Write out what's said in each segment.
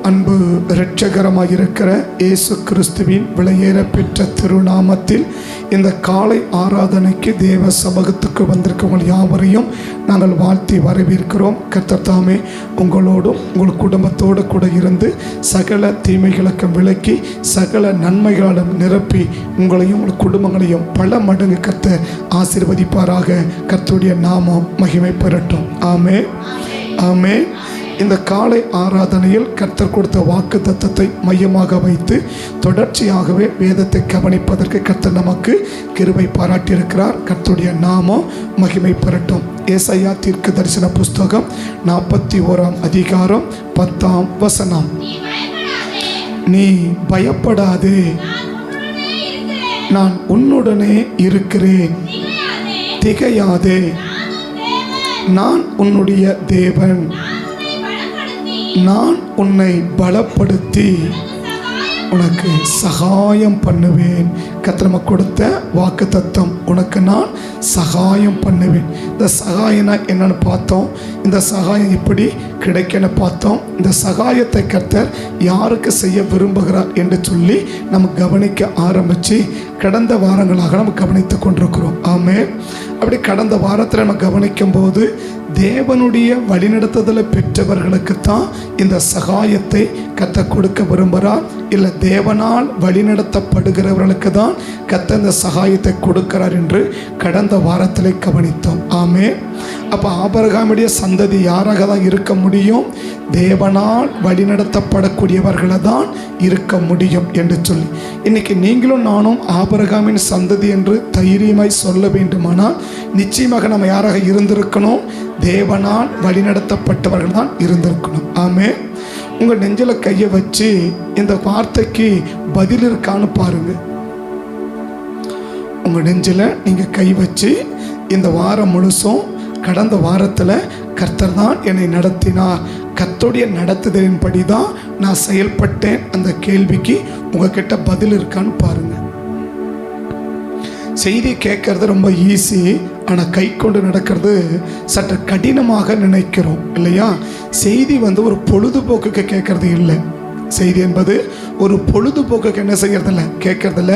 அன்பு இரட்சகரமாயிருக்கிற இயேசு கிறிஸ்துவின் விலையேற பெற்ற திருநாமத்தில் இந்த காலை ஆராதனைக்கு தேவ சமூகத்துக்கு வந்திருக்கவங்க யாவரையும் நாங்கள் வாழ்த்தி வரவேற்கிறோம். கர்த்தர் தாமே உங்களோடும் உங்கள் குடும்பத்தோடு கூட இருந்து சகல தீமைகளுக்கு விலக்கி சகல நன்மைகளாலும் நிரப்பி உங்களையும் உங்கள் குடும்பங்களையும் பல மடங்கு கர்த்தர் ஆசீர்வதிப்பாராக. கர்த்தருடைய நாமம் மகிமை பெறட்டும். ஆமென், ஆமென். இந்த காலை ஆராதனையில் கர்த்தர் கொடுத்த வாக்கு தத்தத்தை மையமாக வைத்து தொடர்ச்சியாகவே வேதத்தை கவனிப்பதற்கு கர்த்தர் நமக்கு கிருபை பாராட்டியிருக்கிறார். கர்த்தருடைய நாமம் மகிமை பெறட்டும். ஏசாயா தீர்க்க தரிசன புஸ்தகம் 41 அதிகாரம் 10 நீ பயப்படாதே, நான் உன்னுடனே இருக்கிறேன், திகையாதே, நான் உன்னுடைய தேவன், நான் உன்னை பலப்படுத்தி உனக்கு சகாயம் பண்ணுவேன். கர்த்தர் கொடுத்த வாக்கு தத்தம், உனக்கு நான் சகாயம் பண்ணுவேன். இந்த சகாயம்னா என்னன்னு பார்த்தோம். இந்த சகாயம் இப்படி கிடைக்கன்னு பார்த்தோம். இந்த சகாயத்தை கர்த்தர் யாருக்கு செய்ய விரும்புகிறார் என்று சொல்லி நம்ம கவனிக்க ஆரம்பித்து கடந்த வாரங்களாக நம்ம கவனித்து கொண்டிருக்கிறோம். ஆமென். அப்படி கடந்த வாரத்தில் நம்ம கவனிக்கும் போது தேவனுடைய வழிநடத்துதலை பெற்றவர்களுக்கு தான் இந்த சகாயத்தை கர்த்தர் கொடுக்க விரும்புகிறார். இல்லை தேவனால் வழிநடத்தப்படுகிறவர்களுக்கு தான் கர்த்தர் இந்த சகாயத்தை கொடுக்கிறார் என்று கடந்த வாரத்தில் கவனித்தோம். ஆமென். அப்போ ஆபிரகாமுடைய சந்ததி யாராக தான் இருக்க முடியும்? தேவனால் வழிநடத்தப்படக்கூடியவர்களை தான் இருக்க முடியும் என்று சொல்லி இன்னைக்கு நீங்களும் நானும் ஆபிரகாமின் சந்ததி என்று தைரியமாய் சொல்ல வேண்டுமானால் நிச்சயமாக நம்ம யாராக இருந்திருக்கணும்? தேவனால் வழிநடத்தப்பட்டவர்கள் தான் இருந்திருக்கணும். ஆமென். உங்கள் நெஞ்சில் கையை வச்சு இந்த வார்த்தைக்கு பதில் இருக்கான்னு பாருங்க. உங்கள் நெஞ்சில் நீங்கள் கை வச்சு இந்த வாரம் முழுசும் கடந்த வாரத்தில் கர்த்தர் தான் என்னை நடத்தினார், கர்த்தருடைய நடத்துதலின்படி தான் நான் செயல்பட்டேன், அந்த கேள்விக்கு உங்ககிட்ட பதில் இருக்கான்னு பாருங்க. செய்தி கேட்கறது ரொம்ப ஈஸி, ஆனால் கை கொண்டு நடக்கிறது சற்று கடினமாக நினைக்கிறோம் இல்லையா? செய்தி ஒரு பொழுதுபோக்குக்கு கேட்கறது இல்லை. செய்தி என்பது ஒரு பொழுதுபோக்குக்கு என்ன செய்யறதில்ல, கேட்கறதில்ல,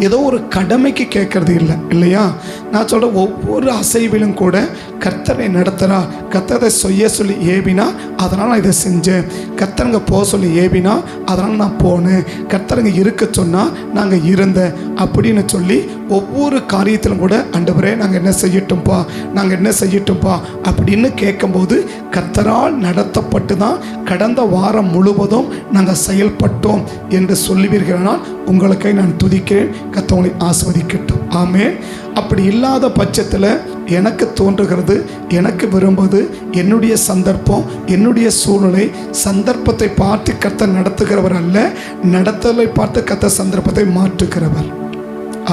ஏதோ ஒரு கடமைக்கு கேட்கறது இல்லை இல்லையா? நான் சொல்ற ஒவ்வொரு அசைவிலும் கூட கர்த்தரை நடத்துறா, கர்த்தரை செய்ய சொல்லி ஏவினா அதனால் நான் இதை செஞ்சேன், கர்த்தருங்க போக சொல்லி ஏவினா அதனால் நான் போனேன், கர்த்தருங்க இருக்க சொன்னால் நாங்கள் இருந்தேன் அப்படின்னு சொல்லி ஒவ்வொரு காரியத்திலும் கூட ஆண்டவரே நாங்கள் என்ன செய்யட்டும்பா, நாங்கள் என்ன செய்யட்டும்பா அப்படின்னு கேட்கும்போது கர்த்தரால் நடத்தப்பட்டு தான் கடந்த வாரம் முழுவதும் நாங்கள் செயல்பட்டோம் என்று சொல்லுவீர்களானால் உங்களுக்கை நான் துதிக்கிறேன். கர்த்தர் ஆசீர்வதிக்கட்டும். ஆமென். அப்படி இல்லாத பட்சத்தில் எனக்கு தோன்றுகிறது, எனக்கு விரும்புவது என்னுடைய சந்தர்ப்பம், என்னுடைய சூழ்நிலை, சந்தர்ப்பத்தை பார்த்து கர்த்தர் நடத்துகிறவர் அல்ல, நடத்தலை பார்த்து கர்த்தர் சந்தர்ப்பத்தை மாற்றுகிறவர்.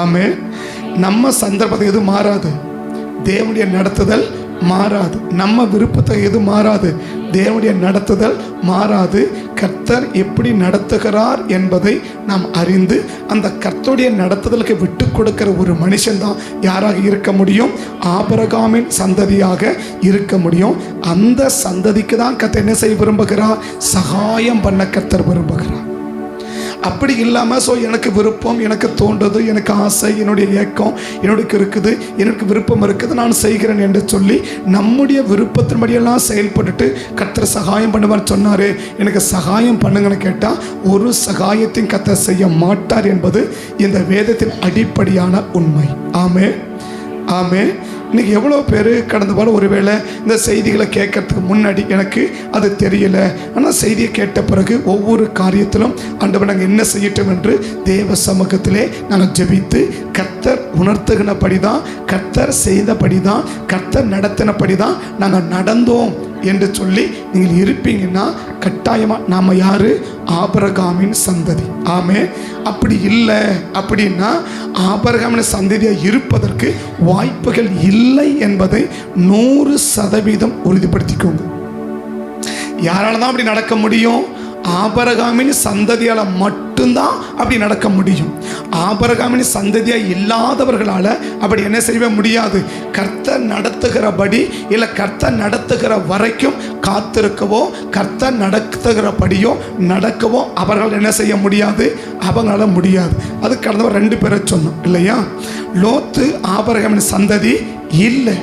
ஆமென். நம்ம சந்தர்ப்பத்தை எதுவும் மாறாது, தேவனுடைய நடத்துதல் மாறாது, நம்ம விருப்பத்தை எது மாறாது, தேவனுடைய நடத்துதல் மாறாது. கர்த்தர் எப்படி நடத்துகிறார் என்பதை நாம் அறிந்து அந்த கர்த்தருடைய நடத்துதலுக்கு விட்டு கொடுக்கிற ஒரு மனுஷன்தான் யாராக இருக்க முடியும்? ஆபிரகாமின் சந்ததியாக இருக்க முடியும். அந்த சந்ததிக்கு தான் கர்த்தர் என்ன செய்ய விரும்புகிறார்? சகாயம் பண்ண கர்த்தர் விரும்புகிறார். அப்படி இல்லாமல் எனக்கு விருப்பம், எனக்கு தோன்றது, எனக்கு ஆசை, என்னுடைய ஏக்கம் என்னுடைய இருக்குது, எனக்கு விருப்பம் இருக்குது, நான் செய்கிறேன் என்று சொல்லி நம்முடைய விருப்பத்தின்படியெல்லாம் செயல்பட்டுட்டு கர்த்தர் சகாயம் பண்ணுவார் சொன்னார், எனக்கு சகாயம் பண்ணுங்கன்னு கேட்டால் ஒரு சகாயத்தையும் கர்த்தர் செய்ய மாட்டார் என்பது இந்த வேதத்தின் அடிப்படையான உண்மை. ஆமென், ஆமென். இன்றைக்கி எவ்வளோ பேர் கடந்த வாரம் ஒருவேளை இந்த செய்திகளை கேட்கறதுக்கு முன்னாடி எனக்கு அது தெரியலை, ஆனால் செய்தியை கேட்ட பிறகு ஒவ்வொரு காரியத்திலும் ஆண்டவர் நாங்கள் என்ன செய்யட்டும் என்று தேவ சமூகத்திலே நாங்கள் ஜெபித்து கர்த்தர் உணர்த்துகினபடி தான், கர்த்தர் செய்தபடி தான், கர்த்தர் நடத்தினபடி தான் நாங்கள் நடந்தோம் என்று சொல்லி நீங்கள் இருப்பீங்கன்னா கட்டாயமாக நாம் யார்? ஆபிரகாமின் சந்ததி. ஆமென். அப்படி இல்லை அப்படின்னா ஆபிரகாமின் சந்ததியாக இருப்பதற்கு வாய்ப்புகள் இல்லை என்பதை 100% உறுதிப்படுத்திக்கோங்க. யாரால தான் அப்படி நடக்க முடியும்? ஆபிரகாமின் சந்ததியால் மட்டும்தான் அப்படி நடக்க முடியும். ஆபிரகாமின் சந்ததியாக இல்லாதவர்களால் அப்படி என்ன செய்ய முடியாது. கர்த்தர் நடத்துகிறபடி இல்லை கர்த்தர் நடத்துகிற வரைக்கும் காத்திருக்கவோ கர்த்தர் நடத்துகிறபடியோ நடக்கவோ அவர்கள் என்ன செய்ய முடியாது, அவங்களால முடியாது. அது கடந்த 2 பேரை சொன்னோம் இல்லையா. லோத்து ஆபிரகாமின் சந்ததி இல்லை.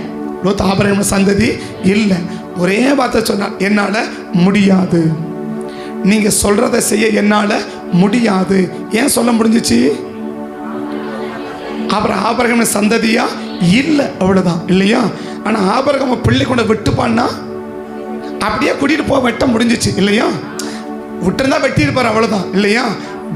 லோத்து ஆபிரகாமின் சந்ததி இல்லை. ஒரே வார்த்தை சொன்னார், என்னால் முடியாது, நீங்க சொல்றதை செய்ய என்னால முடியாது. ஏன் சொல்ல முடிஞ்சிச்சு? அப்புறம் ஆபிரகாம் சந்ததியா இல்லை, அவ்வளவுதான் இல்லையா. ஆனா ஆபிரகாம் பிள்ளை கொண்டு விட்டுப்பான்னா அப்படியே கூட்டிட்டு போக வெட்ட முடிஞ்சிச்சு இல்லையா. விட்டுருந்தா வெட்டியிருப்பார், அவ்வளவுதான் இல்லையா.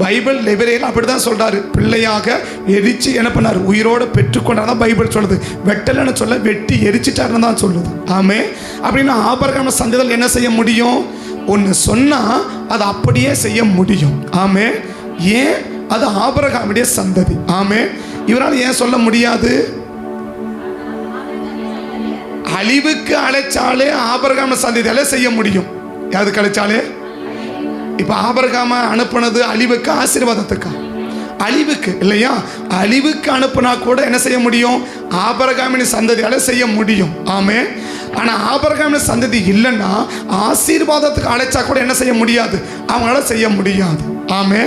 பைபிள் லைப்ரரியில் அப்படிதான் சொல்றாரு, பிள்ளையாக எரிச்சு என்ன பண்ணார், உயிரோடு பெற்றுக்கொண்டாதான் பைபிள் சொல்லுது. வெட்டலன்னு சொல்ல வெட்டி எரிச்சிட்டாருன்னு தான் சொல்லுது. ஆமே. அப்படின்னா ஆபிரகாம் சந்ததியில் என்ன செய்ய முடியும்? ஒன்று சொன்னால் அதை அப்படியே செய்ய முடியும். ஆமே. ஏன்? அது ஆபிரகாமுடைய சந்ததி. ஆமே. இவரால் ஏன் சொல்ல முடியாது? அழிவுக்கு அழைச்சாலே ஆபிரகாம் சந்ததியால செய்ய முடியும். யாருக்கு அழைச்சாலே? இப்போ ஆபிரகாம அனுப்புனது அழிவுக்கு ஆசீர்வாதத்துக்கா? அழிவுக்கு இல்லையா. அழிவுக்கு அனுப்புனா கூட என்ன செய்ய முடியும்? ஆபிரகாமின் சந்ததியால செய்ய முடியும். ஆமே. ஆனா ஆபிரகாமின் சந்ததி இல்லைன்னா ஆசீர்வாதத்துக்கு அழைச்சா கூட என்ன செய்ய முடியாது, அவங்களால செய்ய முடியாது. ஆமே.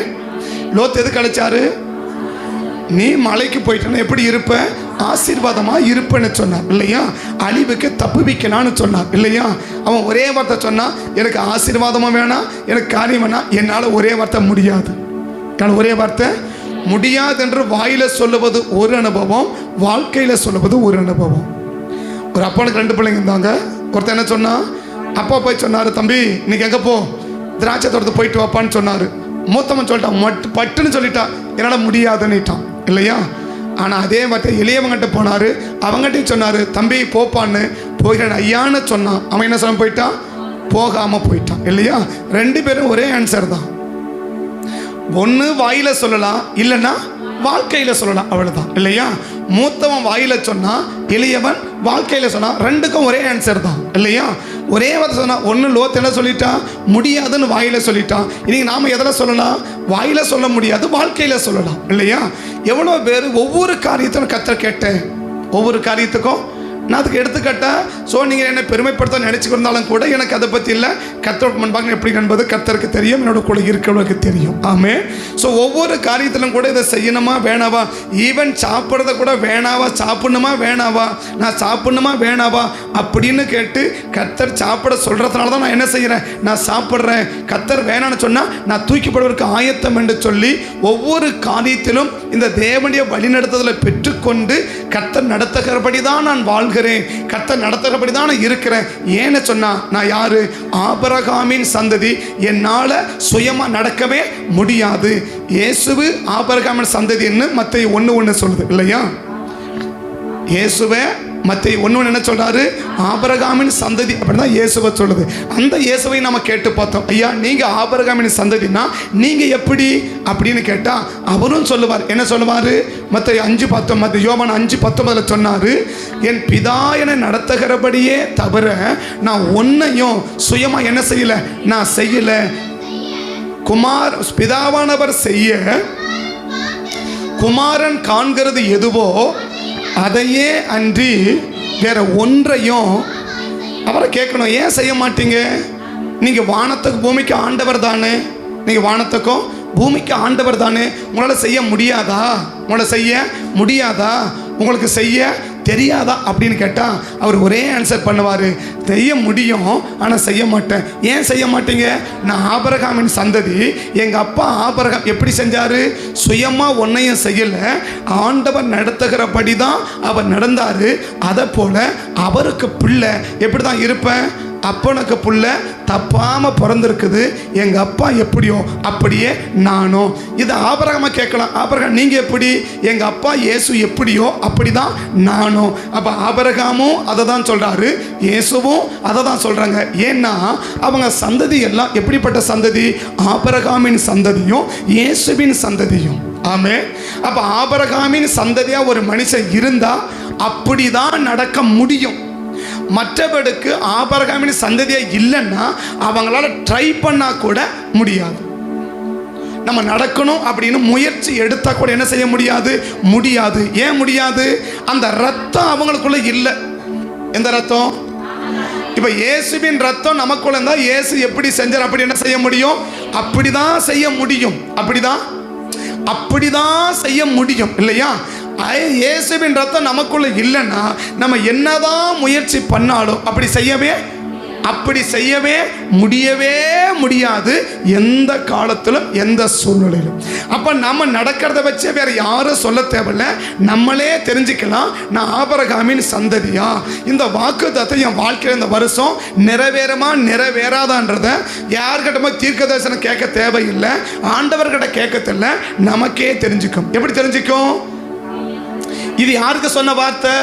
லோத் எதுக்கு அழைச்சாரு? நீ மலைக்கு போயிட்டா எப்படி இருப்ப? ஆசீர்வாதமா இருப்பேன்னு சொன்னார் இல்லையா. அழிவுக்கு தப்புவிக்கலான்னு சொன்னார் இல்லையா. அவன் ஒரே வார்த்தை சொன்னா, எனக்கு ஆசீர்வாதமும் வேணாம், எனக்கு காரியம் வேணாம், என்னால் ஒரே வார்த்தை முடியாது. ஒரே வார்த்தை முடியாது என்று வாயில சொல்லுவது ஒரு அனுபவம், வாழ்க்கையில சொல்லுவது ஒரு அனுபவம். ஒரு அப்பனுக்கு 2 பிள்ளைங்க இருந்தாங்க. ஒருத்தர் என்ன சொன்னா, அப்பா போய் சொன்னாரு, தம்பி இன்னைக்கு எங்க போ, திராட்சை தோட்டத்துக்கு போயிட்டு வாப்பான்னு சொன்னாரு. மூத்தவன் சொல்லிட்டான், பட்டுன்னு சொல்லிட்டான், என்னால் முடியாதுன்னுட்டான் இல்லையா. ஆனால் அதே வார்த்தை இளையவங்கிட்ட போனாரு, அவங்ககிட்டையும் சொன்னாரு, தம்பி போப்பான்னு. போகிறேன் ஐயான்னு சொன்னான். அவன் என்ன சொல்ல போயிட்டான்? போகாம போயிட்டான் இல்லையா. 2 பேரும் ஒரே ஆன்சர் தான். ஒன்று வாயில சொல்லலாம், இல்லைன்னா வாழ்க்கையில சொல்லலாம், அவ்வளவுதான் இல்லையா. மூத்தவன் வாயில சொன்னா, இளையவன் வாழ்க்கையில சொன்னா, 2க்கும் ஒரே ஆன்சர் தான் இல்லையா. ஒரே வார்த்தை சொன்னா, ஒன்று லோத் என்ன சொல்லிட்டான், முடியாதுன்னு வாயில சொல்லிட்டான். இன்னைக்கு நாம எதில் சொல்லலாம்? வாயில சொல்ல முடியாது, வாழ்க்கையில சொல்லலாம் இல்லையா. எவ்வளோ பேர் ஒவ்வொரு காரியத்தையும் கர்த்தர் கேட்டேன், ஒவ்வொரு காரியத்துக்கும் நான் அதுக்கு எடுத்துக்கிட்டேன். ஸோ நீங்கள் என்னை பெருமைப்படுத்த நினச்சிக்கிருந்தாலும் கூட எனக்கு அதை பற்றி இல்லை, கர்த்தருக்கு முன்பாக எப்படி என்பது கர்த்தருக்கு தெரியும், என்னோட கூட இருக்கிறவங்களுக்கு தெரியும். ஆமே. ஸோ ஒவ்வொரு காரியத்திலும் கூட இதை செய்யணுமா வேணாவா, ஈவன் சாப்பிட்றத கூட வேணாவா, சாப்பிடணுமா வேணாவா, நான் சாப்பிடணுமா வேணாவா அப்படின்னு கேட்டு கர்த்தர் சாப்பிட சொல்கிறதுனால தான் நான் என்ன செய்கிறேன், நான் சாப்பிட்றேன். கர்த்தர் வேணான்னு சொன்னால் நான் தூக்கிப்படுவதற்கு ஆயத்தம் என்று சொல்லி ஒவ்வொரு காரியத்திலும் இந்த தேவனுடைய வழிநடத்துதலை பெற்றுக்கொண்டு கர்த்தர் நடத்துகிறபடி தான் நான் வாழ்கிறேன், கர்த்தர் நடத்துகிறபடி தான் நான் இருக்கிறேன். ஏன்னு சொன்னா, நான் யாரு? ஆபிரகாமின் சந்ததி. என்னால் சுயமா நடக்கவே முடியாது. இயேசுவு ஆபிரகாமின் சந்ததின்னு மத்தேயு 1:1 சொல்லுது இல்லையா. இயேசுவே மத்தேயு 1:1 என்ன சொல்றாரு? ஆபிரகாமின் சந்ததி அப்படிதான் இயேசுவை சொல்லுது. அந்த இயேசுவை நம்ம கேட்டு பார்த்தோம். ஐயா நீங்க ஆபிரகாமின் சந்ததினா நீங்க எப்படி அப்படின்னு கேட்டா அவரும் சொல்லுவார். என்ன சொல்லுவாரு? மத்தேயு 5:19, யோவான் 5:19 சொன்னாரு, என் பிதா என நடத்துகிறபடியே தவிர நான் ஒன்னையும் சுயமா என்ன செய்யல, நான் செய்யல. பிதாவானவர் செய்ய குமாரன் காண்கிறது எதுவோ அதையே அன்றி வேற ஒன்றையும் அவரை கேட்கணும். ஏன் செய்ய மாட்டீங்க? நீங்கள் வானத்துக்கு பூமிக்கு ஆண்டவர் தானே, நீங்கள் வானத்துக்கும் பூமிக்கு ஆண்டவர் தானே, உங்களால் செய்ய முடியாதா? உங்களால் செய்ய முடியாதா? உங்களுக்கு செய்ய தெரியாதா அப்படின்னு கேட்டால் அவர் ஒரே ஆன்சர் பண்ணுவார், செய்ய முடியும் ஆனால் செய்ய மாட்டேன். ஏன் செய்ய மாட்டீங்க? நான் ஆபிரகாமின் சந்ததி. எங்கள் அப்பா ஆபிரகாம் எப்படி செஞ்சார்? சுயமாக ஒன்றையும் செய்யலை, ஆண்டவர் நடத்துகிறபடி தான் அவர் நடந்தார். அதை போல் அவருக்கு பிள்ளை எப்படி தான் இருப்பேன்? அப்பனுக்கு புள்ள தப்பாமல் பிறந்திருக்குது, எங்கள் அப்பா எப்படியோ அப்படியே நானும். இதை ஆபிரகாம கேட்கலாம். ஆபிரகாம் நீங்கள் எப்படி? எங்கள் அப்பா இயேசு எப்படியோ அப்படி தான் நானும். அப்போ ஆபிரகாமும் அதை தான் சொல்கிறாரு, இயேசுவும் அதை தான் சொல்கிறாங்க. ஏன்னா அவங்க சந்ததி எல்லாம் எப்படிப்பட்ட சந்ததி? ஆபிரகாமின் சந்ததியும் இயேசுவின் சந்ததியும். ஆமே. அப்போ ஆபிரகாமின் சந்ததியாக ஒரு மனுஷன் இருந்தால் அப்படி தான் நடக்க முடியும். மற்றவர்களுக்கு ஆபிரகாமின் சந்ததியாக இல்லைன்னா அவங்களால ட்ரை பண்ணா கூட முடியாது. நம்ம நடக்கணும் அப்படின்னு முயற்சி எடுத்தா கூட என்ன செய்ய முடியாது? முடியாது. ஏன் முடியாது? அந்த ரத்தம் அவங்களுக்குள்ள இல்லை. எந்த ரத்தம்? இப்ப இயேசுவின் ரத்தம் நமக்குள்ள இருந்தா இயேசு எப்படி செஞ்சார் அப்படி என்ன செய்ய முடியும்? அப்படிதான் செய்ய முடியும். அப்படிதான் செய்ய முடியும் இல்லையா? இயேசுவின் ரத்தம் நமக்குள்ள இல்லைன்னா நம்ம என்னதான் முயற்சி பண்ணாலும் அப்படி செய்யவே முடியாது, எந்த காலத்திலும் எந்த சூழ்நிலையிலும். அப்ப நம்ம நடக்கிறத வச்சு வேற யாரும் சொல்ல தேவையில்லை, நம்மளே தெரிஞ்சுக்கலாம். நான் ஆபிரகாமின் சந்ததியா, இந்த வாக்குத்தத்தம் என் வாழ்க்கையில் இந்த வருஷம் நிறைவேறுமா நிறைவேறாதான்றத யார்கிட்ட தீர்க்க தரிசனம் கேட்க தேவையில்லை, ஆண்டவர்கிட்ட கேட்க தெரியல, நமக்கே தெரிஞ்சுக்கும். எப்படி தெரிஞ்சுக்கும்? இது யாருக்கு சொன்ன வார்த்தை?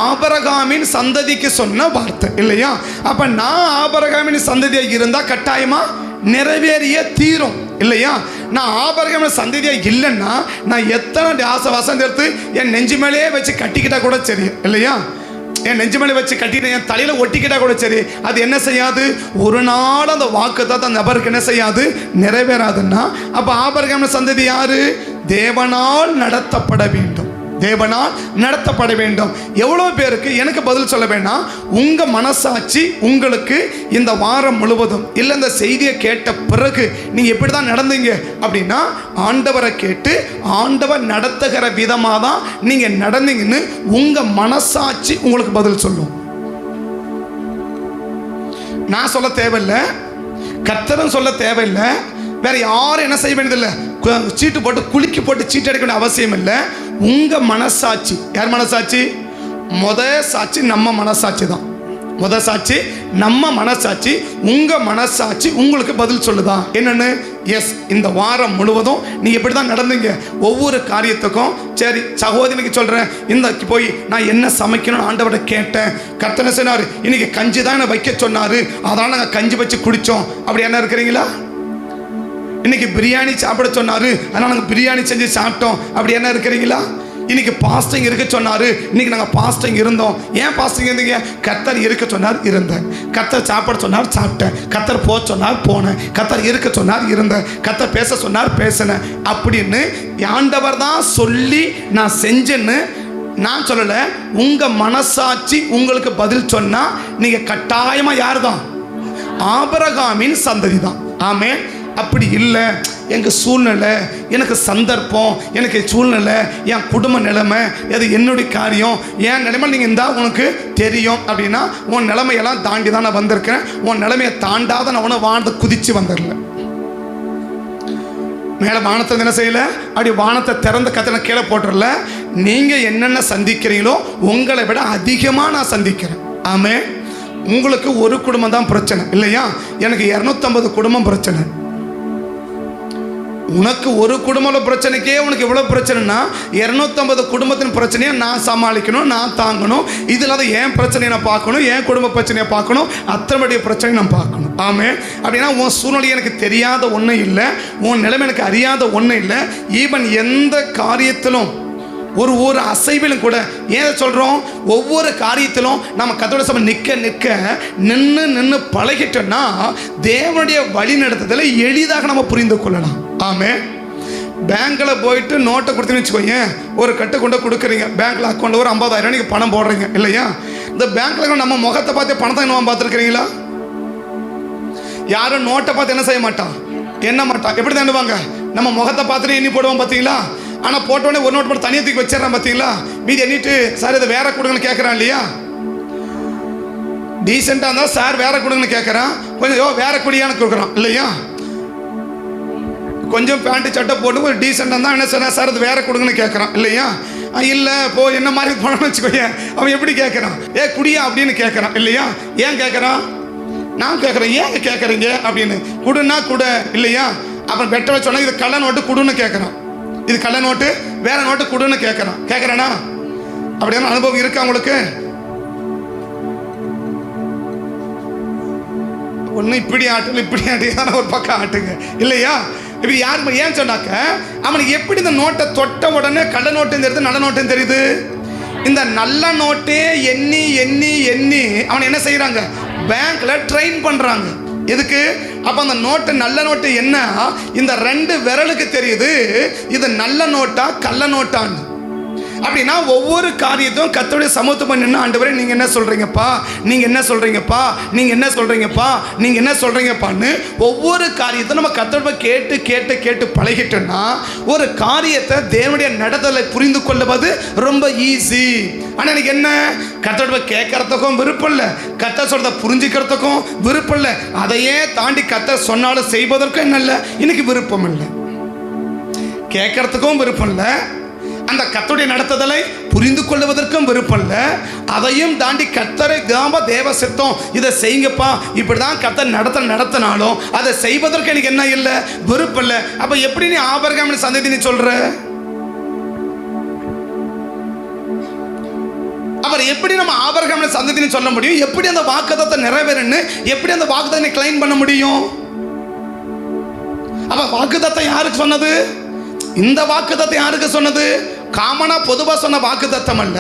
ஆபிரகாமின் சந்ததிக்கு சொன்ன வார்த்தை இல்லையா? அப்ப நான் ஆபிரகாமின் சந்ததியா இருந்தா கட்டாயமா நிறைவேறிய தீரும் இல்லையா? நான் ஆபிரகாமின் சந்ததியா இல்லைன்னா நான் எத்தனை வசந்த் எடுத்து என் நெஞ்சு மேலேயே வச்சு கட்டிக்கிட்டா கூட சரி இல்லையா? என் நெஞ்சு மேலே வச்சு கட்டிட்டு என் தலையில ஒட்டிக்கிட்டா கூட சரி, அது என்ன செய்யாது? ஒரு நாள் அந்த வாக்குத்தத்தம் அந்த நபருக்கு என்ன செய்யாது? நிறைவேறாதுன்னா அப்ப ஆபிரகாமின் சந்ததி யாரு? தேவனால் நடத்தப்பட வேண்டும். தேவனால் நடத்தப்பட வேண்டும். எவ்வளவு பேருக்கு எனக்கு பதில் சொல்ல வேண்டாம். உங்க மனசாட்சி உங்களுக்கு இந்த வாரம் முழுவதும் இல்லை இந்த செய்தியை கேட்ட பிறகு நீங்க எப்படிதான் நடந்தீங்க அப்படின்னா ஆண்டவரை கேட்டு ஆண்டவர் நடத்துகிற விதமாக தான் நீங்க நடந்தீங்கன்னு உங்க மனசாட்சி உங்களுக்கு பதில் சொல்லும். நான் சொல்ல தேவையில்லை, கர்த்தரும் சொல்ல தேவையில்லை, வேற யாரும் என்ன செய்ய வேண்டியதில்லை, சீட்டு போட்டு குலுக்கி போட்டு சீட்டு எடுக்க வேண்டிய அவசியம் இல்லை. உங்க மனசாட்சி. யார் மனசாட்சி? சாட்சி நம்ம மனசாட்சி தான். சாட்சி நம்ம மனசாட்சி. உங்க மனசாட்சி உங்களுக்கு பதில் சொல்லுதா என்னன்னு? எஸ், இந்த வாரம் முழுவதும் நீங்க எப்படிதான் நடந்தீங்க ஒவ்வொரு காரியத்துக்கும். சரி சகோதரிக்கு சொல்றேன், இந்த போய் நான் என்ன சமைக்கணும்னு ஆண்டவர்கிட்ட கேட்டேன். கர்த்தர் சொன்னாரு இன்னைக்கு கஞ்சி தான் வைக்க சொன்னாரு, அதனால நாங்கள் கஞ்சி வச்சு குடிச்சோம். அப்படி என்ன இருக்கிறீங்களா? இன்னைக்கு பிரியாணி சாப்பிட சொன்னாரு, அதனால நாங்கள் பிரியாணி செஞ்சு சாப்பிட்டோம். அப்படி என்ன இருக்கிறீங்களா? இன்னைக்கு பாஸ்டிங் இருக்க சொன்னாரு, இன்னைக்கு நாங்கள் பாஸ்டிங் இருந்தோம். ஏன் பாஸ்டிங் இருந்தீங்க? கர்த்தர் இருக்க சொன்னார், இருந்தேன். கர்த்தர் சாப்பிட சொன்னார், சாப்பிட்டேன். கர்த்தர் போக சொன்னார், போனேன். கர்த்தர் இருக்க சொன்னார், இருந்தேன். கர்த்தர் பேச சொன்னார், பேசினேன். அப்படின்னு ஆண்டவர் தான் சொல்லி நான் செஞ்சேன்னு நான் சொல்லலை. உங்க மனசாட்சி உங்களுக்கு பதில் சொன்னா நீங்க கட்டாயமா யாரு தான்? ஆபிரகாமின் சந்ததி தான். ஆமென். அப்படி இல்லை, எங்கள் சூழ்நிலை, எனக்கு சந்தர்ப்பம், எனக்கு சூழ்நிலை, என் குடும்ப நிலைமை, அது என்னுடைய காரியம், என் நிலைமை நீங்கள் இருந்தால் உனக்கு தெரியும் அப்படின்னா உன் நிலைமையெல்லாம் தாண்டி தான் நான் வந்திருக்கேன். உன் நிலைமையை தாண்டாத நான் உன வாழ்ந்து குதிச்சு வந்துடல. மேலே வானத்தை என்ன செய்யலை, அப்படி வானத்தை திறந்து கத்தனை கீழே போட்டுடல. நீங்கள் என்னென்ன சந்திக்கிறீங்களோ உங்களை விட அதிகமாக நான் சந்திக்கிறேன். ஆமே. உங்களுக்கு ஒரு குடும்பம் தான் பிரச்சனை இல்லையா? எனக்கு 250 குடும்பம் பிரச்சனை. உனக்கு ஒரு குடும்ப பிரச்சனைக்கே உனக்கு எவ்வளோ பிரச்சனைனா 250 குடும்பத்தின் பிரச்சனையை நான் சமாளிக்கணும், நான் தாங்கணும். இதில் அதை என் பிரச்சனையை நான் பார்க்கணும், என் குடும்ப பிரச்சனையை பார்க்கணும், அத்தனையுடைய பிரச்சனையை நான் பார்க்கணும். ஆமே. அப்படின்னா உன் சூழ்நிலை எனக்கு தெரியாத ஒன்றும் இல்லை, உன் நிலைமை எனக்கு அறியாத ஒன்றும் இல்லை. ஈவன் எந்த காரியத்திலும் ஒரு அசைவிலும் கூட ஏன் சொல்கிறோம், ஒவ்வொரு காரியத்திலும் நம்ம கர்த்தருடைய சபை நின்று பழகிட்டோம்னா தேவனுடைய வழி நடத்துதலை எளிதாக நம்ம புரிந்து கொள்ளலாம். ஆமே. பேங்க்கில் போயிட்டு நோட்டை கொடுத்துன்னு வச்சுக்கோங்க, ஒரு கட்டு கொண்டு கொடுக்குறீங்க, பேங்க்கில் அக்கௌண்ட்டில் ஒரு 50,000 நீங்கள் பணம் போடுறீங்க இல்லையா? இந்த பேங்க்கில் நம்ம முகத்தை பார்த்து பணத்தை என்ன பார்த்துருக்கிறீங்களா? யாரும் நோட்டை பார்த்து என்ன செய்ய மாட்டான், என்ன மாட்டான். எப்படி தான் எண்ணுவாங்க? நம்ம முகத்தை பார்த்துட்டு எண்ணி போடுவோம் பார்த்தீங்களா? ஆனால் போட்டோடனே ஒரு நோட் போட்டு தனியாக தூக்கி வச்சிடறான் பார்த்தீங்களா? மீதி எண்ணிட்டு சார் இதை வேற கொடுங்கன்னு கேட்குறான் இல்லையா? டீசெண்டாக இருந்தால் சார் வேற கொடுங்கன்னு கேட்குறான், கொஞ்சம் வேற குடியான்னு கொடுக்குறான் இல்லையா? கொஞ்சம் பேண்ட்டு சட்டை போட்டு ஒரு டீசெண்டாக இருந்தால் என்ன சொன்னா சார் இது வேற கொடுங்கன்னு கேட்குறான் இல்லையா? இல்லை போ என்ன மாதிரி போனோம்னு வச்சுக்கோங்க, அவன் எப்படி கேட்குறான், குடியா அப்படின்னு கேட்குறான் இல்லையா? ஏன் கேட்குறான்? நான் கேட்குறேன் ஏன் கேட்குறீங்க அப்படின்னு. குடுன்னா குடு இல்லையா? அப்புறம் பெட்டரை சொன்னால் இது கள்ள நோட்டு குடுன்னு கேட்குறான், இது கள்ள நோட்டு வேற நோட்டு குடுன்னு கேட்குறானா? அப்படியான அனுபவம் இருக்கா உங்களுக்கு? ஒன்று இப்படி ஆட்டல இப்படி ஆட்டிதான் ஒரு பக்கம் ஆட்டுங்க இல்லையா? இப்படி யாருக்கு ஏன் சொன்னாக்க அவனுக்கு எப்படி இந்த நோட்டை தொட்ட உடனே கள்ள நோட்டுன்னு தெரியுது, நல்ல நோட்டுன்னு தெரியுது? இந்த நல்ல நோட்டே எண்ணி எண்ணி எண்ணி அவன் என்ன செய்யறாங்க, பேங்க்ல ட்ரெயின் பண்றாங்க. எதுக்கு? அப்ப அந்த நோட்டு, நல்ல நோட்டு என்ன, இந்த 2 விரலுக்கு தெரியுது இது நல்ல நோட்டா கள்ள நோட்டான்னு. அப்படின்னா ஒவ்வொரு காரியத்தையும் கர்த்தருடைய சமூகத்துக்கு நின்று, ஆண்டவரே நீங்க என்ன சொல்றீங்கப்பா, நீங்க என்ன சொல்றீங்கப்பா, நீங்க என்ன சொல்றீங்கப்பா, நீங்க என்ன சொல்றீங்கப்பான்னு ஒவ்வொரு காரியத்தை நம்ம கர்த்தரை கேட்டு கேட்டு கேட்டு பழகிட்டோம்னா ஒரு காரியத்தை தேவனுடைய நடத்தலை புரிந்து கொள்வது ரொம்ப ஈஸி. ஆனா எனக்கு என்ன, கர்த்தரை கேட்கறதுக்கும் விருப்பம் இல்லை, கர்த்தர் சொல்றதை புரிஞ்சுக்கிறதுக்கும் விருப்பம் இல்லை, அதையே தாண்டி கர்த்தர் சொன்னாலும் செய்வதற்கும் என்ன இல்லை, எனக்கு விருப்பம் இல்லை. கேட்கறதுக்கும் விருப்பம் இல்லை, அந்த கர்த்தருடைய நடத்துதலை புரிந்து கொள்வதற்கும் விருப்பம் இல்லை, அதையும் தாண்டி கர்த்தரை தேவ சித்தம் இதை செய்யுங்கப்பா, இப்படிதான் கர்த்தர் நடத்தினாலும் அதை செய்வதற்கு எனக்கு என்ன இல்லை, விருப்பம் இல்லை. அப்ப எப்படி நீ ஆபிரகாமின் சந்ததி நீ சொல்ற? அவர் எப்படி நம்ம ஆபிரகாமின் சந்ததின்னு சொல்ல முடியும்? எப்படி அந்த வாக்குத்தத்தத்தை நிறைவேறுன்னு எப்படி அந்த வாக்குத்தத்தை கிளைம் பண்ண முடியும்? அப்ப வாக்குத்தத்தம் யாருக்கு சொன்னது? இந்த வாக்குத்தத்தம் யாருக்கு சொன்னது? காமனா பொதுவாக சொன்ன வாக்குத்தத்தம் அல்ல,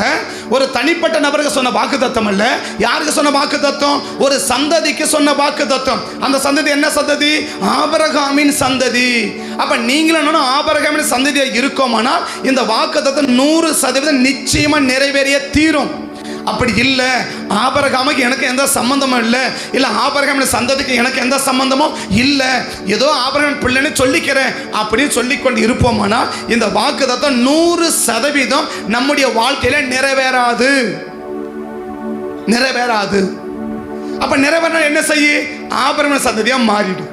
ஒரு தனிப்பட்ட நபருக்கு சொன்ன வாக்குத்தத்தம் அல்ல. யாருக்கு சொன்ன வாக்குத்தத்தம்? ஒரு சந்ததிக்கு சொன்ன வாக்குத்தத்தம். அந்த சந்ததி என்ன சந்ததி? ஆபிரகாமின் சந்ததி. அப்ப நீங்களும் ஆபிரகாமின் சந்ததியா இருக்கோமானால் இந்த வாக்குத்தத்தம் 100% நிச்சயமா நிறைவேறிய தீரும். அப்படி இல்லை, ஆபிரகாமுக்கு எனக்கு எந்த சம்பந்தமும் இல்லை ஆபிரகாமின் சந்ததிக்கு எனக்கு எந்த சம்பந்தமும் இல்லை, ஏதோ ஆபிரகாம் பிள்ளைன்னு சொல்லிக்கிறேன் அப்படின்னு சொல்லிக்கொண்டு இருப்போமானால் இந்த வாக்குத்தத்தம் 100% நம்முடைய வாழ்க்கையில நிறைவேறாது. அப்ப நிறைவேற என்ன செய்ய? ஆபிரகாமின் சந்ததியா மாறிடு.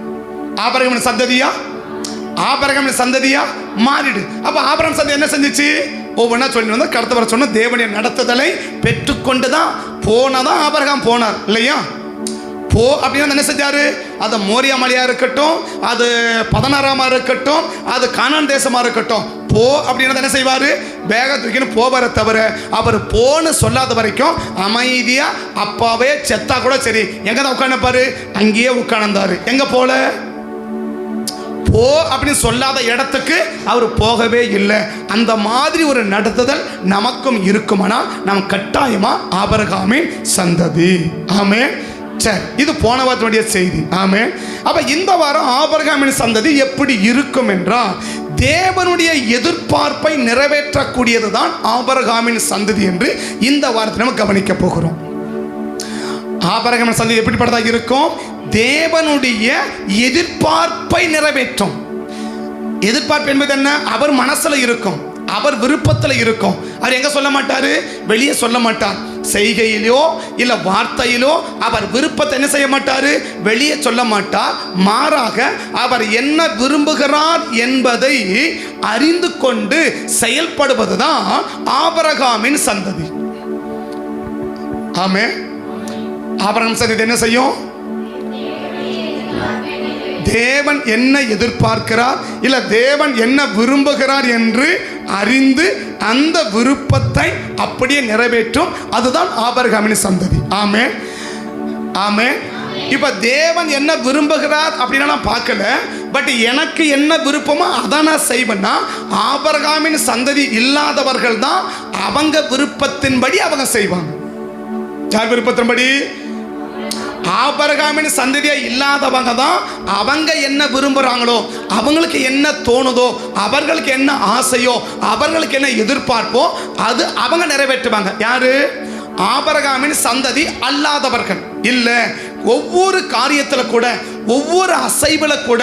ஆபிரகாமின் சந்ததியா மாறிடு. அப்ப ஆபிரகாம் சந்ததி என்ன செஞ்சிச்சு? ஒவ்வொன்றா சொல்லி வந்து கடத்த வர சொன்ன தேவனுடைய நடத்துதலை பெற்றுக்கொண்டுதான் போனதான் ஆபிரகாம் போனார் இல்லையா? போ அப்படின்னா என்ன செஞ்சாரு? அது மோரியா மலையா இருக்கட்டும், அது 16ஆம் இருக்கட்டும், அது கானான் தேசமா இருக்கட்டும், போ அப்படின்னா என்ன செய்வாரு? வேக தூக்கின்னு போவார தவிர அவர் போன்னு சொல்லாத வரைக்கும் அமைதியா அப்பாவே செத்தா கூட சரி எங்க தான் உட்கார்ந்துப்பாரு? அங்கேயே உட்கார்ந்தாரு. எங்க போல? போ அப்படின்னு சொல்லாத இடத்துக்கு அவர் போகவே இல்லை. அந்த மாதிரி ஒரு நடத்துதல் நமக்கும் இருக்குமானால் நாம் கட்டாயமா ஆபிரகாமின் சந்ததி. ஆமென். சரி, இது போன வாரத்துடைய செய்தி. ஆமென். அப்ப இந்த வாரம் ஆபிரகாமின் சந்ததி எப்படி இருக்கும் என்றால் தேவனுடைய எதிர்பார்ப்பை நிறைவேற்றக்கூடியதுதான் ஆபிரகாமின் சந்ததி என்று இந்த வாரத்தில் நம்ம கவனிக்க போகிறோம். ஆபிரகாமின் சந்ததி எப்படிப்பட்டதாக இருக்கும்? தேவனுடைய எதிர்பார்ப்பை நிறைவேற்றும். எதிர்பார்ப்பு என்பது என்ன? அவர் மனசுல இருக்கும், அவர் விருப்பத்தில் இருக்கும். அவர் எங்க சொல்ல மாட்டாரு? வெளியே சொல்ல மாட்டார். செய்கையிலோ இல்ல வார்த்தையிலோ அவர் விருப்பத்தை என்ன செய்ய மாட்டாரு? வெளியே சொல்ல மாட்டார். மாறாக அவர் என்ன விரும்புகிறார் என்பதை அறிந்து கொண்டு செயல்படுவதுதான் ஆபிரகாமின் சந்ததி. ஆமென். ஆபிரகாம் சந்ததி என்ன செய்யும்? தேவன் என்ன எதிர்பார்க்கிறார் இல்ல தேவன் என்ன விரும்புகிறார் என்று அறிந்து அந்த விருப்பத்தை அப்படியே நிறைவேற்றும். அதுதான் ஆபிரகாமின் சந்ததி. ஆமென். ஆமென். இப்ப தேவன் என்ன விரும்புகிறார் அப்படின்னா நான் பார்க்கல, பட் எனக்கு என்ன விருப்பமோ அதை நான் செய்வேன்னா ஆபிரகாமின் சந்ததி இல்லாதவர்கள் தான் அவங்க விருப்பத்தின்படி அவங்க செய்வாங்க. யார் விருப்பத்தின்படி? ஆபிரகாமின் சந்ததியா இல்லாதவங்க தான் அவங்க என்ன விரும்புறாங்களோ, அவங்களுக்கு என்ன தோணுதோ, அவர்களுக்கு என்ன ஆசையோ, அவர்களுக்கு என்ன எதிர்பார்ப்போ அது அவங்க நிறைவேற்றுவாங்க. யாரு? ஆபிரகாமின் சந்ததி அல்லாதவர்கள் இல்ல. ஒவ்வொரு காரியத்துல கூட, ஒவ்வொரு அசைவுல கூட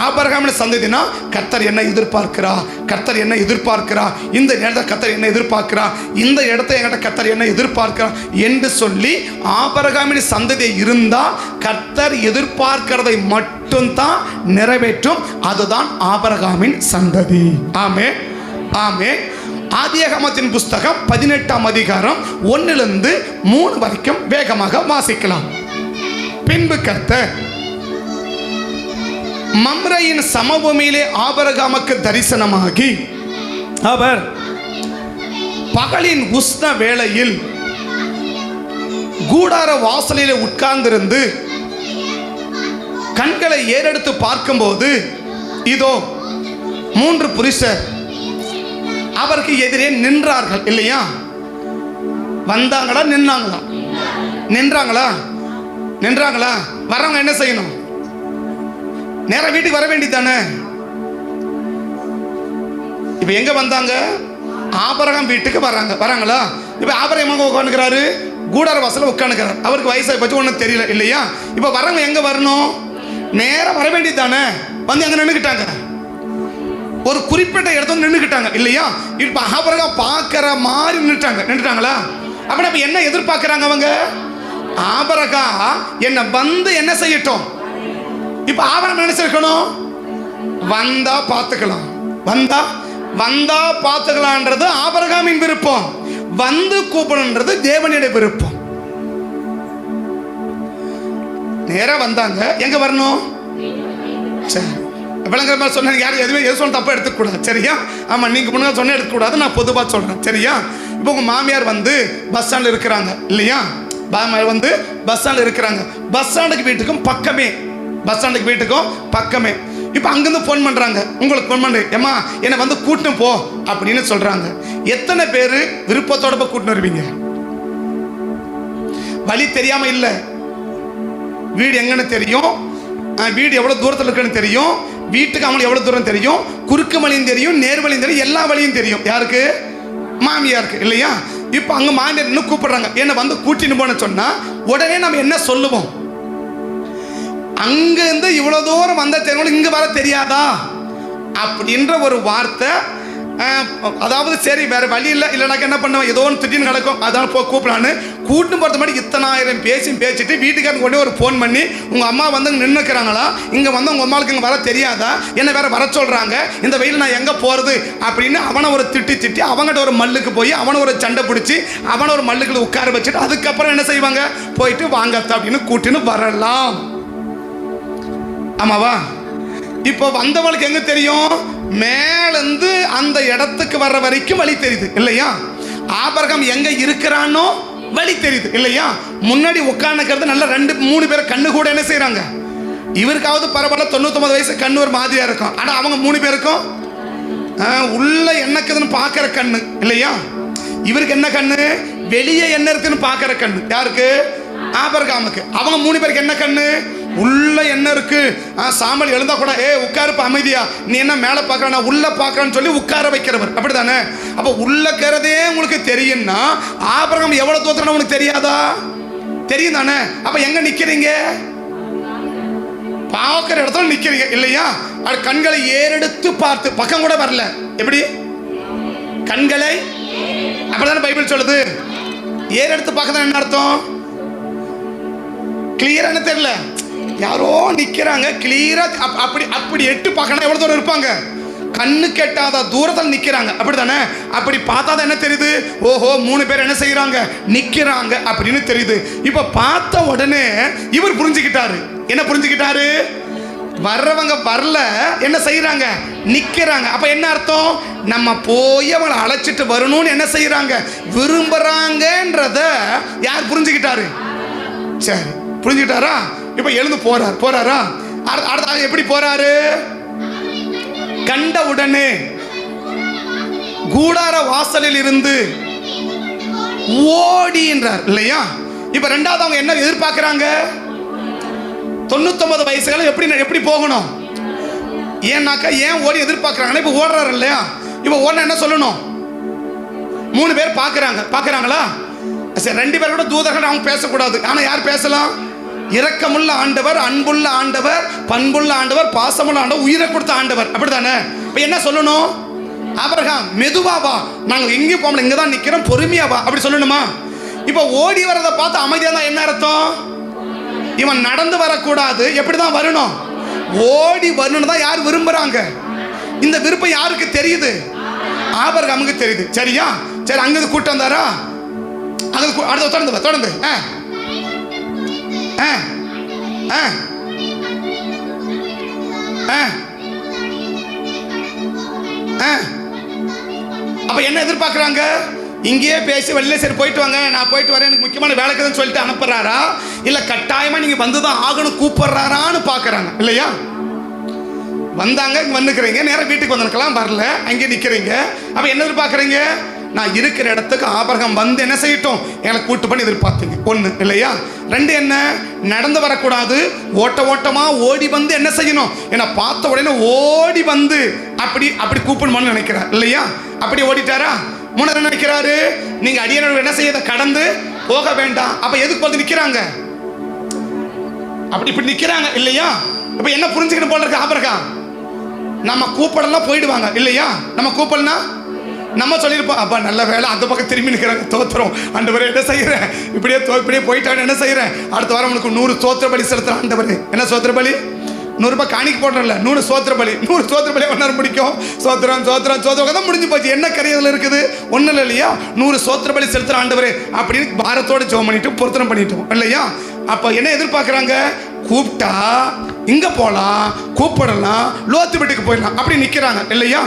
ஆபிரகாமின் சந்ததினா கர்த்தர் என்ன எதிர்பார்க்கிறா, கர்த்தர் என்ன எதிர்பார்க்கிறா, இந்த நேரத்தை கர்த்தர் என்ன எதிர்பார்க்கிறா, இந்த இடத்தை என்கிட்ட கர்த்தர் என்ன எதிர்பார்க்கிறா என்று சொல்லி ஆபிரகாமின் சந்ததி இருந்தா கர்த்தர் எதிர்பார்க்கிறதை மட்டும்தான் நிறைவேற்றும். அதுதான் ஆபிரகாமின் சந்ததி. ஆமென். ஆமென். ஆதியாகமத்தின் புஸ்தகம் 18ஆம் அதிகாரம் 1-3 வரைக்கும் வேகமாக வாசிக்கலாம். பின்பு கர்த்தர் மம்ரேயின் சமபூமியிலே ஆபிரகாமுக்கு தரிசனமாகி அவர் பகலின் உஷ்ண வேளையில் கூடார வாசலிலே உட்கார்ந்திருந்து கண்களை ஏறெடுத்து பார்க்கும்போது இதோ 3 புருஷர் அவருக்கு எதிரே நின்றார்கள் இல்லையா? வந்தாங்களா நின்னாங்களா? நின்றாங்களா? நின்றாங்களா? வரவங்க என்ன செய்யணும்? நேரா வீட்டுக்கு வர வேண்டியதானே. இப்ப எங்க வந்தாங்க? ஆபிரகாம் வீட்டுக்கு வராங்களா? இப்ப ஆபிரகாம் உட்காந்துக்கிறாரு, கூடார வாசல்ல உட்காந்துக்கிறார். அவருக்கு வயசாகி போச்சு, ஒன்றும் தெரியல இல்லையா? இப்ப வரவங்க எங்க வரணும்? நேரா வர வேண்டியது தானே. வந்து அங்க நின்றுக்கிட்டாங்க, ஒரு குறிப்பிட்ட இடத்துல நின்றுக்கிட்டாங்க இல்லையா? இப்ப ஆபிரகாம் பார்க்கிற மாதிரி நின்றுட்டாங்களா? அப்ப என்ன எதிர்பார்க்கிறாங்க அவங்க? ஆபிரகாம் என்ன வந்து என்ன செய்யட்டும். இப்ப ஆபிரகாம் என்ன செய்யணும்? வந்தா பார்த்துக்கலாம், வந்தா பார்த்துக்கலான்றது ஆபிரகாமின் விருப்பம். வந்து கூப்பிடுன்றது தேவனுடைய விருப்பம். நேரா வந்தாங்க, எங்க வரணும்? சரி, விளங்குற மாதிரி சொன்ன. யாரும் எதுவும் சொன்ன தப்பா எடுத்துக்கூடாது, சரியா? ஆமா, நீங்க முன்னாடி சொன்ன எடுத்துக்கூடாது, நான் பொதுவாக சொல்றேன், சரியா? இப்போ உங்க மாமியார் வந்து பஸ் ஸ்டாண்ட்ல இருக்கிறாங்க இல்லையா? மாமியார் வந்து பஸ் ஸ்டாண்ட்ல இருக்கிறாங்க. பஸ் ஸ்டாண்டுக்கு வீட்டுக்கும் பக்கமே. இப்போ அங்கிருந்து ஃபோன் பண்றாங்க, உங்களுக்கு ஃபோன் பண்ணு, ஏமா என்னை வந்து கூட்டின்னு போ அப்படின்னு சொல்றாங்க. எத்தனை பேர் விருப்பத்தோட போய் கூட்டின்னு வருவீங்க? வழி தெரியாம இல்ல, வீடு எங்கன்னு தெரியும், வீடு எவ்வளவு தூரத்தில் இருக்குன்னு தெரியும், வீட்டுக்கு அவங்களுக்கு எவ்வளவு தூரம் தெரியும், குறுக்கு வழியும் தெரியும், நேர் வழியும் தெரியும், எல்லா வழியும் தெரியும். யாருக்கு? மாமியாருக்கு இல்லையா? இப்போ அங்க மாமியார் இன்னும் கூப்பிடுறாங்க, என்ன வந்து கூட்டின்னு போன சொன்னா உடனே நம்ம என்ன சொல்லுவோம்? அங்கிருந்து இவ்வளவு தூரம் வந்த தெரியும், இங்க வர தெரியாதா அப்படின்ற ஒரு வார்த்தை. அதாவது சரி வேற வழி இல்லை, இல்லைனாக்க என்ன பண்ணுவேன், ஏதோ ஒன்று திடீர்னு கிடக்கும், அதான் கூப்பிடலான்னு கூட்டின்னு போகிறது மாதிரி இத்தனாயிரம் பேசிட்டு வீட்டுக்காரங்க கொண்டு ஒரு ஃபோன் பண்ணி, உங்கள் அம்மா வந்து நின்றுக்கிறாங்களா, இங்கே வந்து உங்கள் அம்மாவுக்கு இங்கே வர தெரியாதா, என்ன வேற வர சொல்கிறாங்க, இந்த வெயில் நான் எங்கே போகிறது அப்படின்னு அவனை ஒரு திட்டி அவங்ககிட்ட ஒரு மல்லுக்கு போய் அவனை ஒரு சண்டை பிடிச்சி அவனை ஒரு மல்லுக்குள்ள உட்கார வச்சுட்டு அதுக்கப்புறம் என்ன செய்வாங்க, போயிட்டு வாங்கத்தா அப்படின்னு கூட்டின்னு வரலாம். ஆமாவா? இப்போ வந்தவளுக்கு எங்க தெரியும்? மேலிருந்து அந்த இடத்துக்கு வர்ற வரைக்கும் வழி தெரியுது இல்லையா? ஆபிரகாம் எங்க இருக்கிறானோ வழி தெரியுது இல்லையா? முன்னாடி உட்கார்ந்துக்கிறது நல்ல 2-3 பேர் கண்ணு கூட என்ன செய்யறாங்க? இவருக்காவது பரவாயில்ல, 99 வயசு கண்ணு ஒரு மாதிரியா இருக்கும். ஆனா அவங்க 3 பேருக்கும் உள்ள என்னக்குதுன்னு பாக்குற கண்ணு இல்லையா? இவருக்கு என்ன கண்ணு? வெளியே என்ன இருக்குன்னு பாக்குற கண்ணு. யாருக்கு? ஆபிரகாமுக்கு. அவங்க 3 பேருக்கு என்ன கண்ணு? உள்ள என்ன இருக்கு. சாமல் எழுந்தா கூட உட்காருப்ப அமைதியா, நீ என்ன மேல பாக்குற, உள்ள பாக்குறன்னு சொல்லி உட்கார வைக்கிறவர், அப்படிதானே? அப்ப உள்ள கறதே உங்களுக்கு தெரியும்னா ஆபிரகாம் எவ்வளவு தூரம் உங்களுக்கு தெரியாதா? தெரியும் தானே? அப்ப எங்க நிக்கிறீங்க? பாக்குற இடத்துல நிக்கிறீங்க இல்லையா? அது கண்களை ஏறெடுத்து பார்த்து, பக்கம் கூட வரல, எப்படி கண்களை, அப்படிதானே பைபிள் சொல்லுது. ஏறெடுத்து பார்க்கதான் என்ன அர்த்தம்? கிளியரான தெரியல, யாரோ நிக்கிறாங்க கிளியரா, அப்படி எட்டு பார்க்கணும், எவ்வளவு தூரம் இருப்பாங்க? கண்ணு கெட்டாத தூரத்தில் நிக்கிறாங்க, அப்படித்தானே? அப்படி பார்த்தாதான் என்ன தெரியுது? ஓஹோ 3 பேர் என்ன செய்யறாங்க, நிக்கிறாங்க அப்படின்னு தெரியுது. இப்ப பார்த்த உடனே இவர் புரிஞ்சுக்கிட்டாரு. என்ன புரிஞ்சுக்கிட்டாரு? வர்றவங்க வரல, என்ன செய்யறாங்க, நிக்கிறாங்க. அப்ப என்ன அர்த்தம்? நம்ம போய் அவங்களை அழைச்சிட்டு வரணும்னு என்ன செய்யறாங்க, விரும்புறாங்கன்றத யார் புரிஞ்சுக்கிட்டாரு? சரி, புரிஞ்சுக்கிட்டாரா? இப்ப எழுந்து போறாரா? அடுத்த எப்படி போறாரு? கண்ட உடனே கூடார வாசலில் இருந்து ஓடி என்றார் இல்லையா? இப்ப ரெண்டாவது அவங்க என்ன எதிர்பார்க்கிறாங்க? 99 வயசுல எப்படி போகணும்? ஏன்னாக்கா ஏன் ஓடி எதிர்பார்க்கிறாங்க? இப்ப ஓடுறாரு இல்லையா? இப்ப ஓட என்ன சொல்லணும்? 3 பேர் பாக்குறாங்களா? சரி, 2 பேர் கூட தூதர்கள் அவங்க பேசக்கூடாது. ஆனா யார் பேசலாம்? இரக்கமுள்ள ஆண்டவர், அன்புள்ள ஆண்டவர், பண்புள்ள ஆண்டவர், பாசமுள்ள ஆண்டவர், உயிரை கொடுத்த ஆண்டவர், அப்படித்தானே? இப்ப என்ன சொல்லணும்? ஆபிரகாம் மெதுவா வா, நாங்க எங்கேயும் போகணும், இங்கதான் நிக்கிறோம், பொறுமையா வா அப்படி சொல்லணுமா? இப்ப ஓடி வரதை பார்த்து அமைதியா தான் என்ன அர்த்தம்? இவன் நடந்து வரக்கூடாது, எப்படிதான் வரணும்? ஓடி வரணும் தான் யார் விரும்புறாங்க? இந்த விருப்பம் யாருக்கு தெரியுது? ஆபிரகாமுக்கு தெரியுது. சரியா? சரி, அங்க கூட்டம் வந்தாரா? அடுத்த தொடர்ந்து அப்ப என்ன எதிர்பார்க்கிறாங்க? இங்கேயே பேசி வெளியில சரி போயிட்டு வாங்க, நான் போயிட்டு வரேன், எனக்கு முக்கியமான வேலைக்குன்னு சொல்லிட்டு அனுப்புறாரா, இல்ல கட்டாயமா நீங்க வந்துதான் ஆகணும் கூப்பிடுறாரான்னு பாக்குறாங்க இல்லையா? வந்தாங்க, இங்க வந்துக்கிறீங்க, நேரம் வீட்டுக்கு வந்துருக்கலாம், வரல, அங்கே நிக்கிறீங்க. அப்ப என்ன எதிர்பார்க்கறீங்க? நான் இருக்கிற இடத்துக்கு ஆபிரகாம் வந்து என்ன செய்யட்டும், எங்களை கூட்டு பண்ணி எதிர்பார்த்தீங்க. ஒன்று இல்லையா? ரெண்டு, என்ன நடந்து வரக்கூடாது, ஓட்டமா ஓடி வந்து என்ன செய்யணும், என்னை பார்த்த உடனே ஓடி வந்து அப்படி அப்படி கூப்பிடணும்னு நினைக்கிறார் இல்லையா? அப்படி ஓடிட்டாரா? மூணாவது என்ன நினைக்கிறாரு, நீங்க அடியனோட என்ன செய்ய கடந்து போக வேண்டாம். அப்ப எதுக்கு வந்து நிக்கிறாங்க, அப்படி இப்படி நிக்கிறாங்க இல்லையா? இப்ப என்ன புரிஞ்சுக்கணும் போல இருக்கு ஆபிரகாம், நம்ம கூப்பிடலாம் போயிடுவாங்க இல்லையா? நம்ம கூப்பிடனா நம்ம சொல்லியிருப்போம், அப்பா நல்ல வேலை அந்த பக்கம் திரும்பி நிற்கிறாங்க, தோத்துறோம் ஆண்டவரே என்ன செய்யறேன், இப்படியே போயிட்டான்னு என்ன செய்யறேன், அடுத்த வாரம் உனக்கு 100 ஸ்தோத்திர பலி செலுத்துறேன் ஆண்டவரே. என்ன ஸ்தோத்திர பலி? 100 ரூபாய் காணிக்கு போடுறல, 100 ஸ்தோத்திர பலி. 100 ஸ்தோத்திர பலி 1 நேரம் பிடிக்கும். சோத்திரம் தான் முடிஞ்சு போச்சு. என்ன கரையில் இருக்குது, ஒன்றும் இல்லை இல்லையா? 100 ஸ்தோத்திர பலி செலுத்துற ஆண்டவரே அப்படின்னு பாரத்தோடு ஜெபம் பண்ணிட்டு பொருத்தனம் பண்ணிட்டோம் இல்லையா? அப்ப என்ன எதிர்பார்க்குறாங்க, கூப்பிட்டா இங்க போலாம், கூப்பிடலாம், லோத்து வீட்டுக்கு போயிடலாம், அப்படி நிக்கிறாங்க இல்லையா?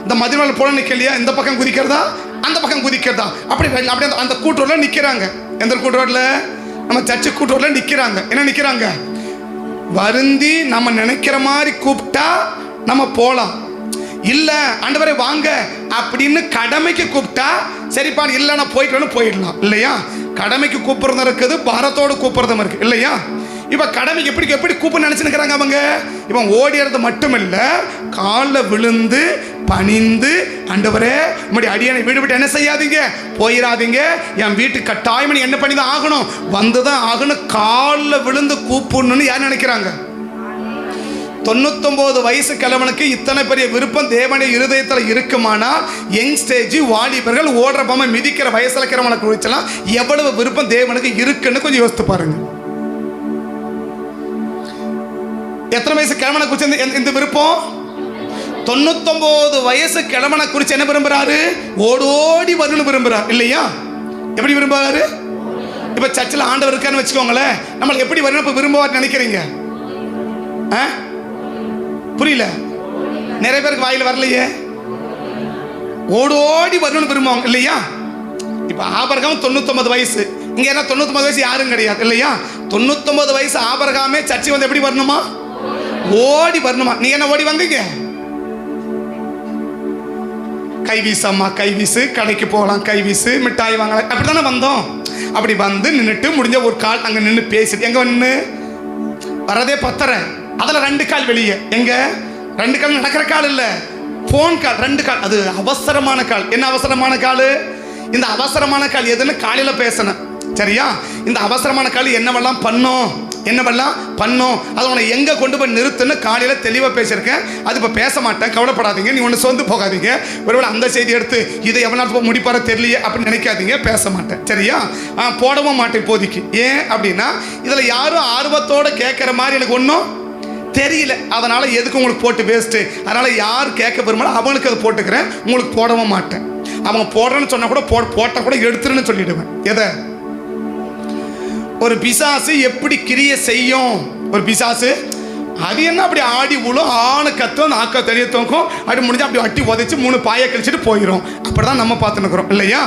இந்த மதினால போல நிக்கலையா, இந்த பக்கம் குதிக்கிறதா அந்த பக்கம் குதிக்கிறதா, அப்படி அப்படியே அந்த கூட்டோர்ல நிக்கிறாங்க. எந்த கூட்டோர்ல? நம்ம சர்ச்சு கூட்டோர்ல நிக்கிறாங்க. என்ன நிக்கிறாங்க, வருந்தி நம்ம நினைக்கிற மாதிரி கூப்பிட்டா நம்ம போலாம், இல்ல ஆண்டவரே வாங்க அப்படின்னு கடமைக்கு கூப்பிட்டா சரிப்பா இல்ல நான் போயிடலாம் இல்லையா? கடமைக்கு கூப்பிடுறதும் இருக்குது, பாரத்தோடு கூப்பிடுறதும் இருக்கு இல்லையா? இப்ப கடமைக்கு எப்படி கூப்பிட நினைச்சுக்கிறாங்க அவங்க. இவன் ஓடிறது மட்டும் இல்ல, காலில் விழுந்து பணிந்து ஆண்டவரே உம்முடைய அடியனை வீடு விட்டு என்ன செய்யாதீங்க, போயிடாதீங்க, என் வீட்டுக்கு கட்டாயம் என்ன பண்ணி தான் ஆகணும், வந்துதான் ஆகணும், காலில் விழுந்து கூப்பிடணும்னு யார் நினைக்கிறாங்க? 99 வயசு கிழவனுக்கு இத்தனை பெரிய விருப்பம் தேவனுடைய இருதயத்தில் இருக்குமானா, யங் ஸ்டேஜ் வாலிபர்கள் ஓடுற பொம்மை மிதிக்கிற வயசுல இருக்கிறவங்களை குறிச்சலாம் எவ்வளவு விருப்பம் தேவனுக்கு இருக்குன்னு கொஞ்சம் யோசித்து பாருங்க. எத்தனை வயசு கிழவனை குறிச்சு இந்த விருப்பம்? 99 வயசு கிழவனை குறிச்சு என்ன விரும்புறாரு, ஓடோடி வரணும்னு விரும்புறாரு இல்லையா? எப்படி விரும்புறாரு? இப்ப சர்ச்சில் ஆண்டவர் இருக்கான்னு வச்சுக்கோங்களேன், நம்மளுக்கு எப்படி வரணும் விரும்புவார் நினைக்கிறீங்க? புரியல, நிறைய பேருக்கு வாயில வரலையே, ஓடோடி வரணும்னு விரும்புவாங்க இல்லையா? இப்ப ஆபிரகாம் 99 வயசு, இங்க என்ன 99 வயசு யாரும் கிடையாது இல்லையா? 99 வயசு ஆபிரகாமே சர்ச்சை வந்து எப்படி வரணுமா, ஓடி வரணுமா? நீங்க என்ன ஓடி வந்தீங்க, கைவீசம்மா கைவீசு, கடைக்கு போகலாம் கைவீசு, மிட்டாய் வாங்கலாம், அப்படித்தானே வந்தோம். அப்படி வந்து நின்றுட்டு முடிஞ்ச ஒரு கால் அங்க நின்று பேசிட்டு, எங்க வந்து வரதே 10:30, அதில் 2 கால் வெளியே. எங்க 2 கால் நடக்கிற கால் இல்லை, போன் கால் 2 கால், அது அவசரமான கால். என்ன அவசரமான கால்? இந்த அவசரமான கால் எதுன்னு காலையில் பேசணும் சரியா? இந்த அவசரமான கால் என்னவெல்லாம் பண்ணோம் அது உன்னை எங்கே கொண்டு போய் நிறுத்துன்னு காலையில் தெளிவாக பேசியிருக்கேன். அது இப்போ பேச மாட்டேன், கவலைப்படாதீங்க, நீ ஒன்று சொந்து போகாதீங்க. ஒருவேளை அந்த செய்தி எடுத்து இதை எவ்வளோ முடிப்பார தெரியலையே அப்படின்னு நினைக்காதீங்க, பேச மாட்டேன் சரியா? போடவும் மாட்டேன் இப்போதைக்கு. ஏன் அப்படின்னா இதில் யாரும் ஆர்வத்தோடு கேட்குற மாதிரி எனக்கு ஒன்றும் தெரியல, அதனால எதுக்கு உங்களுக்கு போட்டு வேஸ்ட்டு. அதனால யார் கேட்க விரும்பல அவங்களுக்கு அதை போட்டுக்கிறேன், உங்களுக்கு போடவும் மாட்டேன். அவங்க போடுறேன்னு சொன்னா கூட போட்ட கூட எடுத்துருன்னு சொல்லிடுவேன். எதை? ஒரு பிசாசு எப்படி கிரியை செய்யும், ஒரு பிசாசு அது என்ன அப்படி ஆடி விழும், ஆணு கத்தும், நாக்க தெரிய தோக்கும், அப்படி முடிஞ்சா அப்படி வட்டி உதைச்சு 3 பாயை கழிச்சுட்டு போயிடும். அப்படிதான் நம்ம பார்த்துன்னுக்குறோம் இல்லையா?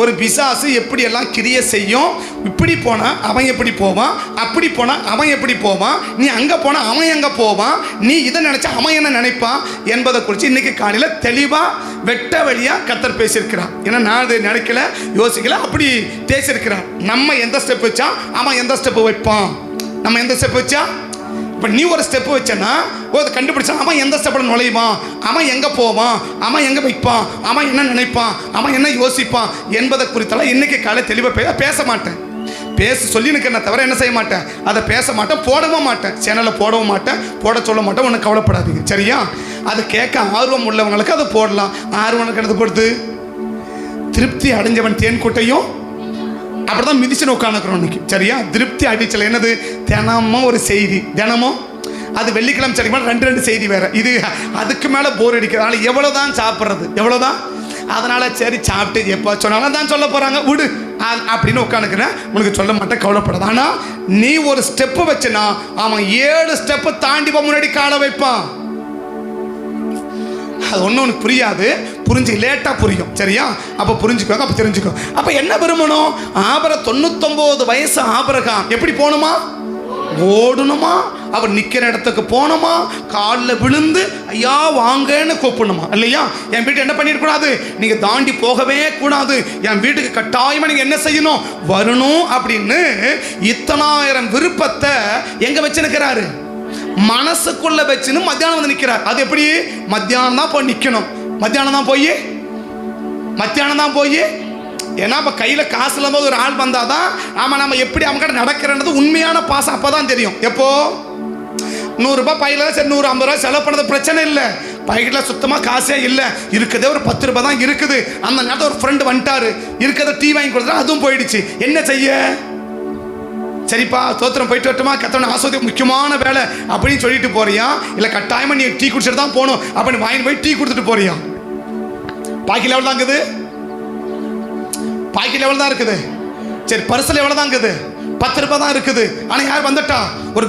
ஒரு பிசாசு எப்படி எல்லாம் கிரியை செய்யும், இப்படி போனா அவன் எப்படி போவான், அப்படி போனா அவன் எப்படி போவான், நீ அங்க போனா அவன் எங்க போவான், நீ இதை நினைச்சா அவன் என்ன நினைப்பான் என்பதை குறித்து இன்னைக்கு காலையில தெளிவா வெட்ட வழியா கர்த்தர் பேசியிருக்கிறான். ஏன்னா நான் அதை நினைக்கல, யோசிக்கல, அப்படி பேசியிருக்கிறான். நம்ம எந்த ஸ்டெப் வச்சா அவன் எந்த ஸ்டெப் வைப்பான், நம்ம எந்த ஸ்டெப் வச்சா. இப்போ நீ ஒரு ஸ்டெப்பு வச்சனா அதை கண்டுபிடிச்சா அவன் எந்த ஸ்டெப்பில் நுழைவான், அவன் எங்கே போவான், அவன் எங்கே வைப்பான், அவன் என்ன நினைப்பான், அவன் என்ன யோசிப்பான் என்பதை குறித்தெல்லாம் இன்னைக்கு காலை தெளிவாக பேச மாட்டேன். பேச சொல்லி நிற்கிறேன் தவிர என்ன செய்ய மாட்டேன், அதை பேச மாட்டேன், போடவும் மாட்டேன், சேனலில் போடவும் மாட்டேன், போட சொல்ல மாட்டேன். ஒன்றும் கவலைப்படாதீங்க சரியா? அது கேட்க ஆர்வம் உள்ளவங்களுக்கு அதை போடலாம். ஆர்வம் எடுத்து கொடுத்து திருப்தி அடைஞ்சவன் தேன் கூட்டையும் அப்படிதான் மிதிச்சு உட்காந்துக்கிறோம் இன்னைக்கு சரியா? திருப்தி அடிச்சல என்னது, தினமும் ஒரு செய்தி, தினமும் அது வெள்ளிக்கிழமை சரிமா 2 செய்தி வேற, இது அதுக்கு மேலே போர் அடிக்கிறதுனால எவ்வளோதான் சாப்பிட்றது, எவ்வளோதான். அதனால சரி சாப்பிட்டு எப்போ சொன்னாலும் தான் சொல்ல போறாங்க, விடு அப்படின்னு உட்காந்துக்கிறேன், உனக்கு சொல்ல மாட்டேன், கவலைப்படாது. ஆனால் நீ ஒரு ஸ்டெப்பு வச்சுனா அவன் 7 ஸ்டெப்பு தாண்டி முன்னாடி காலை வைப்பான். அது ஒன்றும் உனக்கு புரியாது, புரிஞ்சு லேட்டாக புரியும் சரியா? அப்போ புரிஞ்சுக்கோங்க, அப்போ தெரிஞ்சுக்கோ. அப்போ என்ன விரும்பணும்? 99 வயசு ஆபிரகாம் எப்படி போகணுமா, ஓடணுமா, அவர் நிற்கிற இடத்துக்கு போனோமா, காலில் விழுந்து ஐயா வாங்கன்னு கூப்பிடணுமா இல்லையா? என் வீட்டு என்ன பண்ணிடக்கூடாது, நீங்கள் தாண்டி போகவே கூடாது, என் வீட்டுக்கு கட்டாயமாக நீங்கள் என்ன செய்யணும், வரணும் அப்படின்னு இத்தனாயிரம் விருப்பத்தை எங்கே வச்சுருக்கிறாரு, மனசுக்குள்ள வச்சுன்னு மத்தியானம் வந்து நிற்கிறார். அது எப்படி? மத்தியானம் தான் போய் நிற்கணும். மத்தியானம் தான் போய் ஏன்னா இப்போ கையில் காசு இல்லாமல் ஒரு ஆள் வந்தால் தான் நம்ம எப்படி அவங்க கிட்ட நடக்கிறன்றது உண்மையான பாசம் அப்போ தான் தெரியும். எப்போ 100 ரூபாய் பையில சரி 150 ரூபாய் செலவு பண்ணது பிரச்சனை இல்லை, பைக்கில் சுத்தமாக காசே இல்லை, இருக்குதே ஒரு 10 ரூபாய் தான் இருக்குது. அந்த நேரத்தில் ஒரு ஃப்ரெண்டு வந்துட்டாரு, இருக்கிறத டீ வாங்கி கொடுத்தா அதுவும் போயிடுச்சு. என்ன செய்ய? சரிப்பா தோத்திரம் போயிட்டு வரட்டுமா, கத்தவன ஆசோதி முக்கியமான வேலை அப்படின்னு சொல்லிட்டு போறியா, இல்லை கட்டாயமாக நீ டீ குடிச்சிட்டு தான் போகணும் அப்படின்னு வாங்கி போய் டீ கொடுத்துட்டு போறியா? பாக்கி லெவல் தான் இருக்குது, பாக்கி லெவல் தான் இருக்குது. சரி பர்சல் எவ்வளோ தான் இருக்குது, 10 ரூபாய் தான் இருக்குது. ஆனால் யார் வந்துட்டா, ஒரு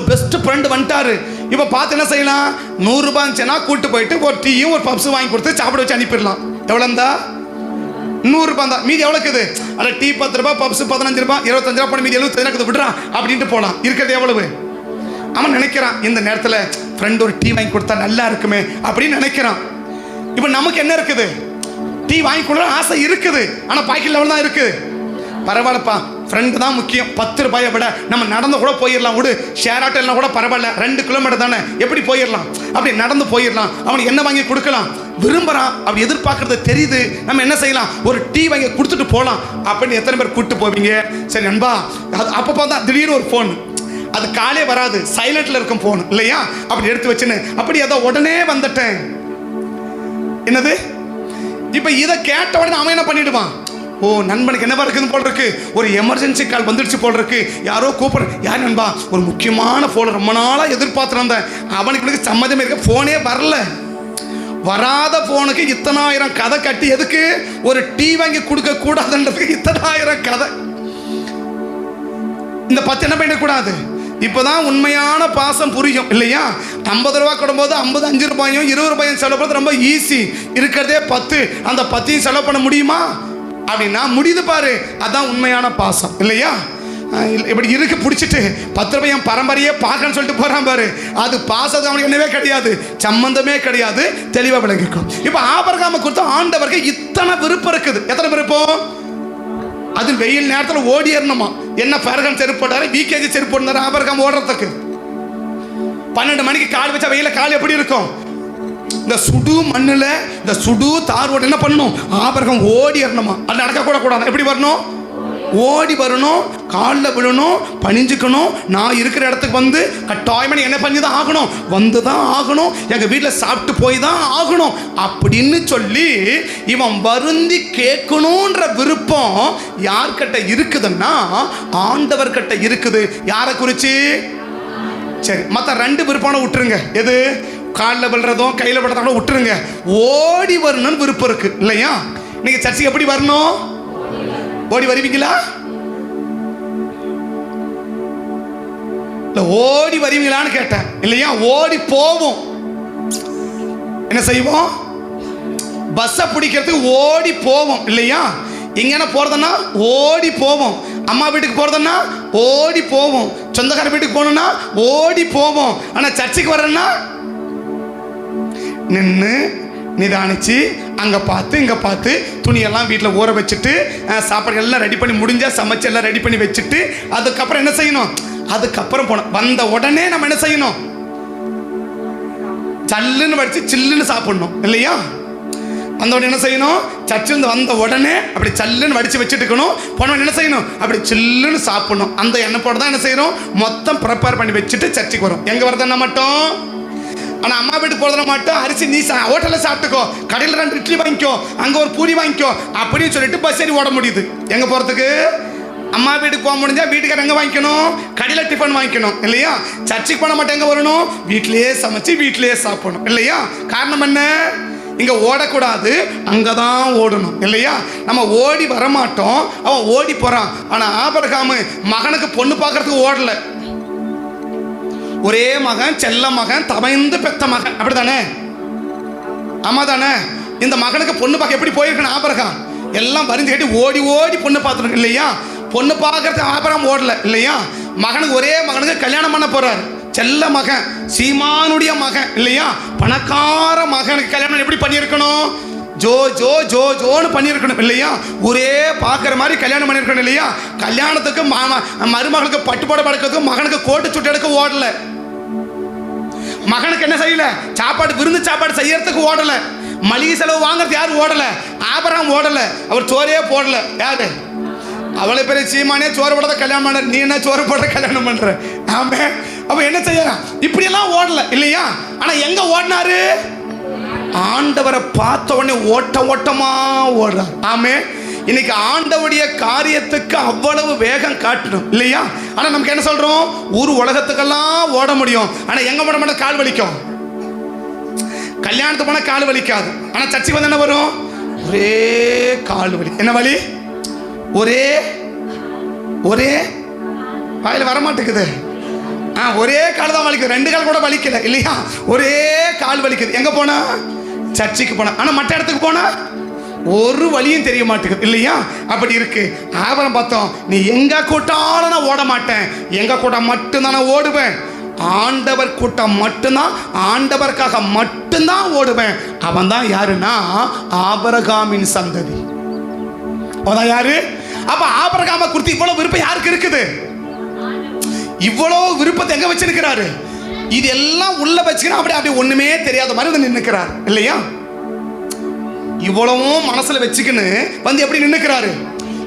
பெஸ்ட் ஃப்ரெண்டு வந்துட்டாரு. இப்போ பார்த்து என்ன செய்யலாம், 100 ரூபாய் இருந்துச்சுன்னா கூப்பிட்டு போயிட்டு ஒரு டீயும் ஒரு பப்ஸும் வாங்கி கொடுத்து சாப்பிட வச்சு அனுப்பிடலாம். எவ்வளோ இருந்தா 100 ரூபாய் தான், மீதி எவ்வளோ இருக்குது, அட டீ 10 ரூபாய், பப்ஸ் 15 ரூபாய், 25 ரூபாய், மீதி 75 இருக்குது, விடுறான் அப்படின்ட்டு போகலாம். இருக்கிறது எவ்வளவு? அவன் நினைக்கிறான் இந்த நேரத்தில் ஃப்ரெண்டு ஒரு டீ வாங்கி கொடுத்தா நல்லா இருக்குமே அப்படின்னு நினைக்கிறான். இப்போ நமக்கு என்ன இருக்குது, டீ வாங்கி கொடுற ஆசை இருக்குது, ஆனால் பாக்கெட் லெவல் தான் இருக்குது. பரவாயில்லப்பா ஃப்ரெண்டு தான் முக்கியம், 10 ரூபாயை விட நம்ம நடந்து கூட போயிடலாம், விடு ஷேர் ஆட்டோலாம் கூட பரவாயில்ல, 2 கிலோமீட்டர் தானே எப்படி போயிடலாம், அப்படி நடந்து போயிடலாம். அவனுக்கு என்ன வாங்கி கொடுக்கலாம் விரும்புகிறான், அப்படி எதிர்பார்க்கறது தெரியுது, நம்ம என்ன செய்யலாம், ஒரு டீ வாங்கி கொடுத்துட்டு போகலாம் அப்படின்னு எத்தனை பேர் கூப்பிட்டு போவீங்க? சரி நண்பா, அது அப்பப்போ தான் திடீர்னு ஒரு ஃபோன், அது காலே வராது, சைலண்ட்ல இருக்கும் ஃபோன் இல்லையா, அப்படி எடுத்து வச்சுன்னு அப்படி அதை உடனே வந்துட்டேன். என்னது இப்போ இதை கேட்ட உடனே அவன் என்ன பண்ணிடுவான், ஓ நண்பனுக்கு என்னவா இருக்குன்னு போல் இருக்கு, ஒரு எமர்ஜென்சி கால் வந்துடுச்சு போல் இருக்கு, யாரோ கூப்பிடு, யார் நண்பா, ஒரு முக்கியமான ஃபோன் ரொம்ப நாளாக எதிர்பார்த்துட்டு இருந்தேன், அவனுக்கு சம்மதமே இருக்க, ஃபோனே வரல. வராத ஃபோனுக்கு இத்தனாயிரம் கதை கட்டி எதுக்கு, ஒரு டீ வாங்கி கொடுக்க கூடாதுன்றதுக்கு இத்தனாயிரம் கதை. இந்த 10 என்ன பண்ணிடக்கூடாது. இப்போதான் உண்மையான பாசம் புரியும் இல்லையா? 50 ரூபா கொடுக்கும்போது 5 ரூபாயும் 20 ரூபாயும் செலவு பண்ணுறது ரொம்ப ஈஸி, இருக்கிறதே 10, அந்த 10ஐயும் செலவு பண்ண முடியுமா அப்படின்னா முடியுது பாரு, அதான் உண்மையான பாசம் இல்லையா? இப்படி இருக்கு பிடிச்சிட்டு 10 ரூபாய் பரம்பரையே பார்க்கன்னு சொல்லிட்டு போறான் பாரு, அது பாசத்துக்கு அவனுக்கு என்னவே கிடையாது, சம்பந்தமே கிடையாது, தெளிவாக விளங்கிக்கும். இப்போ ஆபிரகாமை கொடுத்த ஆண்டவருக்கு இத்தனை விருப்பம் இருக்குது. எத்தனை விருப்பம்? அது வெயில் நேரத்தில் ஓடி ஏறணுமா, என்ன பரகன் செருப்பு போட்டாரு, விகேஜி செருப்பு போட்டாரு ஆபிரகாம் ஓடுறதுக்கு. 12 மணிக்கு கால் வச்சா வெயில கால் எப்படி இருக்கும், இந்த சுடு மண்ணில் இந்த சுடு தார் ஓட என்ன பண்ணணும், ஆபிரகாம் ஓடி ஏறணுமா, அது நடக்க கூட கூடாது, எப்படி வரணும், ஓடி வரணும், காலில் விழணும், பணிஞ்சுக்கணும், நான் இருக்கிற இடத்துக்கு வந்து கட்டாயமாக என்ன பண்ணி தான் ஆகணும், வந்து தான் ஆகணும், எங்கள் வீட்டில் சாப்பிட்டு போய் தான் ஆகணும் அப்படின்னு சொல்லி இவன் வருந்தி கேட்கணுன்ற விருப்பம் யார்கிட்ட இருக்குதுன்னா ஆண்டவர்கிட்ட இருக்குது. யாரை குறித்து? சரி மற்ற 2 விருப்பம் விட்டுருங்க, எது காலில் விழுறதும் கையில் விழுறதும் கூட விட்டுருங்க, ஓடி வரணும்னு விருப்பம் இருக்கு இல்லையா? நீங்கள் சர்ச்சைக்கு எப்படி வரணும், ஓடி வருவீங்களா, ஓடி வருவீங்களான்னு கேட்டேன் இல்லையா? ஓடி போவோம், என்ன செய்வோம், பஸ்ஸை பிடிக்கிறதுக்கு ஓடி போவோம் இல்லையா? எங்கன்னா போறதுன்னா ஓடி போவோம், அம்மா வீட்டுக்கு போறதுன்னா ஓடி போவோம், சொந்தக்கார வீட்டுக்கு போகணும்னா ஓடி போவோம். ஆனால் சர்ச்சுக்கு வர்றேன்னா நின்று நிதானிச்சு அங்கே பார்த்து இங்கே பார்த்து துணியெல்லாம் வீட்டில் ஊற வச்சுட்டு சாப்பாடு எல்லாம் ரெடி பண்ணி முடிஞ்சால் சமைச்சு எல்லாம் ரெடி பண்ணி வச்சுட்டு அதுக்கப்புறம் என்ன செய்யணும், அதுக்கப்புறம் போனோம். வந்த உடனே நம்ம என்ன செய்யணும், சல்லுன்னு வடிச்சு சில்லுன்னு சாப்பிடணும் இல்லையா? வந்த உடனே என்ன செய்யணும், சர்ச்சிலிருந்து வந்த உடனே அப்படி சல்லுன்னு வடிச்சு வச்சுட்டு இருக்கணும், போனவன் என்ன செய்யணும், அப்படி சில்லுன்னு சாப்பிடணும். அந்த எண்ணெய் போட்டு தான் என்ன செய்யணும், மொத்தம் ப்ரிப்பேர் பண்ணி வச்சுட்டு சர்ச்சுக்கு வரும். எங்கே வருதுன்னா மட்டும், ஆனால் அம்மா வீட்டுக்கு போகிறத மட்டும் அரிசி நீ ஹோட்டலில் சாப்பிட்டுக்கோ, கடையில் 2 இட்லி வாங்கிக்கோ, அங்கே ஒரு பூரி வாங்கிக்கோ அப்படின்னு சொல்லிட்டு பஸ் ஏறி ஓட முடியுது. எங்கே போகிறதுக்கு, அம்மா வீட்டுக்கு போக முடிஞ்சா வீட்டுக்கார எங்கே வாங்கிக்கணும், கடையில் டிஃபன் வாங்கிக்கணும் இல்லையா? சர்ச்சுக்கு போன மட்டும் எங்கே வரணும், வீட்டிலேயே சமைச்சு வீட்டிலேயே சாப்பிடணும் இல்லையா? காரணம் என்ன, இங்கே ஓடக்கூடாது, அங்கே தான் ஓடணும் இல்லையா? நம்ம ஓடி வரமாட்டோம், அவன் ஓடி போகிறான். ஆனால் ஆபிரகாம் மகனுக்கு பொண்ணு பார்க்கறதுக்கு ஓடலை, ஒரே மகன், செல்ல மகன், தமைந்து பெத்த மகன், அப்படித்தானே? ஆமா தானே? இந்த மகனுக்கு பொண்ணு பார்க்க எப்படி போயிருக்கணும் ஆபிரகாம், எல்லாம் வரிஞ்சு கட்டி ஓடி ஓடி பொண்ணு பார்த்துருக்கு இல்லையா? பொண்ணு பார்க்கறது ஆபிரகாம் ஓடல இல்லையா? மகனுக்கு ஒரே மகனுக்கு கல்யாணம் பண்ண போறாரு, செல்ல மகன், சீமானுடைய மகன் இல்லையா, பணக்கார மகனுக்கு கல்யாணம் எப்படி பண்ணியிருக்கணும்? ஜோ ஜோ ஜோ ஜோன்னு பண்ணியிருக்கணும் இல்லையா, ஒரே பார்க்குற மாதிரி கல்யாணம் பண்ணியிருக்கணும் இல்லையா. கல்யாணத்துக்கு மருமகளுக்கு பட்டுப்பாடு படுக்கிறதுக்கு மகனுக்கு கோட்டு சுட்டு எடுக்க ஓடலை. மகனுக்கு என்ன செய்யல? சாப்பாடு, விருந்து சாப்பாடு செய்யறதுக்கு ஓடல. மளிகை செலவு வாங்குறது யாரு ஓடல? ஆபிரகாம் ஓடல. அவர் சோறே போடல. யாரு? அவளை பெரிய சீமானே சோறு போடாத கல்யாணம் பண்ண, நீ என்ன சோறு போட கல்யாணம் பண்ற? ஆமே. அப்ப என்ன செய்யலாம்? இப்படியெல்லாம் ஓடல இல்லையா. ஆனா எங்க ஓடினாரு? ஆண்டவரை பார்த்த உடனே ஓட்ட ஓட்டமா ஓடுறார். ஆமே. இன்னைக்கு ஆண்டவருடைய காரியத்துக்கு அவ்வளவு வேகம் காட்டணும் இல்லையா. ஆனா நமக்கு என்ன சொல்றோம்? ஊர் உலகத்துக்கெல்லாம் ஓட முடியும், ஆனா எங்க ஓட மாட்டோம்? கால் வலிக்கும். கல்யாணத்துக்கு போனா கால் வலிக்காது, ஆனா சர்ச்சைக்கு வந்து என்ன வரும்? ஒரே கால் வலி. என்ன வலி? ஒரே ஒரே வாயில வரமாட்டேங்குது. ஒரே கால் தான் வலிக்குது, ரெண்டு கால் கூட வலிக்கல இல்லையா. ஒரே கால் வலிக்குது. எங்க போனா? சர்ச்சைக்கு போனா. ஆனா மற்ற இடத்துக்கு போனா ஒரு வழியும் தெரிய மாட்டேங்குது இல்லையா. அப்படி இருக்கு. ஆபரம் பார்த்தோம், நீ எங்க கூட்டாலும் நான் ஓட மாட்டேன், எங்க கூட்டம் மட்டும்தான் நான் ஓடுவேன். ஆண்டவர் கூட்டம் மட்டும்தான், ஆண்டவருக்காக மட்டும்தான் ஓடுவேன். அவன் தான் யாருன்னா ஆபிரகாமின் சந்ததி. அவன் யாரு? அப்ப ஆபிரகாம குறித்து இவ்வளவு விருப்பம் யாருக்கு இருக்குது? இவ்வளவு விருப்பத்தை எங்க வச்சிருக்கிறாரு? இது எல்லாம் உள்ள வச்சுக்கணும். அப்படி ஒண்ணுமே தெரியாத மாதிரி நின்னுக்கிறார் இல்லையா. இவ்வளவும் மனசுல வச்சுக்கின்னு வந்து எப்படி நின்னுக்கிறாரு?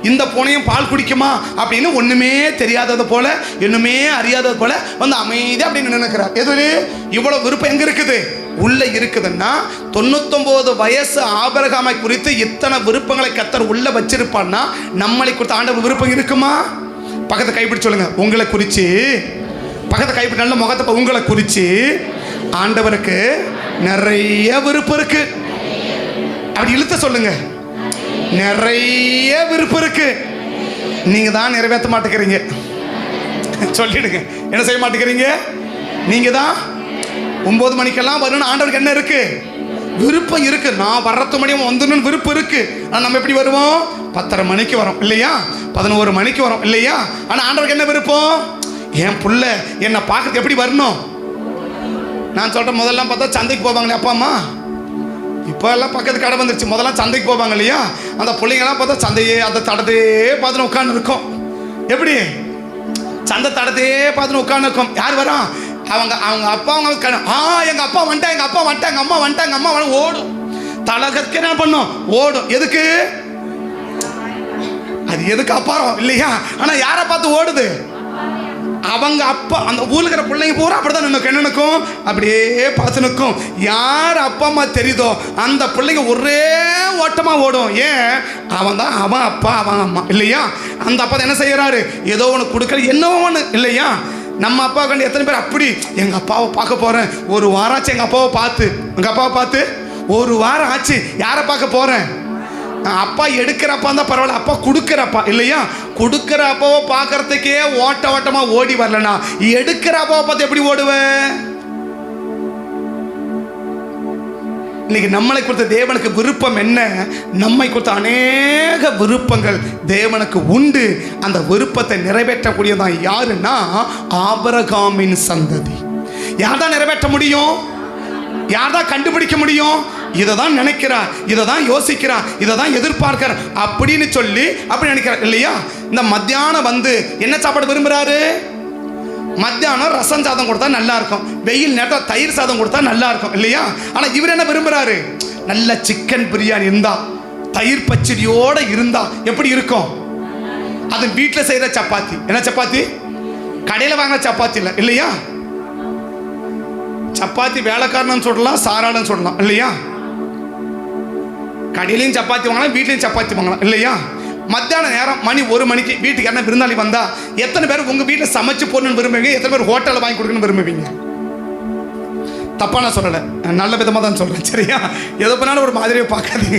இந்த பூனையும் பால் குடிக்குமா அப்படின்னு ஒண்ணுமே தெரியாதது போல, இன்னுமே அறியாதது போல வந்து அமைதியா அப்படின்னு நினைக்கிறார். எது? இவ்வளவு விருப்பம் எங்க இருக்குது? உள்ள இருக்குதுன்னா 99 வயசு ஆபிரகாமை குறித்து இத்தனை விருப்பங்களை கர்த்தர் உள்ள வச்சிருப்பான்னா நம்மளை குறித்து ஆண்டவர் விருப்பம் இருக்குமா? பக்கத்தை கைப்பிடி சொல்லுங்க, உங்களை குறிச்சு. பக்கத்தை கைப்பிடி நல்ல முகத்தை, உங்களை குறிச்சு ஆண்டவருக்கு நிறைய விருப்பம் இருக்கு. அப்படி இழுத்த சொல்லுங்க, நிறைய விருப்பம் இருக்கு. நீங்க தான் நிறைவேற்ற மாட்டேங்கிறீங்க. சொல்லிடுங்க, என்ன செய்ய மாட்டேங்கிறீங்க? நீங்க தான் 9 மணிக்கெல்லாம் வரணும். ஆண்டவருக்கு என்ன இருக்கு? விருப்பம் இருக்கு. நான் வர்றது மணியும் வந்துடணும் விருப்பம் இருக்கு. ஆனால் நம்ம எப்படி வருவோம்? 10:30 மணிக்கு வரோம் இல்லையா, 11 மணிக்கு வரோம் இல்லையா. ஆனால் ஆண்டவருக்கு என்ன விருப்பம்? என் புள்ள என்னை பார்க்கறது எப்படி வரணும்? நான் சொல்றேன், முதல்லாம் பார்த்தா சந்தைக்கு போவாங்களே அப்பா அம்மா, இப்போ எல்லாம் பக்கத்து கடை வந்துருச்சு. முதல்ல சந்தைக்கு போவாங்க இல்லையா, அந்த பிள்ளைங்கெல்லாம் பார்த்தா சந்தையே அந்த தடத்தையே பார்த்துன்னு உட்காந்து இருக்கும். எப்படி? சந்தை தடத்தையே பார்த்துன்னு உட்காந்து இருக்கும். யார் வரா? அவங்க அப்பா. அவங்க எங்க அப்பா வந்துட்டா, எங்க அப்பா வந்துட்டா, எங்க அம்மா வந்துட்டா, எங்க அம்மா ஓடும். தலகத்துக்கு என்ன பண்ணும்? ஓடும். எதுக்கு? அது எதுக்கு? அப்பாரம் இல்லையா. ஆனா யாரை பார்த்து ஓடுது? அவங்க அப்பா. அந்த ஊர்ல இருக்கிற பிள்ளைங்க பூரா அப்படிதான் நினைக்கும். என்ன நினைக்கும்? அப்படியே பார்த்து நிற்கும். யார் அப்பா அம்மா தெரியுதோ அந்த பிள்ளைங்க ஒரே ஓட்டமா ஓடும். ஏன்? அவன் தான் அவன் அப்பா, அவன் அம்மா இல்லையா. அந்த அப்பா தான் என்ன செய்யறாரு? ஏதோ ஒன்று கொடுக்கற, என்னவோ ஒன்று இல்லையா. நம்ம அப்பா கண்டு எத்தனை பேர் அப்படி, எங்க அப்பாவை பார்க்க போறேன், ஒரு வாரம் ஆச்சு எங்க அப்பாவை பார்த்து, எங்க அப்பாவை பார்த்து ஒரு வாரம் ஆச்சு. யாரை பார்க்க போறேன்? அப்பா எடுக்கிறப்பா தான் பரவாயில்ல, அப்பா கொடுக்குறப்பா இல்லையா. கொடுக்குற அப்பாவை பார்க்கறதுக்கே ஓட்டமா ஓடி வரலனா எடுக்கிற அப்பாவை பார்த்து எப்படி ஓடுவேன்? இன்னைக்கு நம்மளை குறித்த தேவனுக்கு விருப்பம் என்ன? நம்மை குறித்த அநேக விருப்பங்கள் தேவனுக்கு உண்டு. அந்த விருப்பத்தை நிறைவேற்றக்கூடியதான் யாருன்னா ஆபிரகாமின் சந்ததி. யார் தான் நிறைவேற்ற முடியும்? யார் தான் கண்டுபிடிக்க முடியும்? இதை தான் நினைக்கிறார், இதை தான் யோசிக்கிறார், இதை தான் எதிர்பார்க்கிறார் அப்படின்னு சொல்லி அப்படி நினைக்கிறார் இல்லையா. இந்த மத்தியானம் வந்து என்ன சாப்பாடு விரும்புறாரு? மத்தியானம் ரசம் சாதம் கொடுத்தா நல்லா இருக்கும், வெயில் நேரம் தயிர் சாதம் கொடுத்தா நல்லா இருக்கும் இல்லையா. ஆனா இவர் என்ன விரும்புறாரு? நல்ல சிக்கன் பிரியாணி இருந்தா, தயிர் பச்சடியோட இருந்தா எப்படி இருக்கும்? அது வீட்டில் செய்யற சப்பாத்தி. என்ன சப்பாத்தி? கடையில் வாங்கின சப்பாத்தி இல்லை இல்லையா. சப்பாத்தி வேலைக்காரன்னு சொல்லலாம், சாராளன்னு சொல்லலாம் இல்லையா. கடையிலையும் சப்பாத்தி வாங்கலாம், வீட்லையும் சப்பாத்தி வாங்கலாம் இல்லையா. மத்தியான நேரம் மணி 1 மணிக்கு வீட்டுக்கு என்ன விருந்தாளி வந்தா எத்தனை பேர் உங்க வீட்டில் சமைச்சு போடணும்னு விரும்புவீங்க? எத்தனை பேர் ஹோட்டலில் வாங்கி கொடுக்கணும்னு விரும்புவீங்க? தப்பா நான் சொல்லலை, நல்ல விதமாக தான் சொல்கிறேன் சரியா. எதை பண்ணாலும் ஒரு மாதிரியை பார்க்காதீங்க,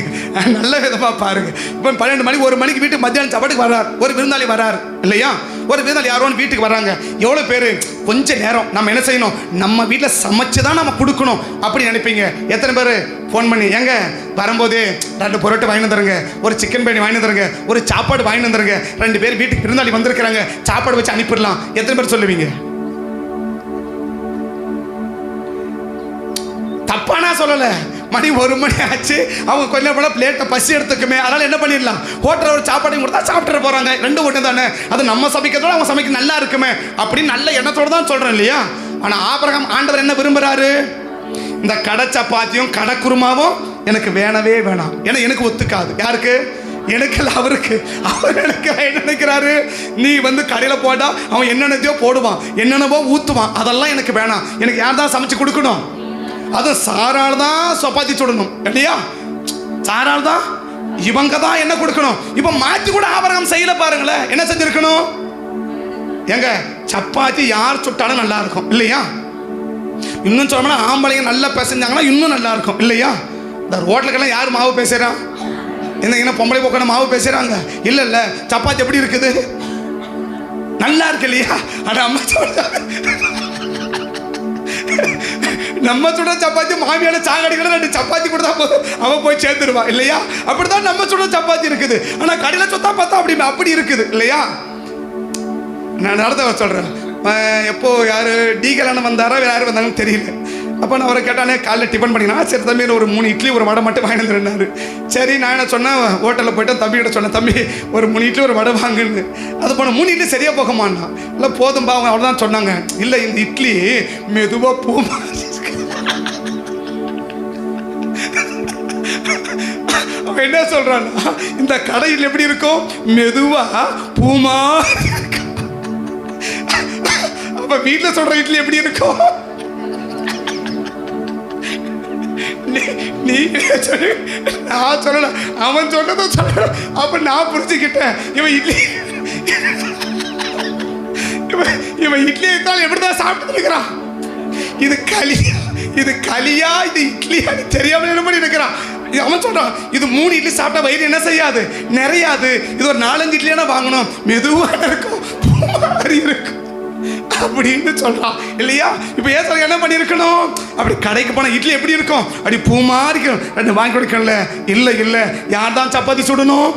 நல்ல விதமாக பாருங்க. இப்போ 12 மணி 1 மணிக்கு வீட்டுக்கு மத்தியானம் சாப்பாட்டுக்கு வர்றார், ஒரு விருந்தாளி வர்றார் இல்லையா. ஒரு விருந்தாளி யாரோன்னு வீட்டுக்கு வர்றாங்க. எவ்வளோ பேர் கொஞ்ச நேரம் நம்ம என்ன செய்யணும்? நம்ம வீட்டில் சமைச்சு தான் நம்ம கொடுக்கணும் அப்படி நினைப்பீங்க. எத்தனை பேர் ஃபோன் பண்ணி எங்க வரும்போது 2 புரோட்டா வாங்கி வந்துருங்க, ஒரு சிக்கன் பிரியாணி வாங்கி வந்துருங்க, ஒரு சாப்பாடு வாங்கி வந்துருங்க, 2 பேர் வீட்டுக்கு விருந்தாளி வந்திருக்கிறாங்க, சாப்பாடு வச்சு அனுப்பிடலாம். எத்தனை பேர் சொல்லுவீங்க? சொல்லலை, மணி 1 மணி ஆச்சு, அவங்க கொஞ்சம் போல பிளேட்டை பசி எடுத்துக்குமே, அதனால் என்ன பண்ணிடலாம், ஹோட்டலில் ஒரு சாப்பாடையும் கொடுத்தா சாப்பிட்டு போகிறாங்க, 2 ஒன்று தானே, அது நம்ம சமைக்கிறதோட அவங்க சமைக்க நல்லா இருக்குமே அப்படின்னு நல்ல எண்ணத்தோடு தான் சொல்கிறேன் இல்லையா. ஆனால் ஆபிரகாம் ஆண்டவர் என்ன விரும்புகிறாரு, இந்த கடை சப்பாத்தியும் கடை குருமாவும் எனக்கு வேணவே வேணாம், ஏன்னா எனக்கு ஒத்துக்காது. யாருக்கு? எனக்கு இல்லை, அவருக்கு. அவர் எனக்கு என்ன நினைக்கிறாரு, நீ வந்து கடையில் போட்டா அவன் என்னென்னதையோ போடுவான், என்னென்னவோ ஊற்றுவான், அதெல்லாம் எனக்கு வேணாம். எனக்கு யார் தான் சமைச்சு கொடுக்கணும், அது சாரால் தான் சப்பாத்தி சுடணும் இல்லையா, சாரால் தான், இவங்க தான் என்ன கொடுக்கணும். இப்போ மாற்றி கூட ஆபரகம் செய்யல பாருங்களேன், என்ன செஞ்சிருக்கணும், எங்க சப்பாத்தி யார் சுட்டாலும் நல்லா இருக்கும் இல்லையா. இன்னும் சொல்லணும்னா ஆம்பளைங்க நல்லா பேசிஞ்சாங்கன்னா இன்னும் நல்லா இருக்கும் இல்லையா. இந்த ரோட்லுக்கெல்லாம் யார் மாவு பேசுகிறான், என்ன பொம்பளை போக்கான மாவு பேசுகிறாங்க, இல்லை இல்லை சப்பாத்தி எப்படி இருக்குது, நல்லா இருக்கு இல்லையா. ஆனால் அம்மா சொல்ல நம்ம சுட சப்பாத்தி மாமியான சாகடிக்கிற 2 சப்பாத்தி கொடுத்தா போதும் அவன் போய் சேர்ந்துருவா இல்லையா. அப்படிதான் நம்ம சுட சப்பாத்தி இருக்குது. ஆனால் கடையில் சுத்தா பார்த்தா அப்படி இருக்குது இல்லையா. நான் நடத்த சொல்கிறேன், எப்போ யார் டீகலான வந்தாரா வேறு யார் வந்தாங்கன்னு தெரியல. அப்போ நான் அவரை கேட்டானே, காலைல டிஃபன் பண்ணிங்கன்னா சரி தம்பி ஒரு 3 இட்லி ஒரு வடை மட்டும் வாங்கி வந்துருந்தாரு. சரி நான் என்ன சொன்னேன், ஹோட்டலில் போய்ட்டு தம்பிகிட்ட சொன்னேன், தம்பி ஒரு 3 இட்லி ஒரு வடை வாங்குன்னு. அது போன 3 இட்லி சரியாக போகமான்னா, இல்லை போதும்பா அவங்க அவ்வளோதான் சொன்னாங்க. இல்லை இந்த இட்லி மெதுவாக பூமா, அவன் என்ன சொல்கிறான்னா, இந்த கடையில் எப்படி இருக்கும், மெதுவாக பூமா. அப்போ வீட்டில் சொல்கிற இட்லி எப்படி இருக்கும், நீ சொல்லு, நான் சொல்லல, அவன் சொன்னதும் சொல்ல. அப்ப நான் புரிஞ்சுக்கிட்டேன், இவன் இட்லி இருந்தாலும் எப்படிதான் சாப்பிட்டு இருக்கிறான். இது களியா இது இட்லியா தெரியாம என்ன பண்ணி இருக்கிறான். அவன் சொல்றான், இது 3 இட்லி சாப்பிட்டா வயிறு என்ன செய்யாது, நிறையாது, இது ஒரு 4-5 இட்லியான வாங்கணும், மெதுவாக இருக்கும், இருக்கும் அப்படின்னு சொல்றான் இல்லையா. இப்ப ஏன் என்ன பண்ணிருக்கணும், அப்படி கடைக்கு போனா இட்லி எப்படி இருக்கும், அப்படி பூமா இருக்கும், 2 வாங்கி கொடுக்கல. இல்லை யார் தான் சப்பாத்தி சுடணும்,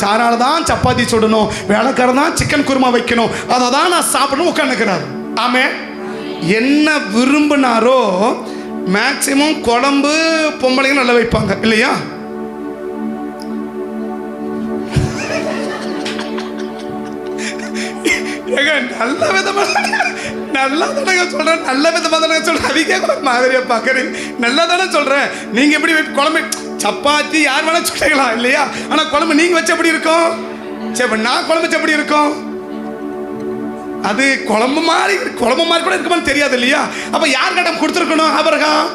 சாரால தான் சப்பாத்தி சுடணும், வேலைக்காரன் தான் சிக்கன் குருமா வைக்கணும், அதை தான் நான் சாப்பிடணும் உட்காந்துக்கிறாரு. ஆமே, என்ன விரும்பினாரோ மேக்சிமம் குழம்பு பொம்பளைங்க நல்லா வைப்பாங்க இல்லையா. நல்ல விதமாக சொல்றேன், நல்ல விதமாக தானே சொல்றேன், அதிக மாதிரியா பார்க்குறேன், நல்லா தானே சொல்றேன். நீங்க எப்படி குழம்பு சப்பாத்தி யார் வேணா சொல்லிக்கலாம் இல்லையா. ஆனா குழம்பு நீங்க வச்சு எப்படி இருக்கும், சரி நான் குழம்பு வச்சு எப்படி இருக்கும், அது குழம்பு மாதிரி கூட இருக்குமான்னு தெரியாது இல்லையா. அப்ப யார் கட்டம் கொடுத்துருக்கணும், ஆபிரகாம்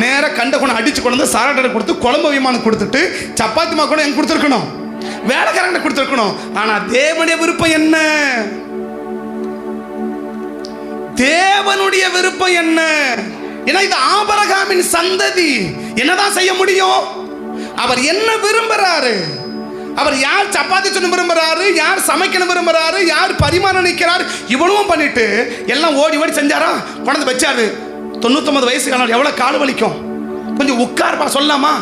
நேராக கண்ட கொண்டு அடிச்சு கொண்டு வந்து சாராட்டை கொடுத்து குழம்பு விமானம் கொடுத்துட்டு சப்பாத்தி மா கூட எங்க கொடுத்துருக்கணும், வேலைக்காரங்க கொடுத்துருக்கணும். ஆனா தேவனுடைய விருப்பம் என்ன, தேவனுடைய விருப்பம் என்ன, ஏன்னா இது ஆபிரகாமின் சந்ததி, என்னதான் செய்ய முடியும், அவர் என்ன விரும்புறாரு, அவர் யார் சப்பாத்தி சொன்ன விரும்புறாரு, யார் சமைக்கணும் விரும்புறாரு, யார் பரிமாற நிற்கிறார், இவ்வளவும் பண்ணிட்டு எல்லாம் ஓடி செஞ்சாரா, கொண்டு வச்சாரு. 99 வயசு காலம் எவ்வளவு கால் வலிக்கும், கொஞ்சம் உட்கார்ப்பா சொல்லாமா,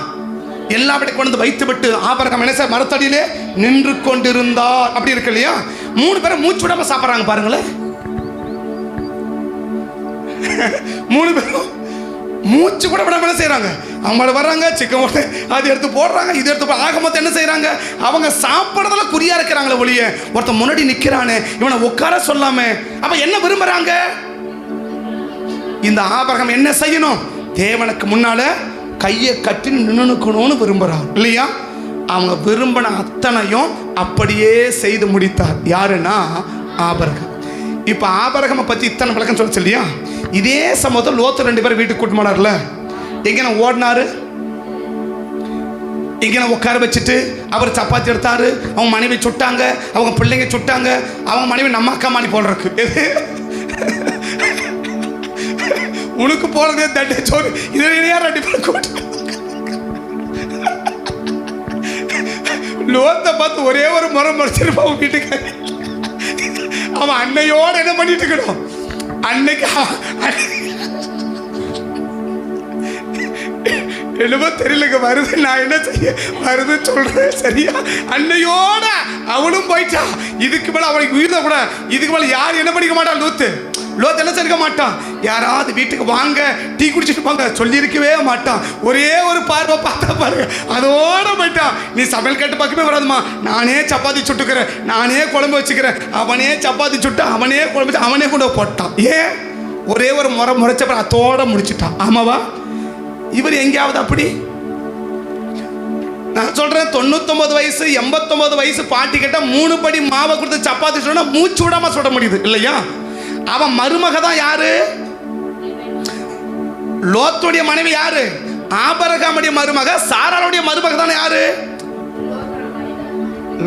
எல்லாவற்றையும் கொண்டு வைத்து விட்டு ஆபிரகாம் என்ன சார் மரத்தடியிலே நின்று கொண்டிருந்தார். அப்படி இருக்கு இல்லையா. 3 பேரும் மூச்சு விடாம சாப்பிட்றாங்க பாருங்களேன். 3 பேரும் மூச்சு கூட விடாம என்ன செய்யறாங்க, அவங்க வர்றாங்க, சிக்கன் அது எடுத்து போடுறாங்க, இது எடுத்து ஆக மொத்தம் என்ன செய்யறாங்க, அவங்க சாப்பிட்றதுல குறியா இருக்கிறாங்களே ஒழிய ஒருத்தன் முன்னாடி நிக்கிறானே இவனை உட்கார சொல்லாம. அப்ப என்ன விரும்புறாங்க, இந்த ஆபிரகாம் என்ன செய்யணும், தேவனுக்கு முன்னால கையை கட்டி நின்னுக்கணும்னு விரும்புறார் இல்லையா. அவங்க விரும்பின அத்தனையும் அப்படியே செய்து முடித்தார். யாருன்னா ஆபிரகாம். இப்ப ஆபிரகாமை பத்தி இத்தனை விளக்கம் சொல்ல இல்லையா. இதே சமயத்தில் லோத்து 2 பேரும் வீட்டுக்கு கூட்டு போனார்ல, எங்க ஓடினாரு, இங்கே உட்கார வச்சுட்டு அவர் சப்பாத்தி எடுத்தாரு, அவங்க மனைவி சுட்டாங்க, அவங்க பிள்ளைங்க சுட்டாங்க, அவங்க மனைவி நம்ம அக்கா மாதிரி போல இருக்கு. உனக்கு போறதே தட்டை சோறு, இதில் யார் 2 பேரும் கூட்டு லோத்தை பார்த்து ஒரே ஒரு முறை மறைச்சிருப்பான் வீட்டுக்கு. அவன் அன்னையோட என்ன பண்ணிட்டு இருக்கணும், அன்னைக்கு என்னமோ தெரியலங்க வருது, நான் என்ன செய்ய வருது சொல்றேன் சரியா. அன்னையோட அவளும் போயிட்டா, இதுக்கு மேல அவளுக்கு உயிர்ந்த கூட இதுக்கு மேல யார் என்ன பண்ணிக்க மாட்டா லூத்து. லோத் என்ன செய்ய மாட்டான், யாராவது வீட்டுக்கு வாங்க டீ குடிச்சிட்டு போங்க சொல்லியிருக்கவே மாட்டான். ஒரே ஒரு பார்வை பார்த்தா பாருங்க, அதோட போயிட்டான். நீ சமையல் கட்டு பக்கமே வராதுமா, நானே சப்பாத்தி சுட்டுக்கிறேன், நானே குழம்பு வச்சுக்கிறேன். அவனே சப்பாத்தி சுட்டு அவனே குழம்பு வச்சு அவனே கொண்டு போட்டான். ஏன்? ஒரே ஒரு முறைச்சப்ப அதோட முடிச்சுட்டான். ஆமாவா? இவர் எங்கேயாவது அப்படி? நான் சொல்றேன், 99 வயசு 89 வயசு பாட்டி கிட்ட 3 படி மாவை கொடுத்து சப்பாத்தி சொன்னா மூச்சு விடாம சுட முடியுது இல்லையா? அவன் மருமக தான் யாரு? லோத்துடைய மனைவி யாரு? ஆபிரகாமுடைய மருமக. சாராளுடைய மருமக தானே யாரு?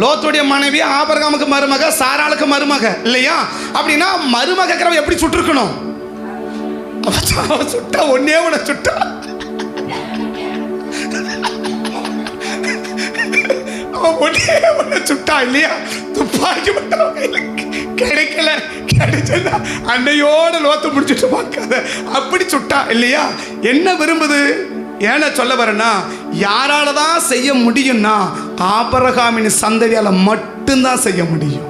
லோத்துடைய மனைவி ஆபிரகாமுக்கு மருமக, சாராளுக்கு மருமக இல்லையா? அப்படின்னா மருமக எப்படி சுட்டிருக்கணும்? சுட்டா ஒன்னே ஒண்ணு சுட்டா, ஒன்னே ஒண்ணு சுட்டா இல்லையா? துப்பாக்கி மட்டும் கிடைக்கல, கிடைச்சா அன்னையோட லோத்து முடிச்சுட்டு பார்க்காத, அப்படி சுட்டா இல்லையா? என்ன விரும்புது? ஏன்னா சொல்ல வரேன்னா, யாரால தான் செய்ய முடியும்னா ஆபிரகாமின் சந்ததியால மட்டும்தான் செய்ய முடியும்.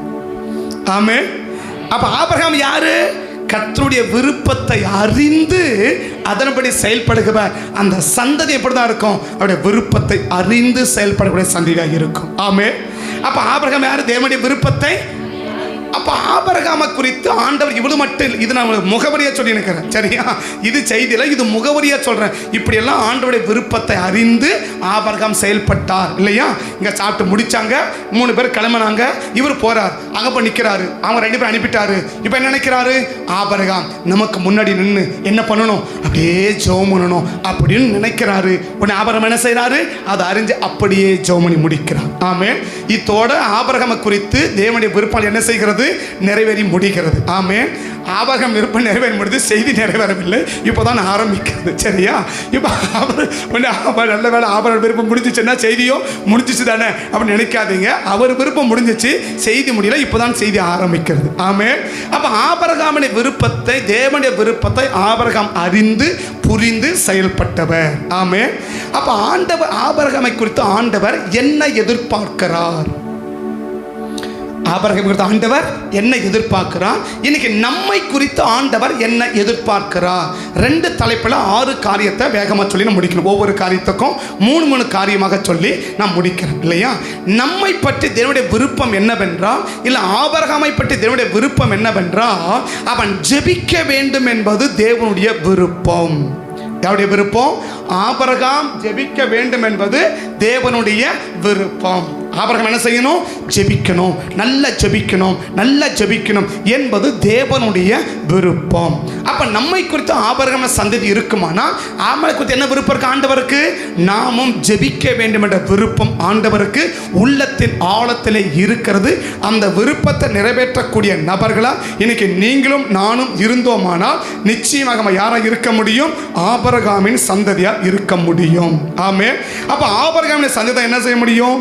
ஆமே. அப்ப ஆபிரகாம் யாரு? கர்த்தருடைய விருப்பத்தை அறிந்து அதன்படி செயல்படுகிற அந்த சந்ததி எப்படிதான் இருக்கும்? அவருடைய விருப்பத்தை அறிந்து செயல்படக்கூடிய சந்ததியாக இருக்கும். ஆமே. அப்ப ஆபிரகாம் யாரு? தேவனுடைய விருப்பத்தை. அப்ப ஆபிரகாமை குறித்து ஆண்டவர் இவ்வளவு மட்டும், இது நான் முகவரியா சொல்லி இருக்கிறேன் சரியா? இது செய்தியில, இது முகவரியா சொல்றேன். இப்படி எல்லாம் ஆண்டவருடைய விருப்பத்தை அறிந்து ஆபிரகாம் செயல்பட்டார் இல்லையா? இங்க சாப்பிட்டு முடிச்சாங்க, 3 பேர் கிளம்பினாங்க, இவர் போறார், அங்க போய் நிக்கிறாரு, அவங்க 2 பேர் அனுப்பிட்டாரு. இப்ப என்ன நினைக்கிறாரு? ஆபிரகாம் நமக்கு முன்னாடி நின்று என்ன பண்ணணும், அப்படியே ஜெபம் பண்ணணும் அப்படின்னு நினைக்கிறாரு. உடனே ஆபிரகாம் என்ன செய்யறாரு? அதை அறிஞ்சு அப்படியே ஜெபம் பண்ணி முடிக்கிறார். ஆமே. இதோட ஆபிரகாமை குறித்து தேவனுடைய விருப்பம் என்ன செய்கிறது? நிறைவேறி முடிகிறது. ஆமே. ஆபிரகாம் விருப்பம் நிறைவேறி முடிது, செய்தி நிறைவேறவில்லை, இப்போதான் ஆரம்பிக்கிறது சரியா? இப்போ நல்ல வேலை ஆபிரகாம் விருப்பம் முடிஞ்சிச்சுன்னா செய்தியோ முடிஞ்சிச்சு தானே அப்படின்னு நினைக்காதீங்க. அவர் விருப்பம் முடிஞ்சிச்சு, செய்தி முடியல, இப்போதான் செய்தி ஆரம்பிக்கிறது. ஆமே. அப்ப ஆபிரகாமுடைய விருப்பத்தை, தேவனுடைய விருப்பத்தை ஆபிரகாம் அறிந்து புரிந்து செயல்பட்டவர். ஆமே. அப்ப ஆண்டவர் ஆபிரகாமை குறித்து ஆண்டவர் என்ன எதிர்பார்க்கிறார்? ஆபிரகாம் குறித்து ஆண்டவர் என்ன எதிர்பார்க்கிறார்? இன்னைக்கு நம்மை குறித்து ஆண்டவர் என்ன எதிர்பார்க்கிறார்? 2 தலைப்புல 6 காரியத்தை வேகமா சொல்லி நான் முடிக்கணும். ஒவ்வொரு காரியத்துக்கும் 3 காரியமாக சொல்லி நான் முடிக்கிறேன் இல்லையா? நம்மை பற்றி தேவனுடைய விருப்பம் என்னவென்றால், இல்ல ஆபிரகாமை பற்றி தேவனுடைய விருப்பம் என்னவென்றால், அவன் ஜெபிக்க வேண்டும் என்பது தேவனுடைய விருப்பம். யாருடைய விருப்பம்? ஆபிரகாம் ஜெபிக்க வேண்டும் என்பது தேவனுடைய விருப்பம். ஆபிரகாம் என்ன செய்யணும்? ஜெபிக்கணும், நல்லா ஜெபிக்கணும், நல்லா ஜெபிக்கணும் என்பது தேவனுடைய விருப்பம். அப்ப நம்மை குறித்து ஆபிரகாம் சந்ததி இருக்குமானா ஆபிரகாமை குறித்து என்ன விருப்பம் இருக்கு ஆண்டவருக்கு? நாமும் ஜெபிக்க வேண்டும் என்ற விருப்பம் ஆண்டவருக்கு உள்ளத்தின் ஆழத்திலே இருக்கிறது. அந்த விருப்பத்தை நிறைவேற்றக்கூடிய நபர்களா இன்னைக்கு நீங்களும் நானும் இருந்தோமானால் நிச்சயமாக நம்ம யாராக இருக்க முடியும்? ஆபிரகாமின் சந்ததியா இருக்க முடியும். ஆமே. அப்ப ஆபிரகாமின் சந்ததியா என்ன செய்ய முடியும்?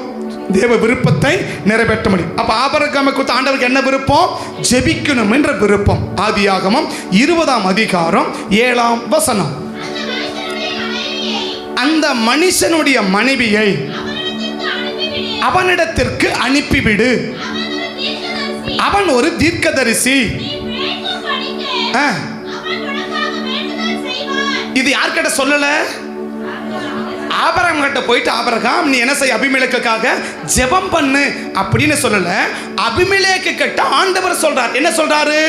தேவ விருப்பத்தை நிறைவேற்ற முடியும். அப்ப ஆபிரகாமை குறித்து ஆண்டவருக்கு என்ன விருப்பம்? ஜெபிக்கணும் என்ற விருப்பம். ஆதியாகமம் 20ஆம் அதிகாரம் 7ஆம் வசனம். அந்த மனுஷனுடைய மனைவியை அவனிடத்திற்கு அனுப்பிவிடு, அவன் ஒரு தீர்க்கதரிசி. இது யார்கிட்ட சொல்லல? ஆபிரகாம் கிட்ட போயிட்டு, ஆபிரகாம் நீ என்ன செய்ய, அபிமெலேக்குக்காக ஜெபம் பண்ணு அப்படின்னு சொல்லல. அபிமெலேக்கு கிட்ட ஆண்டவர் சொல்றார். என்ன சொல்றாரு?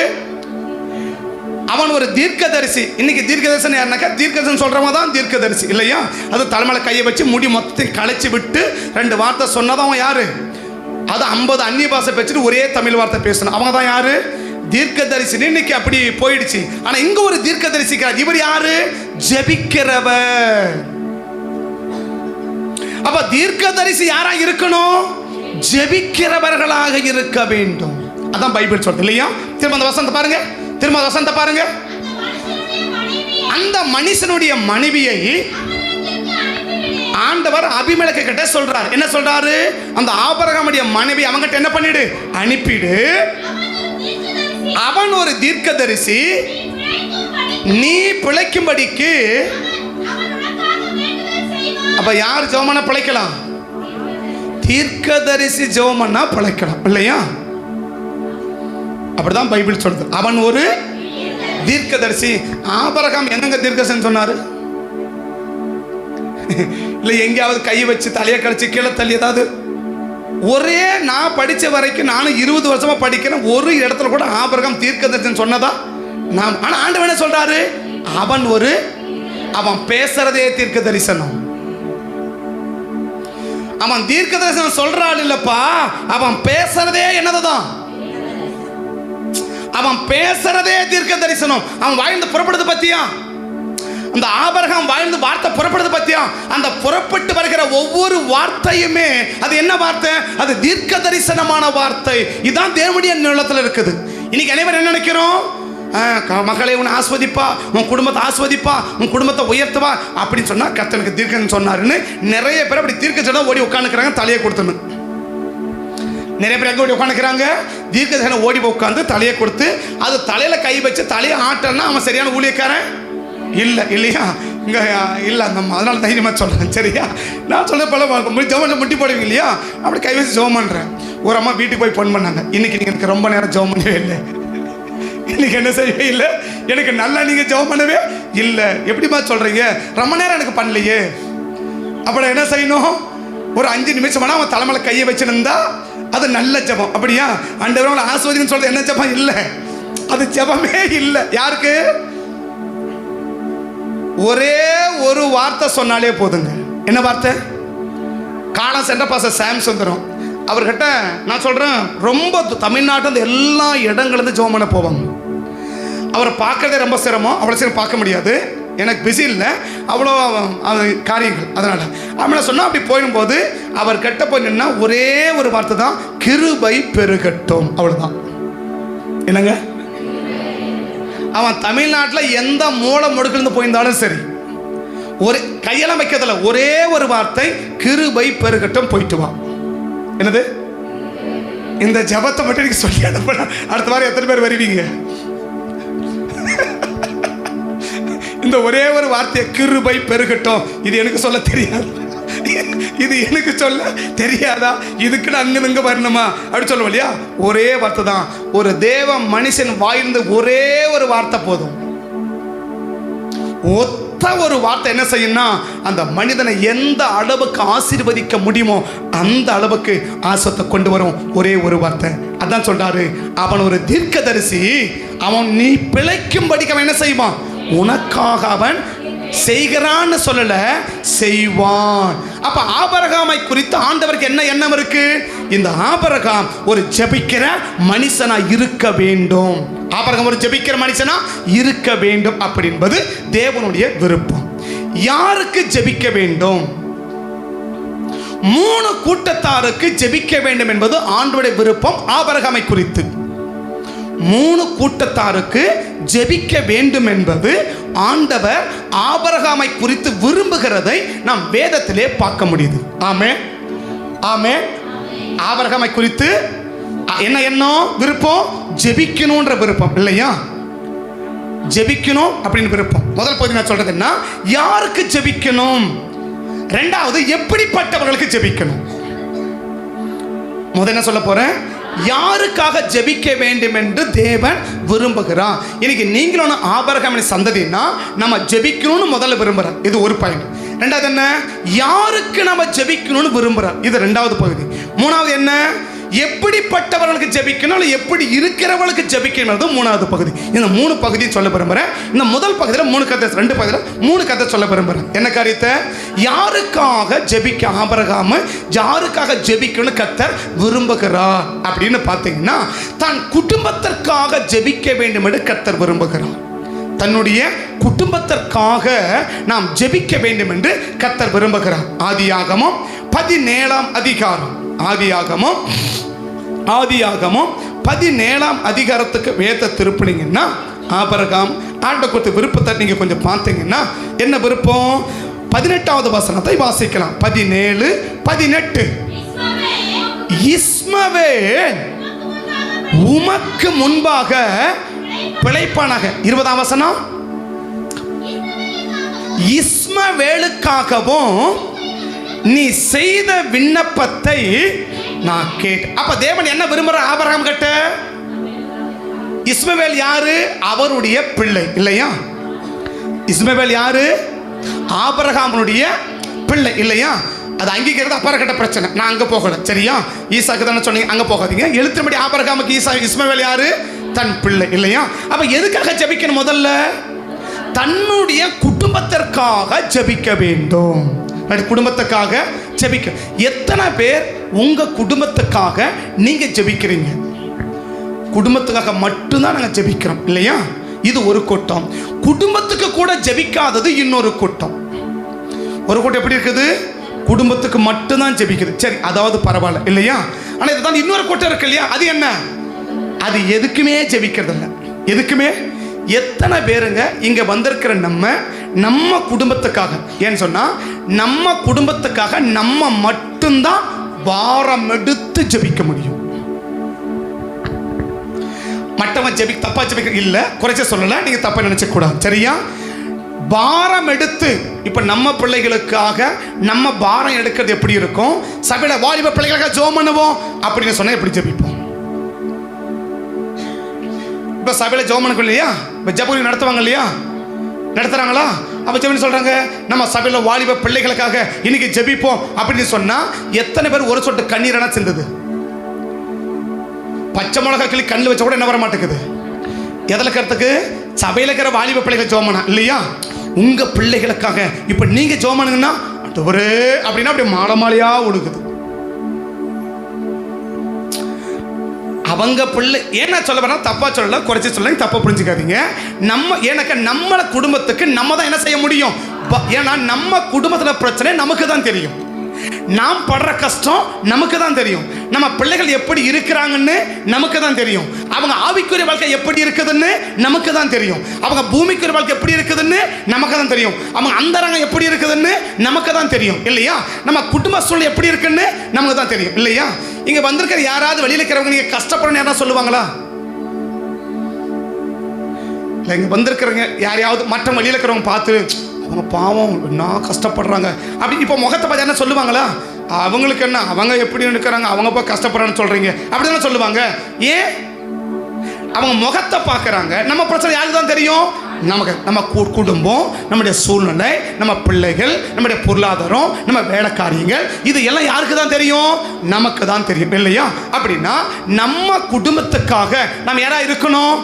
அவன் ஒரு தீர்க்கதரிசி. இன்னைக்கு தீர்க்கதரிசன் யாருனாக்கா, தீர்க்கதரிசன் சொல்றவங்க தான் தீர்க்கதரிசி இல்லையா? அது தலைமையில கையை வச்சு முடி மொத்தத்தையும் களைச்சி விட்டு 2 வார்த்தை சொன்னதான் அவன் யாரு? அது 50 அந்நிய பாஷை பேசிட்டு ஒரே தமிழ் வார்த்தை பேசணும், அவங்க தான் யாரு? தீர்க்கதரிசி. இன்னைக்கு அப்படி போயிடுச்சு. ஆனா இங்க ஒரு தீர்க்கதரிசி. இவர் யாரு? ஜெபிக்கிறவர். அப்ப தீர்க்கதரிசி யாரா இருக்கணும்? ஜெபிக்கிறவர்களாக இருக்க வேண்டும். அதான் பைபிள் சொல்றது இல்லையா? திரும்ப அந்த வசனத்தை பாருங்க, திரும்ப வசனத்தை பாருங்க. அந்த மனுஷனுடைய மனைவியை ஆண்டவர் அபிமெலேக்கு கிட்ட சொல்றார். என்ன சொல்றாரு? அந்த ஆபிரகாமுடைய மனைவி அவங்கிட்ட என்ன பண்ணிடு? அனுப்பிடு, அவன் ஒரு தீர்க்கதரிசி, நீ பிழைக்கும்படிக்கு. அப்ப யார் ஜெபமனா பிழைக்கலாம்? தீர்க்கதரிசி ஜெபமனா பிழைக்கலாம் இல்லையா? அப்படிதான் பைபிள் சொல்றது. அவன் ஒரு தீர்க்கதரிசி. ஆபிரகாம் என்னங்க தீர்க்கதரிசனம் சொன்னாரு? இல்லை எங்கேயாவது கை வச்சு தலையை கழிச்சு கீழே தள்ளி ஏதாவது ஒரே நான் படித்த வரைக்கும் நானும் 20 வருஷமா படிக்கிறேன், ஒரு இடத்துல கூட ஆபிரகாம் தீர்க்கதரிசனம் சொன்னதா நான். ஆனால் ஆண்டவர் என்ன சொல்றாரு? அவன் பேசுறதே தீர்க்க தரிசனம். அவன் தீர்க்க தரிசனம் சொல்றாள் இல்லப்பா, அவன் பேசுறதே என்னதுதான்? அவன் பேசுறதே தீர்க்க தரிசனம். அவன் வாழ்ந்து புறப்படுது பத்தியா? அந்த ஆபிரகாம் வாழ்ந்து வார்த்தை புறப்படுது பத்தியா? அந்த புறப்பட்டு வருகிற ஒவ்வொரு வார்த்தையுமே அது என்ன வார்த்தை? அது தீர்க்க தரிசனமான வார்த்தை. இதுதான் தேவனுடைய நிலத்தில் இருக்குது. இன்னைக்கு அனைவரும் என்ன நினைக்கிறோம்? மகளை உன்னை ஆஸ்வதிப்பா, உன் குடும்பத்தை ஆஸ்வதிப்பா, உன் குடும்பத்தை உயர்த்துவா அப்படின்னு சொன்னா கர்த்தனுக்கு தீர்க்கன்னு சொன்னாருன்னு நிறைய பேர் அப்படி தீர்க்க சொன்னா ஓடி உட்காந்துக்கிறாங்க. தலையை கொடுத்துன்னு நிறைய பேர் எங்க ஓடி உட்காந்துக்கிறாங்க? தீர்க்க சொன்ன ஓடி உட்காந்து தலையை கொடுத்து அது தலையில கை வச்சு தலையை ஆட்டன்னா அவன் சரியான ஊழியக்காரன் இல்லை, இல்லையா? இங்கே இல்லை அந்த அம்மா. அதனால தைரியமாக சொல்கிறேன், சரியா? நான் சொல்ல பல ஜெபம் முட்டி போடுவீங்க இல்லையா? அப்படி கை வச்சு ஜெபம் பண்ணுறேன். ஒரு அம்மா வீட்டுக்கு போய் ஃபோன் பண்ணாங்க, இன்னைக்கு நீங்கள் எனக்கு ரொம்ப நேரம் ஜெபம் பண்ணவே இல்லை, இன்னைக்கு என்ன செய்யவே இல்லை, எனக்கு நல்லா நீங்கள் ஜெபம் பண்ணவே இல்லை. எப்படிமா சொல்கிறீங்க? ரொம்ப நேரம் எனக்கு பண்ணலையே. அப்புறம் என்ன செய்யணும்? ஒரு 5 நிமிஷம் வேணா அவன் தலைமையில கையை வச்சுருந்தா அது நல்ல ஜெபம். அப்படியா? ஆண்டவரை ஆஸ்வதின்னு சொல்கிறது என்ன ஜெபம்? இல்லை, அது ஜெபமே இல்லை. யாருக்கு? ஒரே ஒரு வார்த்தை சொன்னாலே போதுங்க. என்ன வார்த்தை? காலம் சென்ற பாச சாம் சுந்தரம் அவர்கிட்ட நான் சொல்கிறேன், ரொம்ப தமிழ்நாட்டில் எல்லா இடங்கள்லேருந்து ஜெபம் பண்ண போவாங்க. அவரை பார்க்கறதே ரொம்ப சிரமம், அவ்வளோ சீக்கிரம் பார்க்க முடியாது, எனக்கு பிஸி இல்லை அவ்வளோ காரியங்கள். அதனால் அவனை சொன்னால் அப்படி போயிடும்போது அவர் கிட்ட போய் நின்னா ஒரே ஒரு வார்த்தை தான், கிருபை பெருகட்டும். அவ்வளோதான். என்னங்க? அவன் தமிழ்நாட்டில் எந்த மூலை முடுக்கிலிருந்து போயிருந்தாலும் சரி, ஒரு கையெல்லாம் வைக்கிறதில்ல, ஒரே ஒரு வார்த்தை, கிருபை பெருகட்டும், போயிட்டு வா. என்னது? இந்த ஜபத்தை மட்டும் எனக்கு சொல்லி அனுப்பினா அடுத்த வாரம் எத்தனை பேர் வருவீங்க? இந்த ஒரே ஒரு வார்த்தையை, கிருபை பெருகட்டும், இது எனக்கு சொல்ல தெரியாது, இது எனக்கு சொல்ல தெரியாதா? இதுக்கு அங்க வரணுமா அப்படி சொல்லுவோம் இல்லையா? ஒரே வார்த்தை தான். ஒரு தேவ மனுஷன் வாயிலிருந்து ஒரே ஒரு வார்த்தை போதும். ஒத்த ஒரு வார்த்தை என்ன செய்யும்னா அந்த மனிதனை எந்த அளவுக்கு ஆசீர்வதிக்க முடியுமோ அந்த அளவுக்கு ஆசத்தை கொண்டு வரும். ஒரே ஒரு வார்த்தை. அதான் சொல்றாரு, அவன் ஒரு தீர்க்கதரிசி. அவன் நீ பிழைக்கும்படிக்கு அவன் என்ன செய்வான்? உனக்காக அவன் செய்கிறான்னு சொல்லல, செய்வான். அப்ப ஆபிரகாமை குறித்து ஆண்டவருக்கு என்ன எண்ணம் இருக்கு? இந்த ஆபிரகாம் ஒரு ஜெபிக்கிற மனுஷனா இருக்க வேண்டும். ஆபிரகாம் ஒரு ஜெபிக்கிற மனுஷனா இருக்க வேண்டும் அப்படி என்பது தேவனுடைய விருப்பம். யாருக்கு ஜெபிக்க வேண்டும்? 3 கூட்டத்தாருக்கு ஜெபிக்க வேண்டும் என்பது ஆண்டவருடைய விருப்பம். ஆபிரகாமை குறித்து 3 கூட்டத்தாருக்கு ஜெபிக்க வேண்டும் என்பது ஆண்டவர் ஆபிரகாமை குறித்து விரும்புகிறதை நாம் வேதத்திலே பார்க்க முடியுது. ஆமென், ஆமென். ஆபிரகாமை குறித்து என்ன எண்ணம்? விருப்பம், ஜெபிக்கணும்ன்ற விருப்பம் இல்லையா? ஜெபிக்கணும் அப்படின்னு விருப்பம். முதல் பகுதி நான் சொல்றது என்ன? யாருக்கு ஜெபிக்கணும்? 2வது எப்படிப்பட்டவர்களுக்கு ஜெபிக்கணும்? முதல்ல என்ன சொல்ல போறேன்? யாருக்காக ஜெபிக்க வேண்டும் என்று தேவன் விரும்புகிறார். இன்னைக்கு நீங்களும் ஆபிரகாமின் சந்ததினா நம்ம ஜெபிக்கணும்னு முதல்ல விரும்புறார். இது ஒரு பாயிண்ட். 2வது என்ன? யாருக்கு நம்ம ஜெபிக்கணும்னு விரும்புறார். இது 2வது பகுதி. 3வது என்ன? எப்படிப்பட்டவர்களுக்கு ஜெபிக்கணும், எப்படி இருக்கிறவர்களுக்கு ஜெபிக்கணும், 3வது பகுதி. இந்த 3 பகுதியை சொல்ல விரும்புகிறேன். இந்த முதல் பகுதியில் 3 கதை, 2 பகுதியில் 3 கதை சொல்ல விரும்புகிறேன். என்ன காரியத்தை? யாருக்காக ஜெபிக்க ஆபிரகாம், யாருக்காக ஜெபிக்கணும்னு கர்த்தர் விரும்புகிறார் அப்படின்னு பார்த்தீங்கன்னா, தன் குடும்பத்திற்காக ஜெபிக்க வேண்டும் என்று கர்த்தர் விரும்புகிறார். தன்னுடைய குடும்பத்திற்காக நாம் ஜெபிக்க வேண்டும் என்று கர்த்தர் விரும்புகிறார். ஆதியாகமம் 17ஆம் அதிகாரம். ஆதியாகமம் 17ஆம் அதிகாரத்துக்கு வேத திருப்பினீங்கன்னா ஆபிரகாம் ஆண்டவர் கொடுத்த விருப்பத்தை நீங்க கொஞ்சம் பார்த்தீங்கன்னா என்ன விருப்பம்? 18வது வசனத்தை வாசிக்கலாம். 17:18. இஸ்மவேல் உமக்கு முன்பாக பிழைப்பானாக. 20ஆம் வசனம், இஸ்மவேலுக்காகவும் நீ செய்த விண்ணப்பத்தை நான் கேட்டேன். அப்ப தேவன் என்ன விரும்புற? ஆபிரகாம் கிட்ட இஸ்மவேல் யாரு? அவருடைய பிள்ளை இல்லையா? இஸ்மவேல் யாரு? ஆபிரகாமுடைய பிள்ளை இல்லையா? அது அங்கீகரிக்கிறது அப்பாரகட்ட பிரச்சனை. நான் அங்கே போகல, சரியா? ஈசாக்கு தானே சொன்னீங்க, அங்கே போகாதீங்க. எழுத்துப்படி ஆபிரகாமுக்கு இஸ்மவேல் யாரு? தன் பிள்ளை இல்லையா? அப்ப எதுக்காக ஜெபிக்கணும்? முதல்ல தன்னுடைய குடும்பத்திற்காக ஜெபிக்க வேண்டும். குடும்பத்துக்காக ஜெபிக்க. எத்தனை பேர் உங்க குடும்பத்துக்காக நீங்க ஜெபிக்கிறீங்க? குடும்பத்துக்காக மட்டும்தான் நாங்கள் ஜெபிக்கிறோம் இல்லையா? இது ஒரு கூட்டம். குடும்பத்துக்கு கூட ஜெபிக்காதது இன்னொரு கூட்டம். ஒரு கூட்டம் எப்படி இருக்குது? குடும்பத்துக்கு மட்டும்தான் ஜெபிக்குது. சரி, அதாவது பரவாயில்ல இல்லையா? ஆனால் இதுதான் இன்னொரு கூட்டம் இருக்கு இல்லையா? அது என்ன? அது எதுக்குமே ஜெபிக்கிறது இல்லை. எதுக்குமே. எத்தனை பேருங்க இங்க வந்திருக்கிற நம்ம குடும்பத்துக்காக, ஏன்னு சொன்னா நம்ம குடும்பத்துக்காக நம்ம மட்டும்தான் வாரம் எடுத்து ஜெபிக்க முடியும். மற்றவன் தப்பா ஜெபிக்க இல்ல, குறைச்ச சொல்லல, நீங்க தப்பா நினைச்ச கூடாது, சரியா? பாரம் எடுத்து, இப்ப நம்ம பிள்ளைகளுக்காக நம்ம பாரம் எடுக்கிறது எப்படி இருக்கும்? சபையில வாலிப பிள்ளைகளுக்காக ஜெபம் பண்ணுவோம் அப்படின்னு சொன்னா எப்படி ஜெபிப்போம்? இப்ப சபையில ஜெபம் பண்ண இல்லையா? இப்ப ஜெபம் நடத்துவாங்க இல்லையா? நடத்துறாங்களா? அப்ப ஜெபம் சொல்றாங்க, நம்ம சபையில வாலிப பிள்ளைகளுக்காக இன்னைக்கு ஜெபிப்போம் அப்படின்னு சொன்னா எத்தனை பேர் ஒரு சொட்டு கண்ணீர் சிந்தது? பச்சை மிளகா கிளி கண்ணு வச்ச கூட என்ன வர மாட்டேங்குது? எதில் கருத்துக்கு? சபையில் இருக்கிற வாலிப பிள்ளைகள் ஜோமனா இல்லையா? உங்க பிள்ளைகளுக்காக இப்ப நீங்க ஜோமனுங்கன்னா ஒரே அப்படின்னா அப்படியே மாலை மாலையா ஒழுகுது. அவங்க பிள்ளை ஏன்னா சொல்ல வேணா, தப்பா சொல்லல, குறைச்சி சொல்ல, தப்பா புரிஞ்சுக்காதீங்க. நம்மள குடும்பத்துக்கு நம்ம தான் என்ன செய்ய முடியும்? ஏன்னா நம்ம குடும்பத்துல பிரச்சனை நமக்கு தான் தெரியும். நாம் படுற கஷ்டம் நமக்கு தான் தெரியும். நம்ம பிள்ளைகள் எப்படி இருக்கிறாங்கன்னு நமக்கு தான் தெரியும். அவங்க ஆவிக்குரிய வாழ்க்கை எப்படி இருக்குதுன்னு நமக்கு தான் தெரியும். அவங்க பூமிக்குரிய வாழ்க்கை எப்படி இருக்குதுன்னு நமக்கு தான் தெரியும். அவங்க அந்தரங்கம் எப்படி இருக்குதுன்னு நமக்கு தான் தெரியும் இல்லையா? நம்ம குடும்ப சூழல் எப்படி இருக்குன்னு நமக்கு தான் தெரியும் இல்லையா? இங்க வந்திருக்கிற யாராவது வெளியில இருக்கிறவங்க நீங்க கஷ்டப்படணும் யாராவது சொல்லுவாங்களா? இல்லை, இங்க வந்திருக்கிறவங்க யாரையாவது மற்ற வெளியில இருக்கிறவங்க பார்த்து அவங்க பாவம் நான் கஷ்டப்படுறாங்க அப்படி இப்போ முகத்தை பார்த்து என்ன சொல்லுவாங்களா? அவங்களுக்கு என்ன, அவங்க எப்படி இருக்கிறாங்க, அவங்க போய் கஷ்டப்படுறான்னு சொல்றீங்க அப்படிதான் சொல்லுவாங்க. ஏன்? அவங்க முகத்தை பார்க்குறாங்க. நம்ம பிரச்சனை யாருக்கு தான் தெரியும்? நமக்கு. நம்ம குடும்பம், நம்முடைய சூழ்நிலை, நம்ம பிள்ளைகள், நம்முடைய பொருளாதாரம், நம்ம வேலைக்காரியங்கள், இது எல்லாம் யாருக்கு தான் தெரியும்? நமக்கு தான் தெரியும் இல்லையா? அப்படின்னா நம்ம குடும்பத்துக்காக நம்ம யாரா இருக்கணும்?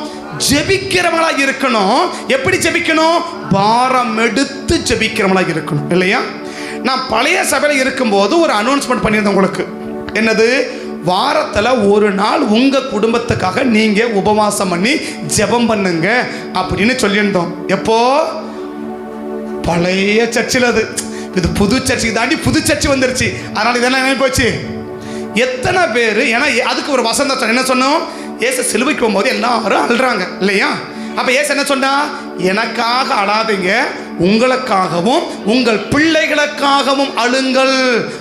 ஜெபிக்கிறவங்களா இருக்கணும். எப்படி ஜெபிக்கணும்? பாரம் எடுத்து ஜெபிக்கிறவங்களா இருக்கணும் இல்லையா? நான் பழைய சபையில் இருக்கும்போது ஒரு அனௌன்ஸ்மெண்ட் பண்ணியிருந்தேன் உங்களுக்கு. என்னது? வாரத்தில் ஒரு நாள் உங்க குடும்பத்துக்காக நீங்க உபவாசம் பண்ணி ஜெபம் பண்ணுங்க அப்படின்னு சொல்லியிருந்தோம். எப்போ? பழைய சர்ச்சில். அது இது புது சர்ச்சுக்கு தாண்டி புது சர்ச்சு வந்துருச்சு. அதனால இதெல்லாம் என்ன போச்சு? எத்தனை பேர்? ஏன்னா அதுக்கு ஒரு வசந்தம் என்ன சொன்னோம்? ஏசு சிலுவைக்கு போகும்போது எல்லாரும் அழுறாங்க இல்லையா? அப்ப ஏசு என்ன சொன்னா? எனக்காக அழாதீங்க, உங்களுக்காகவும் உங்கள் பிள்ளைகளுக்காகவும் அழுங்கள்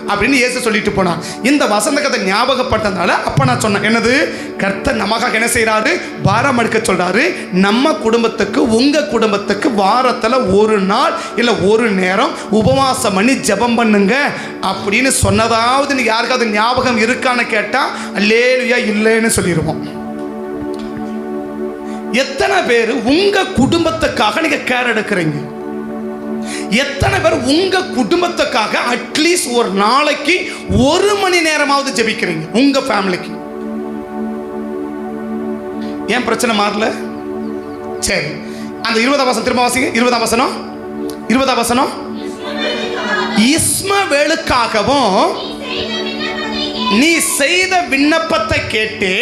அப்படின்னு இயேசு சொல்லிட்டு போனார். இந்த வசந்த கதை ஞாபகப்பட்டதுனால அப்ப நான் சொன்னேன், என்னது? கர்த்தர் நமக்காக என்ன செய்யறாரு? பாரம் எடுக்க சொல்றாரு. நம்ம குடும்பத்துக்கு, உங்க குடும்பத்துக்கு வாரத்துல ஒரு நாள் இல்ல ஒரு நேரம் உபவாசம் பண்ணி ஜெபம் பண்ணுங்க அப்படின்னு சொன்னதாவது நீங்க யாருக்காவது ஞாபகம் இருக்கான்னு கேட்டா அல்லேலூயா இல்லைன்னு சொல்லிடுவோம். எத்தனை பேர் உங்க குடும்பத்துக்காக நீங்க கேர் எடுக்கிறீங்க? எத்தனை பேர் உங்க குடும்பத்துக்காக அட்லீஸ்ட் ஒரு நாளைக்கு 1 மணி நேரமாவது ஜெபிக்கிறீங்க உங்க ஃபேமிலிக்கு? ஏன் பிரச்சனை மாறல? சரி, அந்த 20ஆம் வசனம் திரும்ப வாசிங்க. 20ஆம் வசனம், 20ஆம் வசனம். இஸ்மவேலுக்காகவும் நீ செய்த விண்ணப்பத்தை கேட்டு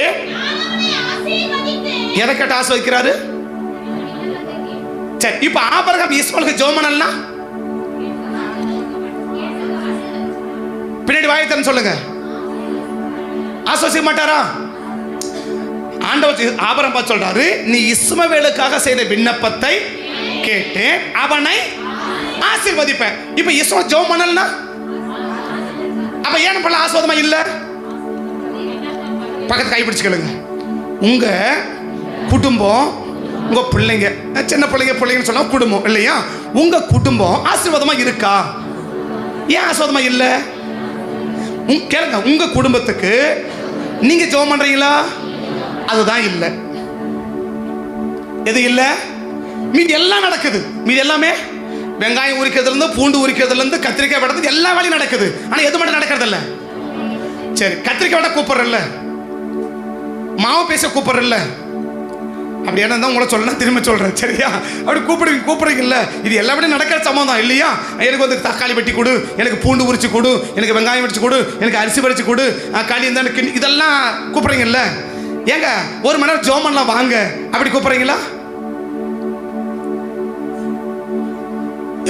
எதை கேட்டு ஆசீர்வதிக்கிறாரு? சரி, இப்ப ஆபிரகாம் இஸ்மவேலுக்கு ஜெபம் பண்ணலாம். பின்னாடி வாயத்தன்னு சொல்லுங்க. ஆசீர்வதிக்க மாட்டாரா? ஆண்டவர் ஆபிரகாம் பார்த்து சொல்றாரு, நீ இஸ்மவேலுக்காக செய்த விண்ணப்பத்தை கேட்டு அவனை ஆசீர்வதிப்பேன். இப்ப இஸ்மவேல் ஜெபம் பண்ணலாம். அப்ப ஏன் பண்ணல? ஆசீர்வாதமா இல்ல? பக்கத்து கை பிடிச்சுக்கலுங்க. உங்க குடும்பம், உங்க பிள்ளைங்க, சின்ன பிள்ளைங்கன்னு சொன்னா குடும்பம் இல்லையா? உங்க குடும்பம் ஆசீர்வாதமா இருக்கா? ஏன் ஆசீர்வாதமா இல்ல? கேளுங்க, உங்க குடும்பத்துக்கு நீங்க ஜெபம் பண்றீங்களா? அதுதான் இல்லை. எது இல்லை? மீதி எல்லாம் நடக்குது. மீதி எல்லாமே வெங்காயம் உரிக்கிறதுலேருந்து, பூண்டு உரிக்கிறதுலேருந்து, கத்திரிக்காய் வெட்டுறது எல்லா வேலையும் நடக்குது. ஆனால் எது மட்டும் நடக்கிறது இல்லை. சரி, கத்திரிக்காய் வெட்ட கூப்பிட்றல்ல, மாவு பேச கூப்பிட்றல்ல, அப்படி என்ன உங்களை சொல்லணும் திரும்ப சொல்கிறேன். சரியா? அப்படி கூப்பிடுறீங்கல்ல, இது எல்லா விட நடக்கிற சம்பவம் இல்லையா? எனக்கு வந்து தக்காளி வெட்டி கொடு, எனக்கு பூண்டு உரிச்சு கொடு, எனக்கு வெங்காயம் வச்சு கொடு, எனக்கு அரிசி வச்சு கொடு, களி இருந்தா இதெல்லாம் கூப்பிட்றீங்கல்ல. ஏங்க ஒரு மணி நேரம் ஜோமன்லாம் வாங்க அப்படி கூப்பிட்றீங்களா?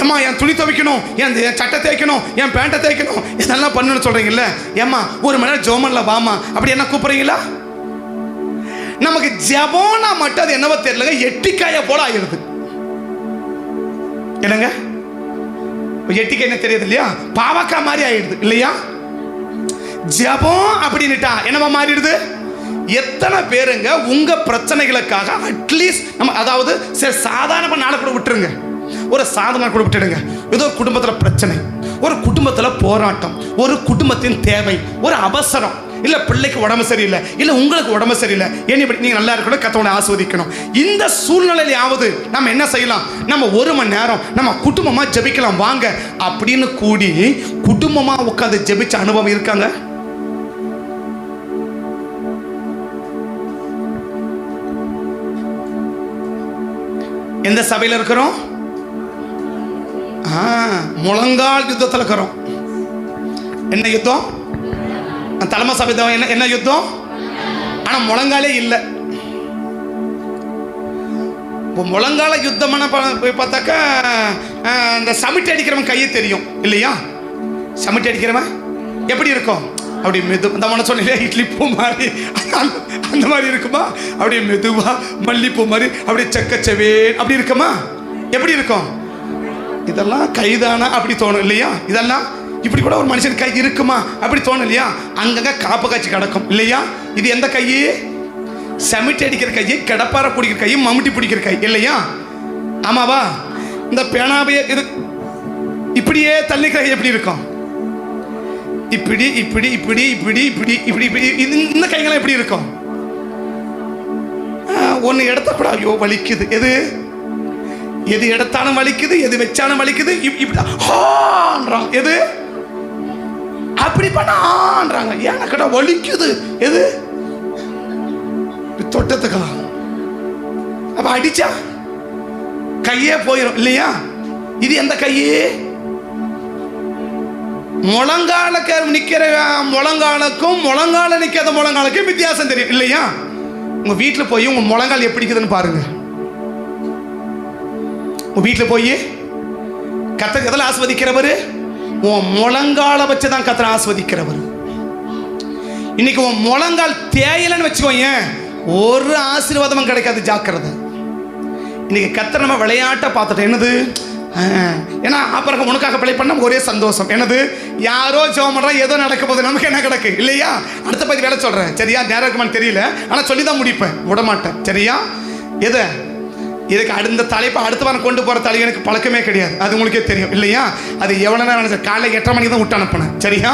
ஏம்மா என் துணி துவைக்கணும், என் சட்டை தேய்க்கணும், என் பேண்ட்டை தேய்க்கணும், இதெல்லாம் பண்ணணும்னு சொல்கிறீங்கல்ல. ஏம்மா ஒரு மணி நேரம் ஜோமன்ல வாமா அப்படி என்ன கூப்பிட்றீங்களா? நமக்கு ஜபோனா மட்டும் அது என்னவோ தெரியலங்க, எட்டிக்காய போல ஆயிடுது. என்னங்க எட்டிக்காய் என்ன தெரியுது இல்லையா? பாவக்கா மாதிரி ஆயிடுது இல்லையா? ஜபம் அப்படின்னுட்டா என்னவா மாறிடுது? எத்தனை பேருங்க உங்க பிரச்சனைகளுக்காக அட்லீஸ்ட் நம்ம, அதாவது சரி சாதாரண நாளை கூட விட்டுருங்க, ஒரு சாதனை கூட விட்டுடுங்க. ஏதோ ஒரு குடும்பத்தில் பிரச்சனை, ஒரு குடும்பத்தில் போராட்டம், ஒரு குடும்பத்தின் தேவை, ஒரு அவசரம், இல்லை பிள்ளைக்கு உடம்பு சரியில்லை, இல்லை உங்களுக்கு உடம்பு சரியில்லை, என்னைப்படி நீங்கள் நல்லா இருக்கணும், கத்தவனை ஆஸ்வதிக்கணும். இந்த சூழ்நிலையிலாவது நம்ம என்ன செய்யலாம்? நம்ம ஒரு மணி நேரம் நம்ம குடும்பமாக ஜெபிக்கலாம் வாங்க அப்படின்னு கூடி குடும்பமாக உட்காந்து ஜெபிச்ச அனுபவம் இருக்காங்க? எந்த சபையில் இருக்கிறோம்? முழங்கால் யுத்தத்தில் இருக்கிறோம். என்ன யுத்தம்? தலைமை சபை என்ன யுத்தம்? ஆனா முழங்காலே இல்லை. முழங்கால யுத்தம் பார்த்தாக்கா இந்த சமிட்டி அடிக்கிறவன் கையை தெரியும் இல்லையா? சமிட்டி அடிக்கிறவன் எப்படி இருக்கும்? அப்படி மெது, இந்த சொன்ன இட்லி பூ மாதிரி அந்த மாதிரி இருக்குமா? அப்படியே மெதுவா மல்லிப்பூ மாதிரி அப்படியே செக்கச்சவே அப்படி இருக்குமா? எப்படி இருக்கும்? இதெல்லாம் கைதானா அப்படி தோணும் இல்லையா? இதெல்லாம் இப்படி கூட ஒரு மனுஷன் கை இருக்குமா அப்படி தோணும் இல்லையா? அங்கங்க காப்பு காய்ச்சி கிடக்கும் இல்லையா? இது எந்த கை? சமிட்டி அடிக்கிற கை, கிடப்பார பிடிக்கிற கை, மம்முட்டி பிடிக்கிற கை இல்லையா? ஆமாவா? இந்த பேனாவையே இது இப்படியே தள்ளிக்கிற கை எப்படி இருக்கும்? இப்படி இப்படி இப்படி இப்படி இப்படி இப்படி இப்படி இந்த கைங்களாம் எப்படி இருக்கும்? ஒன்று எடுத்த கூட ஐயோ வலிக்குது. எது எடுத்தாலும் வலிக்குது, எது வச்சாலும் வலிக்குது. எது அப்படி பண்ணான்றாங்க, ஏன்னா வலிக்குது. எது தொட்டத்துக்கா? அப்ப அடிச்சா கையே போயிடும் இல்லையா? இது எந்த கையே? முழங்கால நிக்கிற முழங்காலுக்கும் முழங்கால நிக்காத முழங்காலுக்கும் வித்தியாசம் தெரியும் இல்லையா? உங்க வீட்டில் போய் உங்க முழங்கால் எப்படி இருக்குதுன்னு பாருங்க. உங்க வீட்டில் போய் கர்த்தர் எதில் ஆஸ்வதிக்கிறவர்? உன் முழங்கால வச்சுதான் கர்த்தர் ஆஸ்வதிக்கிறவர். இன்னைக்கு உன் முழங்கால் தேயலன்னு வச்சுக்கோங்க, ஒரு ஆசீர்வாதமும் கிடைக்காது, ஜாக்கிரதை. இன்னைக்கு கர்த்தர் நம்ம விளையாட்ட பார்த்துட்டோம். என்னது? ஏன்னா அப்புறம் உனக்காக பிழை பண்ண ஒரே சந்தோஷம். என்னது? யாரோ ஜெபம் பண்றா, ஏதோ நடக்க போகுது, நமக்கு என்ன கிடக்கு இல்லையா? அடுத்த பத்தி வேலை சொல்றேன் சரியா? நேரம் இருக்குமான்னு தெரியல, ஆனா சொல்லிதான் முடிப்பேன், விட மாட்டேன் சரியா? எதை இதுக்கு அடுத்த தலைப்பை அடுத்த வாரம் கொண்டு போகிற தலை எனக்கு பழக்கமே கிடையாது, அது உங்களுக்கே தெரியும் இல்லையா? அது எவ்வளோ நேரம் நினைச்சேன், காலையில் 8:30 மணிக்கு தான் விட்டு அனுப்பினேன் சரியா?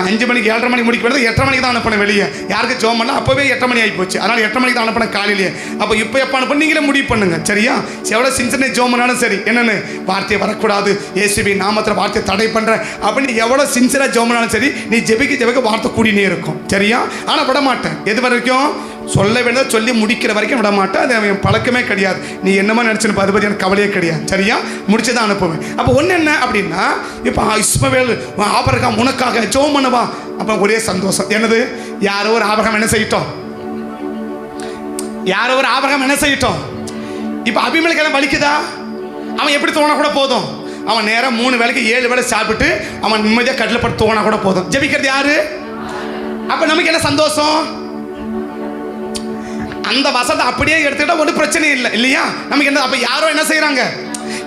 5 மணிக்கு 7:30 மணிக்கு முடிக்க வேண்டியது 8:30 மணிக்கு தான் அனுப்பினேன் வெளியே. யாருக்கு ஜோம் பண்ணல அப்போவே 8:30 மணி ஆகி போச்சு, அதனால் 8:30 மணிக்கு தான் அனுப்பினேன் காலையிலேயே. அப்போ இப்போ எப்போ அனுப்ப நீங்களே முடிவு பண்ணுங்க சரியா? எவ்வளோ சின்ன ஜோம் பண்ணாலும் சரி, என்னென்னு வார்த்தையை வரக்கூடாது, ஏசுபி நாமத்தில் வார்த்தையை தடை பண்ணுறேன் அப்படின்னு எவ்வளோ சின்சியராக ஜோம் பண்ணாலும் சரி, நீ ஜெபிக்க வார்த்தை கூடினே இருக்கும் சரியா? ஆனால் விட மாட்டேன், எது வரைக்கும் சொல்ல வேண்டியதை சொல்லி முடிக்கிற வரைக்கும் விட மாட்டேன். அது அவன் பழக்கமே கிடையாது. நீ என்னமா நினச்சுன்னு அதை பற்றி எனக்கு கவலையே கிடையாது சரியா? முடிச்சு தான் அனுப்புவேன். அப்போ ஒன்று என்ன அப்படின்னா, இப்போ இஸ்மவேல் ஆபிரகாம் உனக்காக ஜெபம் பண்ணுவா, அப்போ ஒரே சந்தோஷம். என்னது? யாரோ ஒரு ஆபிரகாம் என்ன செய்யட்டும், யாரோ ஒரு ஆபிரகாம் என்ன செய்யட்டும். இப்போ அபிமெலேக்கெல்லாம் வலிக்குதா? அவன் எப்படி தோணா கூட போதும், அவன் நேரம் 3 வேளைக்கு 7 வேளை சாப்பிட்டு அவன் நிம்மதியாக கட்டில் பட்டு தோணா கூட போதும். ஜெபிக்கிறது யாரு? அப்போ நமக்கு என்ன சந்தோஷம்? அந்த வசத்தை அப்படியே எடுத்துக்கிட்டா ஒரு பிரச்சனை இல்லை இல்லையா? நமக்கு என்ன? அப்போ யாரோ என்ன செய்யறாங்க,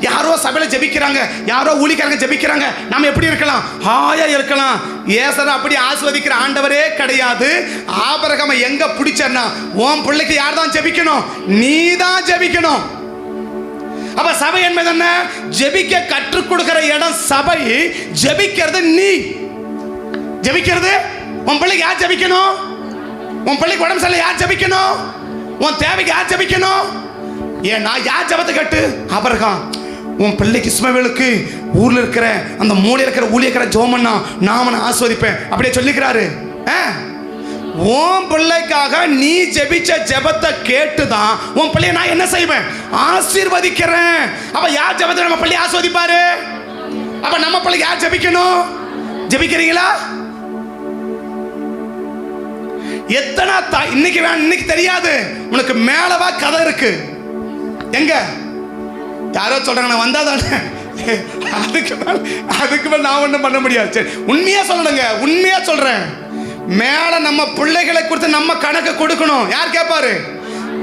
யாரோ சபையில் ஜெபிக்கிறாங்க, யாரோ ஊழியக்காரங்க ஜெபிக்கிறாங்க, நம்ம எப்படி இருக்கலாம்? ஹாயா இருக்கலாம். ஏசரை அப்படி ஆஸ்வதிக்கிற ஆண்டவரே கிடையாது. ஆபிரகாமை எங்க பிடிச்சன்னா, உன் பிள்ளைக்கு யார் தான் ஜெபிக்கணும்? நீ தான் ஜெபிக்கணும். அப்ப சபை என்பது என்ன? ஜெபிக்க கற்றுக் கொடுக்கிற இடம் சபை. ஜெபிக்கிறது நீ. ஜெபிக்கிறது உன் பிள்ளைக்கு யார் ஜெபிக்கணும்? உன் பிள்ளைக்கு உடம்பு சரியில்லை யார் ஜெபிக்கணும்? உன் தேவைக்கு யார் ஜெபிக்கணும்? ஏன்னா யார் ஜெபத்தை கேட்டு? ஆபிரகாம், உன் பிள்ளைக்கு இஸ்மவேலுக்கு ஊர்ல இருக்கிற அந்த மூலையில் இருக்கிற ஊழியக்கார ஜோமன்னா நான் அவனை ஆஸ்வதிப்பேன் அப்படியே சொல்லிக்கிறாரு. உன் பிள்ளைக்காக நீ ஜெபிச்ச ஜெபத்தை கேட்டுதான் உன் பிள்ளைய நான் என்ன செய்வேன்? ஆசீர்வதிக்கிறேன். அப்ப யார் ஜெபத்தை நம்ம பிள்ளைய ஆஸ்வதிப்பாரு? அப்ப நம்ம பிள்ளை யார் ஜெபிக்கணும்? ஜெபிக்கிறீங்களா? எத்தனை இன்னைக்கு இன்னைக்கு தெரியாது, உனக்கு மேலவா கதை இருக்கு. எங்க யாரோ சொல்றாங்க நான் வந்தாதானே, அதுக்கு மேல நான் ஒன்றும் பண்ண முடியாது. சரி, உண்மையா சொல்லணுங்க, உண்மையா சொல்றேன். மேல நம்ம பிள்ளைகளை குறித்து நம்ம கணக்கு கொடுக்கணும். யார் கேட்பாரு?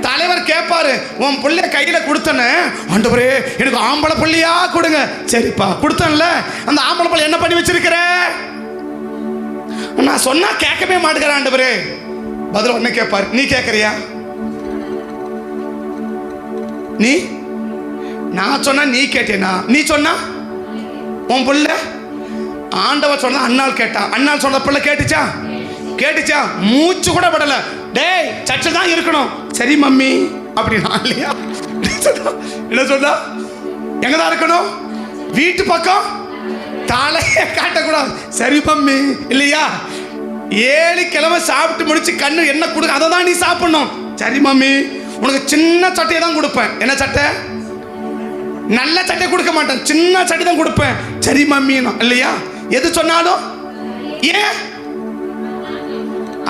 தலைவர் கேட்பாரு. உன் பிள்ளை கையில கொடுத்தனே, ஆண்டவரே எனக்கு ஆம்பளை பிள்ளையா கொடுங்க. சரிப்பா கொடுத்தன்ல, அந்த ஆம்பளை பிள்ளை என்ன பண்ணி வச்சிருக்கிற? நான் சொன்னா கேட்கவே மாட்டேங்கிறேன் ஆண்டவரே. பதில் ஒண்ணு கேட்பாரு, நீ கேட்கறியா? நீ நான் சொன்னா நீ கேட்டேனா? நீ சொன்னா உன் பிள்ளை ஆண்டவர் சொன்னா அண்ணாள் கேட்டா, அண்ணாள் சொன்ன பிள்ளை கேட்டுச்சா? கேட்டுச்சா? மூச்சு கூட படல. டேய் சர்ச்சை தான் இருக்கணும். சரி மம்மி அப்படின்னா இல்லையா? என்ன சொன்னா? எங்கதான் இருக்கணும்? வீட்டு பக்கம் தலையை காட்டக்கூடாது. சரி மம்மி இல்லையா? 7 கிழமை சாப்பிட்டு முடிச்சு கண்ணு என்ன கொடுக்க அதை தான் நீ சாப்பிடணும். சரி மம்மி, உனக்கு சின்ன சட்டையை தான் கொடுப்பேன். என்ன சட்டை? நல்ல சட்டை கொடுக்க மாட்டேன், சின்ன சட்டை தான் கொடுப்பேன். சரி மம்மி இல்லையா? எது சொன்னாலும் ஏன்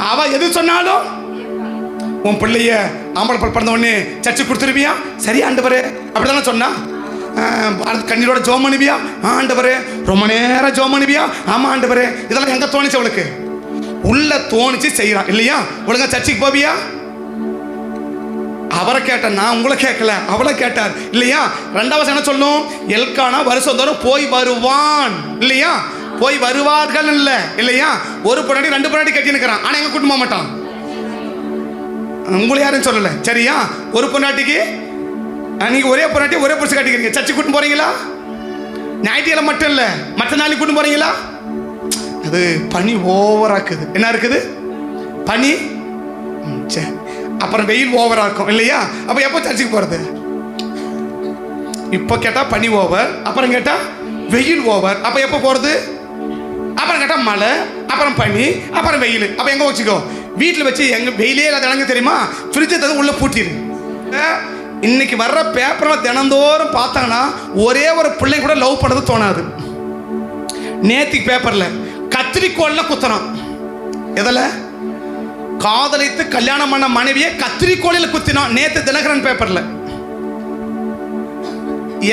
அவ எது சொன்னாலும் உன் பிள்ளைய ஆம்பளை பிறந்த உடனே சர்ச்சை கொடுத்துருவியா? சரி ஆண்டவரே அப்படிதானே சொன்னா? கண்ணீரோட ஜோம் அனுப்பியா? ஆண்டவரே ரொம்ப நேரம் ஜோம் அனுப்பியா? ஆமா ஆண்டவரே. இதெல்லாம் எங்க தோணுச்சு அவளுக்கு? உள்ள தோணிச்சு செய்யறான் இல்லையா? ஒழுங்கா சர்ச்சைக்கு போவியா? அவரை கேட்டேன், நான் உங்களை கேட்கல, அவளை கேட்டார் இல்லையா? 2வது என்ன சொல்லும்? எல்கானா வருஷம் தோறும் போய் வருவான் இல்லையா? போய் வருவார்கள் இல்ல இல்லையா? ஒரு பொண்டாட்டி 2 பொண்டாட்டி கட்டி நிற்கிறான், ஆனா எங்க கூட்டு போக மாட்டான். உங்களை யாரும் சொல்லல சரியா? ஒரு பொண்டாட்டிக்கு நீங்க ஒரே பொண்டாட்டி ஒரே புருஷன் கட்டிக்கிறீங்க, சர்ச்சை கூட்டு போறீங்களா? ஞாயிற்றுக்கிழமை மட்டும் இல்ல, மற்ற நாளைக்கு கூட்டு போறீங்களா? அது பனி ஓவரா இருக்குது. என்ன இருக்குது? பனி. சரி, அப்புறம் வெயில் ஓவரா இருக்கும் இல்லையா? அப்ப எப்போ சர்ச்சுக்கு போறது? இப்ப கேட்டா பனி ஓவர், அப்புறம் கேட்டா வெயில் ஓவர். அப்ப எப்போ போறது? அப்புறம் கேட்டா மழை, அப்புறம் பனி, அப்புறம் வெயில். அப்ப எங்க வச்சுக்கோ? வீட்டில் வச்சு. எங்க வெயிலே இல்லாத இடங்க தெரியுமா? ஃப்ரிட்ஜை தந்து உள்ள பூட்டிடு. இன்னைக்கு வர்ற பேப்பர்ல தினந்தோறும் பார்த்தாங்கன்னா ஒரே ஒரு பிள்ளை கூட லவ் பண்ணது தோணாது. நேத்திக்கு பேப்பர்ல கத்திரிக்கோள்ல குத்துறான். எதில்? காதலித்து கல்யாணம் பண்ண மனைவியை கத்திரிக்கோளில் குத்தினான். நேத்து தினகரன் பேப்பர்ல.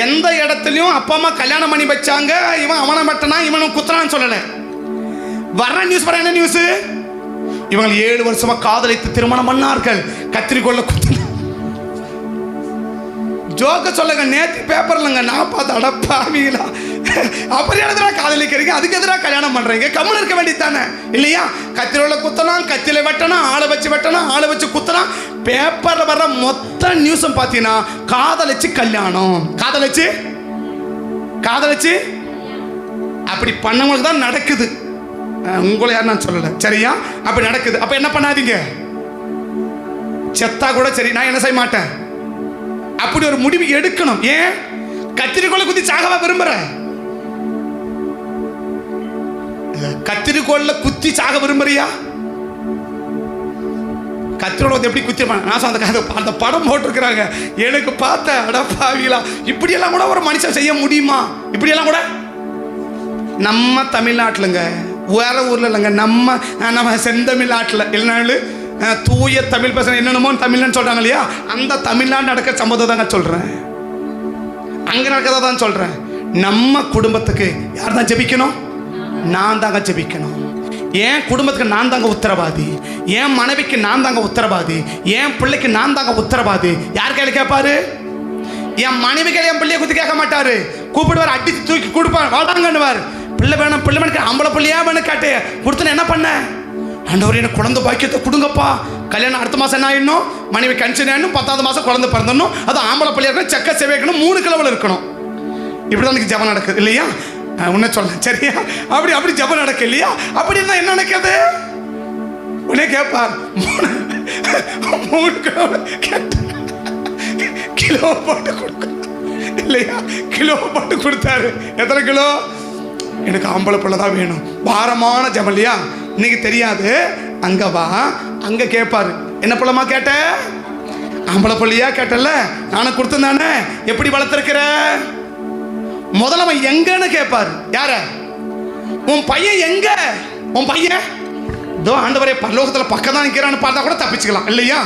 எந்த இடத்துலயும் அப்பா அம்மா கல்யாணம் பண்ணி வச்சாங்க, இவன் அவனை மட்டனா இவனும் குத்துறான்னு சொல்லல. வர்ற நியூஸ் வர என்ன நியூஸ்? இவங்க 7 வருஷமா காதலித்து திருமணம் பண்ணார்கள், கத்திரிக்கோள்ல குத்தின. ஜோக்க சொல்லுங்க, நேத்து பேப்பர்லங்க நான் பார்த்து அடப்பாவீங்களா, அப்புறம் எதிராக காதலிக்கிறீங்க, அதுக்கு எதிராக கல்யாணம் பண்றீங்க, கம்மல் இருக்க வேண்டியதானே இல்லையா? கத்திரிக்கோள்ல குத்தலாம், கத்தியில வெட்டணும், ஆளை வச்சு வெட்டணும், ஆளை வச்சு குத்தலாம். பேப்பர்ல வர்ற மொத்த நியூஸும் பார்த்தீங்கன்னா காதலிச்சு கல்யாணம், காதலிச்சு காதலிச்சு அப்படி பண்ணவங்களுக்கு தான் நடக்குது. உங்களை யாரும் நான் சொல்லலை சரியா? அப்படி நடக்குது. அப்ப என்ன பண்ணாதீங்க, செத்தா கூட சரி நான் என்ன செய்ய மாட்டேன். அப்படி ஒரு முடிவு எடுக்கணும். ஏன்? கத்திரிக்கோளை குத்தி சாகவா விரும்புற? கத்திரிக்கோள்ல குத்தி சாக விரும்புறியா? கத்திரிக்கோளை எப்படி குத்திருப்பாங்க? நான் அந்த படம் போட்டிருக்கிறாங்க, எனக்கு பார்த்த அடப்பாவிகளா, இப்படியெல்லாம் கூட ஒரு மனுஷன் செய்ய முடியுமா? இப்படியெல்லாம் கூட நம்ம தமிழ்நாட்டிலுங்க, வேற ஊர்ல இல்லைங்க, நம்ம செந்தமிழ் நாட்டில் இல்லைனாலும் தூய தமிழ் பேசுற என்னென்னமோ தமிழ்னு சொல்றாங்க இல்லையா? அந்த தமிழ்நாடு நடக்க சம்பவத்தை தாங்க சொல்றேன், அங்க நடக்கதை தான் சொல்றேன். நம்ம குடும்பத்துக்கு யார் தான் ஜெபிக்கணும்? நான் தாங்க ஜெபிக்கணும். என் குடும்பத்துக்கு நான் தாங்க உத்தரவாதி, என் மனைவிக்கு நான் தாங்க உத்தரவாதி, என் பிள்ளைக்கு நான் தாங்க உத்தரவாதி. யார் கையில கேட்பாரு? என் மனைவி கையில என் பிள்ளைய குத்தி கேட்க மாட்டாரு, கூப்பிடுவார், அடித்து தூக்கி கொடுப்பார், வாடாங்கன்னுவார். பிள்ளை வேணும், பிள்ளை வேணும், ஆம்பளை பிள்ளையா வேணும் கேட்டு கொடுத்தன என்ன பண்ண? ஆண்டவர் எனக்கு குழந்தை பாக்கியத்தை கொடுங்கப்பா. கல்யாணம் அடுத்த மாதம் என்ன ஆயிடணும்? மனைவி கன்சீவ் ஆயிடணும், 10வது மாதம் குழந்தை பிறந்தணும், அது ஆம்பளை பிள்ளையா இருக்கணும், செக்க சேவைக்கணும், 3 கிலோவில் இருக்கணும். இப்படிதான் எனக்கு ஜபம் நடக்குது இல்லையா? உன்ன சொல்ல சரியா? அப்படி ஜபம் நடக்கு இல்லையா? அப்படி இருந்தா என்ன நடக்குது? உடனே கேட்பார், 3 கிலோ கேட்டு கிலோ போட்டு கொடுக்க இல்லையா? கிலோ போட்டு கொடுத்தாரு. எத்தனை கிலோ? எனக்கு ஆம்பளை பிள்ளை தான் வேணும். பாரமான ஜெபம் இல்லையா? இன்னைக்கு தெரியாது. அங்க வா, அங்க கேட்பாரு, என்ன பிள்ளைமா கேட்ட? ஆம்பளை பிள்ளையா கேட்டல, நானும் கொடுத்தேன். எப்படி வளர்த்திருக்கிற? முதல்ல அவன் எங்கன்னு கேட்பாரு. யார? உன் பையன் எங்க? உன் பையன் இதோ ஆண்டவரே பரலோகத்துல பக்கம் தான் நிற்கிறான்னு பார்த்தா கூட தப்பிச்சுக்கலாம் இல்லையா?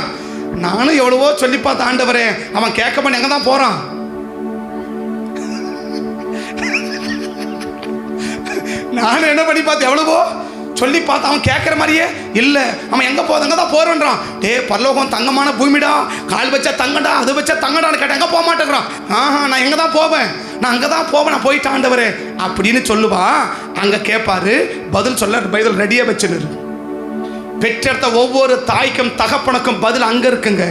நானும் எவ்வளவோ சொல்லி பார்த்த ஆண்டவரே, அவன் கேட்க பண்ண எங்க தான் போறான். நானும் என்ன பண்ணி பார்த்து எவ்வளவோ சொல்லி பார்த்து அவன் கேட்குற மாதிரியே இல்லை. அவன் எங்கே போகுது? அங்கே தான் போகிறேன்றான். பரலோகம் தங்கமான பூமிடா, கால் வச்சா தங்கடா, அது வச்சா தங்கடான்னு கேட்டேன். எங்கே போக மாட்டேங்கிறான். நான் எங்கே தான் போவேன், நான் அங்கே தான் போவேன், நான் போயிட்டு ஆண்டவரே அப்படின்னு சொல்லுவா. அங்கே கேட்பாரு, பதில் சொல்ல பதில் ரெடியாக வச்சுன்னு. பெற்றெடுத்த ஒவ்வொரு தாய்க்கும் தகப்பனுக்கும் பதில் அங்கே இருக்குங்க.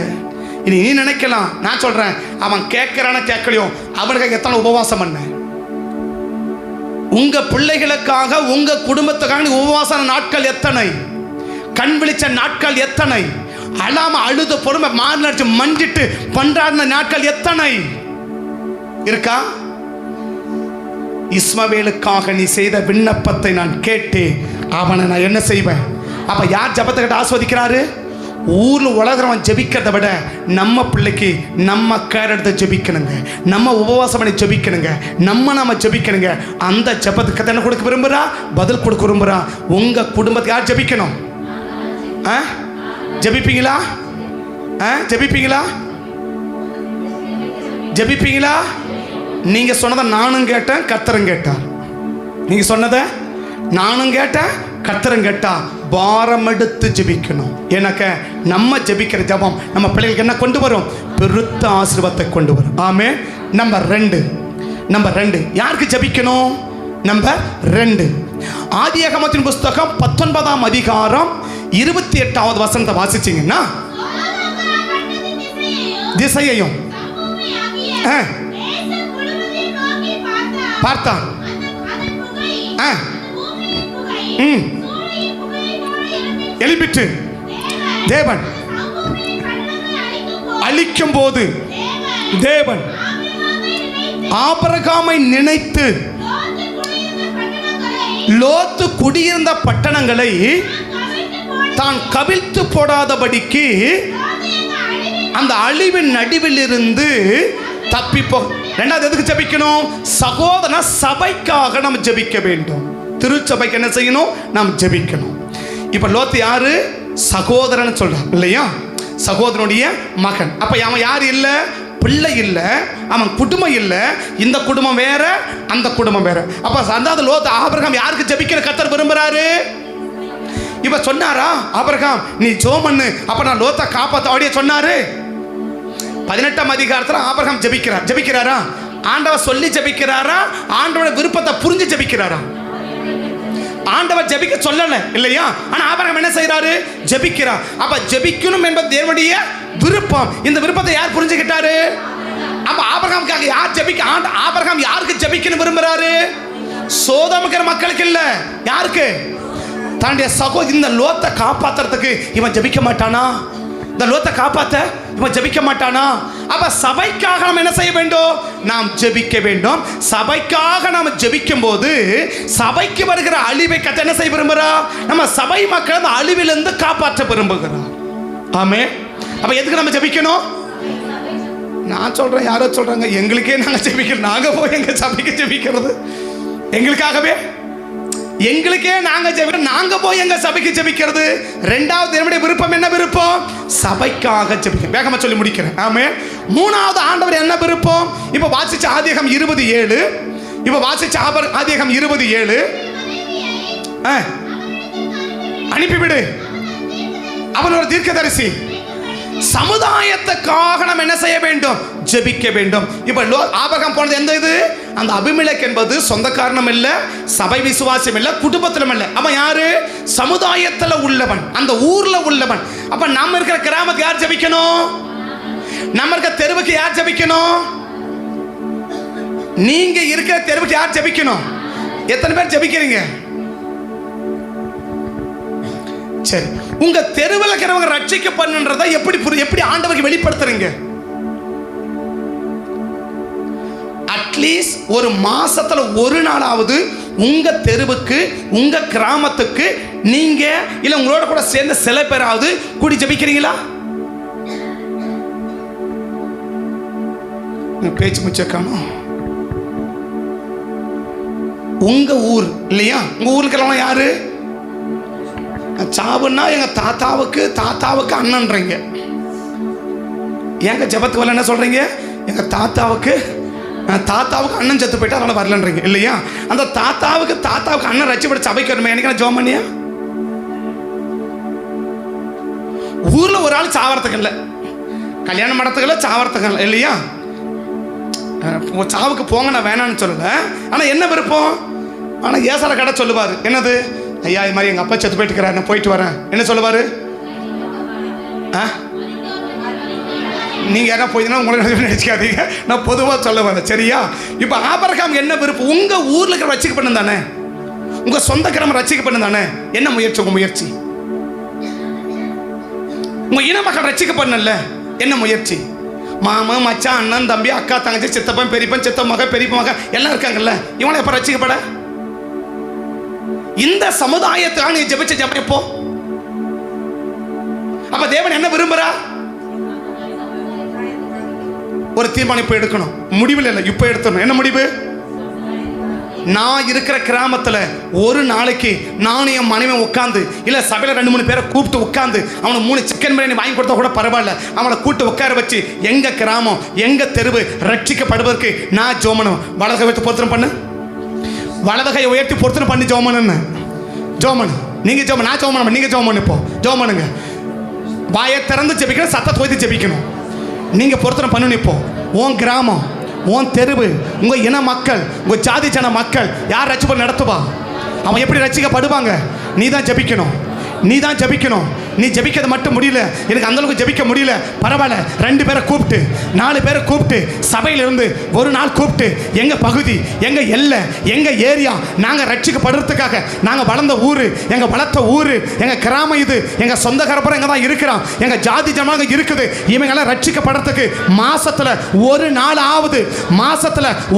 இனி நீ நினைக்கலாம், நான் சொல்கிறேன், அவன் கேட்குறான கேட்கலையோ அவனுக்கு எத்தனை உபவாசம் பண்ண? உங்க பிள்ளைகளுக்காக, உங்க குடும்பத்துக்காக உபவாச நாட்கள் எத்தனை? கண் விழிச்ச நாட்கள் எத்தனை? அழாம அழுது பொறுமை மாறிச்சு மஞ்சிட்டு பண்றாடின நாட்கள் எத்தனை இருக்கா? இஸ்மவேலுக்காக நீ செய்த விண்ணப்பத்தை நான் கேட்டேன், அவனை நான் என்ன செய்வேன்? அப்ப யார் ஜபத்தை கிட்ட ஆஸ்வதிக்கிறாரு? ஊர்ல உலகிறவன் ஜெபிக்கிறத விட நம்ம பிள்ளைக்கு நம்ம கேர் எடுத்து ஜெபிக்கணுங்க, நம்ம உபவாசம் பண்ணி ஜெபிக்கணுங்க, நாம ஜெபிக்கணுங்க. அந்த ஜபத்துக்கு என்ன கொடுக்க விரும்புறா? பதில் கொடுக்க விரும்புறா. உங்க குடும்பத்தை யார் ஜெபிக்கணும்? ஜெபிப்பீங்களா? ஜெபிப்பீங்களா? ஜெபிப்பீங்களா? நீங்க சொன்னதை நானும் கேட்டேன், கர்த்தரும் கேட்டார். நீங்க சொன்னதை நானும் கேட்டேன், கர்த்தரும் கேட்டா. பாரம் எடுத்து ஜெபிக்கணும். எனக்கு நம்ம ஜெபிக்கிற ஜெபம் நம்ம பிள்ளைகளுக்கு என்ன கொண்டு வரும்? பெருத்த ஆசீர்வாதத்தை கொண்டு வரும். ஆமே. நம்பர் 2 யாருக்கு ஜெபிக்கணும்? நம்பர் 2 ஆதியாகமத்தின் புஸ்தகம் 19ஆம் அதிகாரம் 28வது வசனத்தை வாசிச்சீங்கன்னா, திசையையும் பார்த்தான். எழுப்பிட்டு தேவன் அழிக்கும் போது தேவன் ஆபிரகாமை நினைத்து லோத்து குடியிருந்த பட்டணங்களை தான் கவிழ்த்து போடாதபடிக்கு அந்த அழிவின் நடுவில் இருந்து தப்பிப்போ. ரெண்டாவது எதுக்கு ஜெபிக்கணும்? சகோதர சபைக்காக நாம் ஜெபிக்க வேண்டும். திருச்சபைக்கு என்ன செய்யணும்? நாம் ஜெபிக்கணும். இப்ப லோத்து யாரு? சகோதரன் சொல்றான் இல்லையா? சகோதரனுடைய மகன். அப்ப அவன் யார்? இல்ல பிள்ளை இல்ல, அவன் குடும்பம் இல்ல. இந்த குடும்பம் வேற, அந்த குடும்பம் வேற. அப்ப அதாவது லோத்து ஆபிரகாம் யாருக்கு ஜெபிக்கிற கர்த்தர் விரும்புறாரு? இப்ப சொன்னாரா ஆபிரகாம் நீ ஜெபம் பண்ணு, அப்ப நான் லோத்தை காப்பாத்த அப்படியே சொன்னாரு. 18ஆம் அதிகாரத்துல ஆபிரகாம் ஜெபிக்கிறாரா? ஆண்டவர் சொல்லி ஜெபிக்கிறாரா? ஆண்டவரோட விருப்பத்தை புரிஞ்சு ஜெபிக்கிறாரா? ஆண்டவர் ஜெபிக்க சொல்லல இல்லையா? ஆனா ஆபிரகாம் என்ன செய்யறாரு? ஜெபிக்கிறார். அப்ப ஜெபிக்கணும் என்பது தேவனுடைய விருப்பம். இந்த விருப்பத்தை யார் புரிஞ்சுக்கிட்டாரு? அப்ப ஆபிரகாமுக்காக யார் ஜெபிக்க? ஆபிரகாம் யாருக்கு ஜெபிக்கணும் விரும்புறாரு? சோதோமுக்கிற மக்களுக்கு இல்ல. யாருக்கு? தன்னுடைய சகோதரி. இந்த லோத்தை காப்பாத்துறதுக்கு இவன் ஜெபிக்க மாட்டானா? இந்த லோத்தை காப்பாத்த இவன் ஜெபிக்க மாட்டானா? அப்ப சபைக்காக நாம் என்ன செய்ய வேண்டும்? நாம் ஜெபிக்க வேண்டும். சபைக்காக நாம் ஜெபிக்கும் போது சபைக்கு வருகிற அழிவை கத்த என்ன செய்ய விரும்புறா? நம்ம சபை மக்கள் அந்த அழிவிலிருந்து காப்பாற்ற விரும்புகிறார். ஆமே. அப்ப எதுக்கு நம்ம ஜெபிக்கணும்? நான் சொல்றேன், யாரோ சொல்றாங்க எங்களுக்கே நாங்க ஜெபிக்கிறோம். நாங்க போய் எங்க சபைக்கு ஜெபிக்கிறது? எங்களுக்காகவே எங்களுக்கே நாங்க ஜெபிக்கிறோம். நாங்க போய் எங்க சபைக்கு ஜெபிக்கிறது? ரெண்டாவது என்னுடைய விருப்பம் என்ன விருப்பம்? சபைக்காக ஜெபிக்க. வேகமா சொல்லி முடிக்கிறேன். ஆமே. மூணாவது ஆண்டவர் என்ன விருப்பம்? இப்ப வாசிச்ச ஆதியாகமம் 27. இப்ப வாசிச்ச ஆதியாகமம் 27 அனுப்பிவிடு, அவன் ஒரு தீர்க்கதரிசி. சமுதாயத்துக்காக நாம் என்ன செய்ய வேண்டும்? ஜெபிக்க வேண்டும். இப்ப ஆபிரகாம் போனது எந்த இது? அந்த அபிமெலேக் என்பது சொந்த காரணம் இல்ல, சபை விசுவாசம் இல்ல, குடும்பத்திலும் இல்ல. அவன் யாரு? சமுதாயத்துல உள்ளவன், அந்த ஊர்ல உள்ளவன். அப்ப நம்ம இருக்கிற கிராமத்துக்கு யார் ஜெபிக்கணும்? நம்ம இருக்கிற தெருவுக்கு யார் ஜெபிக்கணும்? நீங்க இருக்கிற தெருவுக்கு யார் ஜெபிக்கணும்? எத்தனை பேர் ஜெபிக்கிறீங்க? சரி, உங்க தெருவில் இருக்கிறவங்க ரட்சிக்க பண்ணுன்றதை எப்படி ஆண்டவருக்கு வெளிப்படுத்துறீங்க? அட்லீஸ்ட் ஒரு மாசத்துல ஒரு நாளாவது உங்க தெருவுக்கு உங்க கிராமத்துக்கு நீங்க இல்ல உங்களோட கூட சேர்ந்த சில பேராவது கூடி ஜெபிக்கிறீங்களா? பேச்சு முச்சக்கானோ. உங்க ஊர் இல்லையா, உங்க ஊருக்கெல்லாம் யாரு சாவுன்னா எங்க தாத்தாவுக்கு அண்ணன்றீங்க. எங்க ஜெபத்துக்கு வரல என்ன சொல்றீங்க? எங்க தாத்தாவுக்கு அண்ணன் செத்து போயிட்டு அதனால வரலன்றீங்க இல்லையா? அந்த தாத்தாவுக்கு அண்ணன் ரட்சிப்பட்டு சபைக்கு வருமே எனக்கு ஜெபம் பண்ணியா? ஊர்ல ஒரு ஆள் சாவறதுக்கு இல்லை, கல்யாணம் மடத்துக்கு இல்லை, சாவறதுக்கு இல்லை இல்லையா? சாவுக்கு போங்க நான் வேணான்னு சொல்லல. ஆனா என்ன விருப்பம்? ஆனா ஏசார கடை சொல்லுவாரு என்னது, ஐயா இது மாதிரி எங்க அப்பா செத்து போயிட்டு இருக்கிறார் நான் போயிட்டு வரேன். என்ன சொல்லுவாரு? நீங்க யாரா போயிதுன்னா உங்களை நினைச்சுக்காதீங்க, நான் பொதுவாக சொல்ல வரேன் சரியா? இப்ப ஆபிரகாம் என்ன விருப்பம்? உங்க ஊர்ல இருக்கிற ரட்சிக்கப்படும் தானே, உங்க சொந்த கிராமம் ரட்சிக்கப்படும் தானே. என்ன முயற்சி? உங்க முயற்சி உங்க இன மக்கள் ரட்சிக்கப்படல. என்ன முயற்சி? மாமன் மச்சான் அண்ணன் தம்பி அக்கா தங்கச்சி சித்தப்பன் பெரியப்பன் சித்த மக பெரியப்ப மக எல்லாம் இருக்காங்கல்ல, இவனை எப்ப ரட்சிக்கப்பட? இந்த சமுதாயத்துக்காக நீ ஜெபிச்ச ஜெபம் எப்போ? அப்ப தேவன் என்ன விரும்புறா? ஒரு தீர்மானம் இப்ப எடுக்கணும். முடிவில் இல்லை, இப்ப எடுத்துடணும். என்ன முடிவு? நான் இருக்கிற கிராமத்தில் ஒரு நாளைக்கு நானும் என் மனைவி உட்காந்து இல்லை சபையில் 2-3 பேரை கூப்பிட்டு உட்காந்து அவனை 3 சிக்கன் பிரியாணி வாங்கி கொடுத்தா கூட பரவாயில்ல, அவனை கூப்பிட்டு உட்கார வச்சு எங்க கிராமம் எங்க தெருவு ரட்சிக்கப்படுவதற்கு நான் ஜோமனும் வலதுகை வைத்து பொருத்தனை பண்ணு, வலதுகையை உயர்த்தி பொருத்தனை பண்ணி ஜோமனு ஜோமனு. நீங்க ஜோமன், நான் ஜோமன், நீங்க ஜோமன். இப்போ ஜோமனுங்க வாயை திறந்து ஜெபிக்கணும், சத்தத்தை வைத்து ஜெபிக்கணும். நீங்க பொருத்தனை பண்ணணும். இப்போ உன் கிராமம் உன் தெருவு உங்க இன மக்கள் உங்க ஜாதி ஜன மக்கள் யார் ரட்சிப்பு நடத்துவா? அவன் எப்படி ரட்சிக்கப்படுவாங்க? நீ தான் ஜெபிக்கணும், நீ தான் ஜெபிக்கணும். நீ ஜெபிக்கிறது மட்டும் முடியல, எனக்கு அந்த அளவுக்கு ஜெபிக்க முடியல, பரவாயில்ல 2 பேரை கூப்பிட்டு 4 பேரை கூப்பிட்டு சபையிலிருந்து ஒரு நாள் கூப்பிட்டு எங்க பகுதி எங்க எல்லை எங்க ஏரியா நாங்க ரட்சிக்கப்படுறதுக்காக நாங்க வளர்ந்த ஊரு எங்க வளர்த்த ஊரு எங்க கிராமம் இது எங்க சொந்த கரப்புறம் எங்க தான் இருக்கிறோம், எங்க ஜாதி ஜனமாக இருக்குது, இவங்கெல்லாம் ரட்சிக்கப்படுறதுக்கு மாசத்துல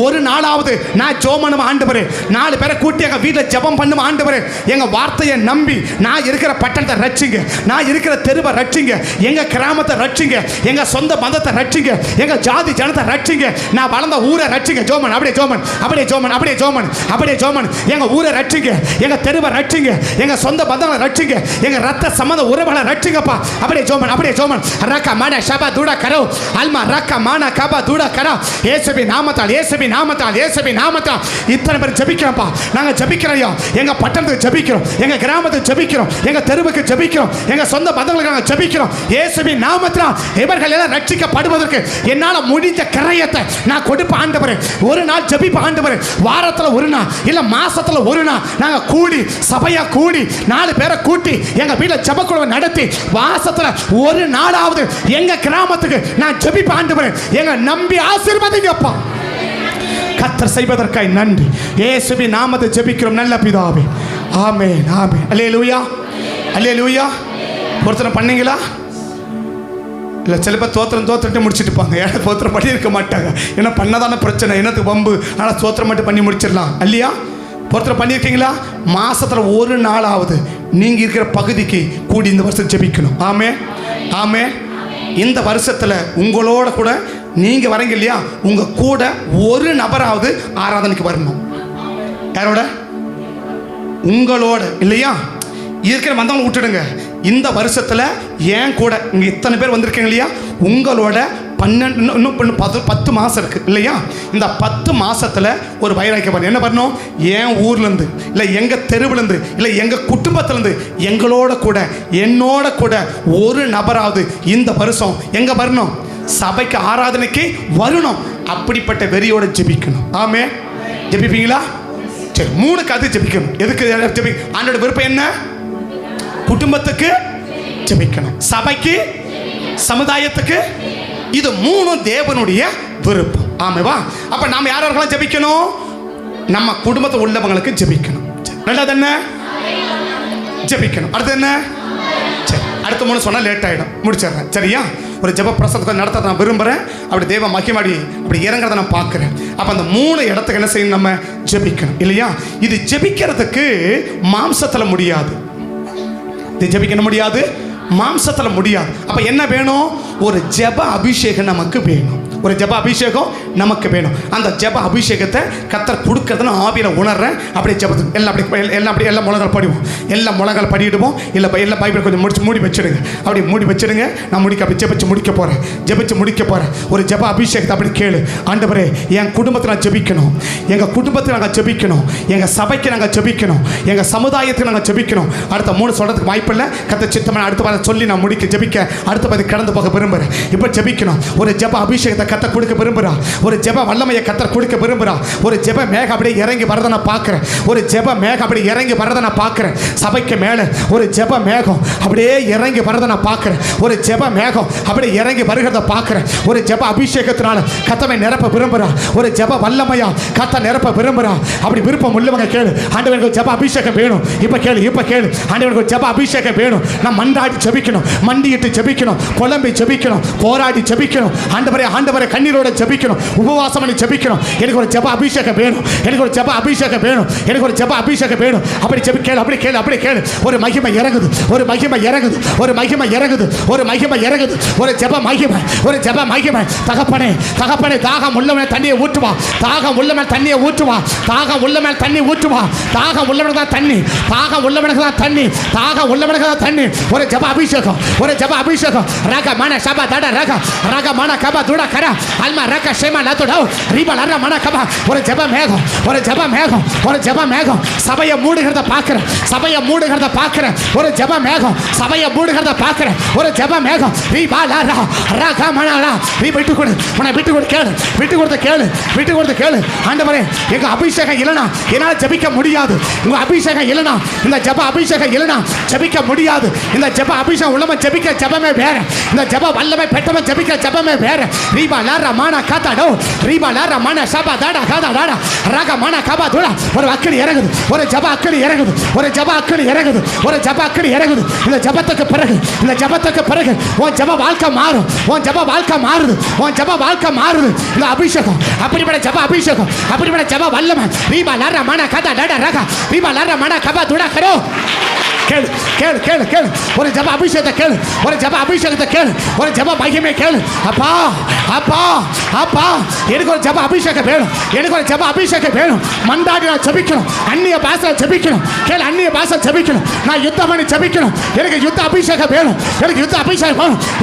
ஒரு நாளாவது நான் ஜோமனும் ஆண்டவரே 4 பேரை கூட்டி எங்க வீட்டில் ஜெபம் பண்ணும் ஆண்டவரே, எங்க வார்த்தையை நம்பி நான் இருக்கிற பட்டணத்தை ரட்சிங்க, நான் இருக்கிற தெருவை ரட்சிங்க, எங்க கிராமத்தை ரட்சிங்க, எங்க சொந்த பந்தத்தை ரட்சிங்க, எங்க ஜாதி ஜனத்தை ரட்சிங்க, நான் வளர்ந்த ஊரை ரட்சிங்க. ஜோமன் அப்படியே ஜோமன் அப்படியே ஜோமன் அப்படியே ஜோமன் அப்படியே ஜோமன். எங்க ஊரை ரட்சிங்க, எங்க தெருவை ரட்சிங்க, எங்க சொந்த பந்தங்களை ரட்சிங்க, எங்க ரத்த சம்பந்த உறவுகளை ரட்சிங்கப்பா. அப்படியே ஜோமன் அப்படியே ஜோமன். ரக்க மான ஷபா தூடா கரோ அல்மா ரக்க மான கபா தூடா கரா இயேசுவின் நாமத்தால் இயேசுவின் நாமத்தால் இயேசுவின் நாமத்தால் இத்தனை பேர் ஜெபிக்கிறோம்ப்பா. நாங்க ஜெபிக்கிறோம், எங்க பட்டணத்துக்கு ஜெபிக்கிறோம், எங்க கிராமத்துக்கு ஜெபிக்கிறோம், எங்க தெருவுக்கு ஜெபிக்கிறோம், எங்க சொந்த பந்தங்களுக்கு நாங்கள் ஜெபிக்கிறோம். இயேசுவின் நாமத்தில் இவர்கள் எல்லாம் ரட்சிக்கப்படுவதற்கு என்னால் முடிஞ்ச கரையத்தை நான் கொடுப்பேன் ஆண்டவரே. ஒரு நாள் ஜெபிப்பேன் ஆண்டவரே, வாரத்தில் ஒரு நாள் இல்லை மாசத்தில் ஒரு நாள் நாங்கள் கூடி சபையா கூடி 4 பேரை கூட்டி எங்க வீட்டில் ஜெபக்குழுவை நடத்தி மாசத்தில் ஒரு நாளாவது எங்க கிராமத்துக்கு நான் ஜெபிப்பேன் ஆண்டவரே. எங்க நம்பி ஆசீர்வதிங்கப்பா. கர்த்தர் செய்வதற்காய் நன்றி. இயேசுவின் நாமத்தை ஜெபிக்கிறோம் நல்ல பிதாவே. ஆமென் ஆமென். அல்லேலூயா அல்லேலூயா. பொருத்தனை பண்ணீங்களா? இல்லை சில பேர் தோத்திரம் முடிச்சுட்டு இருப்பாங்க. ஏன்னா தோத்திரம் பண்ணி இருக்க மாட்டாங்க, ஏன்னா பண்ணதான பிரச்சனை என்னத்துக்கு வம்பு, ஆனால் தோத்திரம் மட்டும் பண்ணி முடிச்சிடலாம் இல்லையா? பொருத்தனை பண்ணியிருக்கீங்களா? மாசத்துல ஒரு நாளாவது நீங்க இருக்கிற பகுதிக்கு கூடி இந்த வருஷம் ஜெபிக்கணும். ஆமே ஆமே. இந்த வருஷத்துல உங்களோட கூட நீங்க வரீங்க இல்லையா, உங்க கூட ஒரு நபராவது ஆராதனைக்கு வரணும். யாரோட? உங்களோட இல்லையா? இருக்கிற வந்தவங்க விட்டுடுங்க. இந்த வருஷத்துல ஏன் கூட இங்க இத்தனை பேர் வந்திருக்கீங்க இல்லையா, உங்களோட 10 மாசம் இருக்கு இல்லையா, இந்த 10 மாசத்துல ஒரு வைராக்கியம் பண்ணு. என்ன பண்ணணும்? என் ஊர்ல இருந்து இல்லை எங்க தெருவுல இருந்து இல்லை எங்க குடும்பத்துல இருந்து எங்களோட கூட என்னோட கூட ஒரு நபராவது இந்த வருஷம் எங்க வரணும்? சபைக்கு ஆராதனைக்கு வரணும். அப்படிப்பட்ட வெறியோட ஜெபிக்கணும். ஆமே. ஜெபிப்பீங்களா? சரி, 3 காத்து ஜெபிக்கணும். எதுக்கு ஜெபி? ஆண்டோட விருப்பம் என்ன? குடும்பத்துக்கு ஜெபிக்கணும், சபைக்கு, சமுதாயத்துக்கு. இது 3 தேவனுடைய விருப்பம். ஆமேவா? அப்ப நாம யாரெல்லாம் ஜெபிக்கணும்? நம்ம குடும்பத்தை உள்ளவங்களுக்கு ஜெபிக்கணும். நல்லது என்ன? ஜெபிக்கணும். அடுத்து என்ன? சரி, அடுத்த 3 சொன்னால் லேட் ஆகிடும், முடிச்சிடுறேன். சரியா? ஒரு ஜெப பிரசங்கத்தை நடத்த நான் விரும்புகிறேன். அப்படி தேவ மகிமாடி அப்படி இறங்குறத நான் பார்க்குறேன். அப்போ அந்த 3 இடத்துக்கு என்ன செய்யணும்? நம்ம ஜெபிக்கணும் இல்லையா? இது ஜெபிக்கிறதுக்கு மாம்சத்தில் முடியாது. இது ஜெபிக்க முடியாது, மாம்சத்தில் முடியாது. அப்போ என்ன வேணும்? ஒரு ஜெப அபிஷேகம் நமக்கு வேணும். ஒரு ஜெப அபிஷேகம் நமக்கு வேணும். அந்த ஜெப அபிஷேகத்தை கர்த்தர் கொடுக்கறதுன்னு ஆவியில் உணர்றேன். அப்படியே ஜெபத்துக்கு எல்லாம் எல்லா முழங்கள் படிவோம், எல்லா முழங்கள் படிடுவோம். எல்லா பைபிள் கொஞ்சம் மூடி வச்சிடுங்க. அப்படி மூடி வச்சிடுங்க. நான் அப்படி ஜெபிச்சு முடிக்க போகிறேன். ஒரு ஜெப அபிஷேகத்தை அப்படி கேளு. ஆண்டவரே, என் குடும்பத்தை நான் ஜெபிக்கணும், எங்கள் குடும்பத்தை நாங்கள் ஜெபிக்கணும், எங்கள் சபைக்கு நாங்கள் ஜெபிக்கணும், எங்கள் சமுதாயத்துக்கு நாங்கள் ஜெபிக்கணும். அடுத்த 3 சொல்கிறதுக்கு வாய்ப்பு இல்லை. கர்த்தர் சித்தமான அடுத்த பாதை சொல்லி நான் ஜெபிக்க அடுத்த பாதை கடந்து போக விரும்புகிறேன். இப்போ ஜெபிக்கணும். ஒரு ஜெப அபிஷேகத்தை கர்த்தர் கொடுக்க விரும்புகிறா. ஒரு ஜெப வல்லமையை கர்த்தர் கொடுக்க விரும்புகிறா. ஒரு ஜெப மேகம் அப்படியே இறங்கி வரதை நான் பார்க்குறேன். ஒரு ஜெப மேகம் அப்படி இறங்கி வரதை நான் பார்க்குறேன். சபைக்கு மேலே ஒரு ஜெப மேகம் அப்படியே இறங்கி வரதை நான் பார்க்குறேன். ஒரு ஜெப மேகம் அப்படியே இறங்கி வருகிறத பார்க்குறேன். ஒரு ஜெப அபிஷேகத்தினால கர்த்தரை நிரப்ப விரும்புகிறா. ஒரு ஜெப வல்லமையா கர்த்தர் நிரப்ப விரும்புகிறா. அப்படி விருப்பம் உள்ளவங்க கேளு. ஆண்டவருக்கு ஜெப அபிஷேகம் வேணும். இப்போ கேளு. ஆண்டவருக்கு ஜெப அபிஷேகம் வேணும். நான் மன்றாடி ஜெபிக்கணும், மண்டியிட்டு ஜெபிக்கணும், புலம்பி ஜெபிக்கணும், போராடி ஜெபிக்கணும். ஆண்டவரே கண்ணீரோட ஜெபிக்கணும், உபவாசம் பண்ணி ஜெபிக்கணும். எனக்கு ஒரு ஜெப அபிஷேகம் வேணும். எனக்கு ஒரு ஜெப அபிஷேகம் வேணும். எனக்கு ஒரு ஜெப அபிஷேகம் வேணும். அப்படி ஜெபிக்கேளு. அப்படி கேளு. ஒரு மகிமை இறங்குது. ஒரு ஜெப மகிமை. தகப்பனே, தாகம் உள்ளவனே தண்ணியை ஊற்றுவா. தாகம் உள்ளவன் தண்ணி. ஒரு ஜெப அபிஷேகம். ரக மன சபா தட ரக மன கபா துட கர அல்மா ரக ஷேமா லதுடோ ரிபா லர மன கபா. ஒரு ஜெப மேகம் சபையை மூடுகிறத பார்க்கிறேன். ஒரு ஜெப மேகம் சபையை மூடுகிறத பார்க்கிறேன். ஒரு ஜெப மேகம் ரிபா லர ரக மன லா. நீ விட்டு கொடுத்து கேளு. ஆண்டவரே, எங்க அபிஷேகம் இல்லைனா என்னால ஜெபிக்க முடியாது. உங்க அபிஷேகம் இல்லைனா, இந்த ஜெப அபிஷேகம் இல்லைனா ஜெபிக்க முடியாது. இந்த ஜெப அபிஷேகம் உள்ளவ ஜெபிக்க ஜெபமே வேற. இந்த ஜெப வல்லமை பெற்றவன் ஜெபிக்க ஜெபமே வேற. ரீபா லார மான காதாடோ ரீபா லார மான சபா தாடா காதாடா ரக மான கபா துடா. ஒரு அக்கினி இறங்குது. ஒரு ஜெப அக்கினி இறங்குது. இந்த ஜெபத்துக்கு பிறகு உன் ஜெப வாழ்க்கை மாறுது. இந்த அபிஷேகம் அப்படிப்பட்ட ஜெப அபிஷேகம், அப்படிப்பட்ட ஜெப வல்லமை. ரீபா லார மான காதாடா ரக ரீபா லார மான கபா துடா கரோ. கேளு. ஒரு ஜெப அபிஷேகத்தை கேளு. ஒரு ஜெப மகிமை கேளு. அப்பா எனக்கு ஒரு ஜெப அபிஷேகம் வேணும். மண்டாடி நான் ஜெபிக்கணும். அந்நிய பாஷை ஜெபிக்கணும். நான் யுத்தம் பண்ணி ஜெபிக்கணும். எனக்கு யுத்த அபிஷேகம் வேணும்.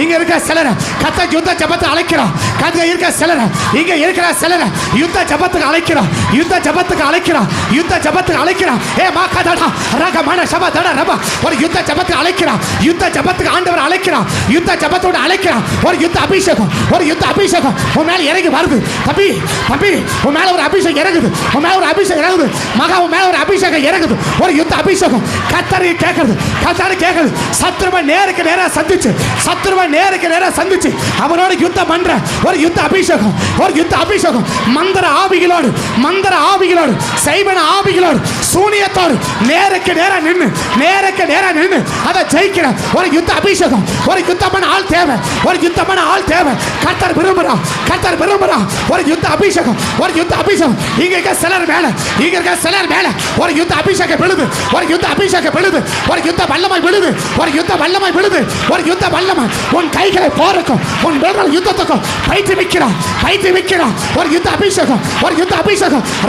இங்க இருக்க சிலர் கர்த்தர் யுத்த ஜெபத்தை அழைக்கிறார். இங்க இருக்கிற சிலர் யுத்த ஜெபத்துக்கு அழைக்கிறார். ஏ மா கதடா ரக மன சபா தட ரபா. ஒரு யுத்த ஜெபத்துக்கு அழைக்கிறார். ஆண்டவர் அழைக்கிறார். யுத்த ஜெபத்தோட அழைக்கிறார். ஒரு யுத்த அபிஷேகம் உன் மேல இறங்கி வருது. தம்பி உன் மேல ஒரு அபிஷேகம் இறங்குது. மகா உன் மேல ஒரு அபிஷேகம் இறங்குது. ஒரு யுத்த அபிஷேகம். கர்த்தரை கேட்குது. சத்துருவை நேருக்கு நேரா சந்திச்சு அவனோட யுத்தம் பண்ற ஒரு யுத்த அபிஷேகம். மந்திர ஆவிகளோடு சைவன ஆவிகளோடு சூனியத்தோடு நேருக்கு நேரா நின்று அதை ஜெயிக்கிற ஒரு யுத்த அபிஷேகம். ஒரு யுத்தமான ஆள் தேவை. கர்த்தர் விரும்புகிறார். ஒரு யுத்த அபிஷேகம். இங்க இருக்க சிலர் மேல ஒரு யுத்த அபிஷேகம் விழுது. ஒரு யுத்த வல்லமை விழுது. உன் கைகளை போறக்கும், உன் விரல் யுத்தத்துக்கும் பயிற்றுவிக்கிறார். ஒரு யுத்த அபிஷேகம்.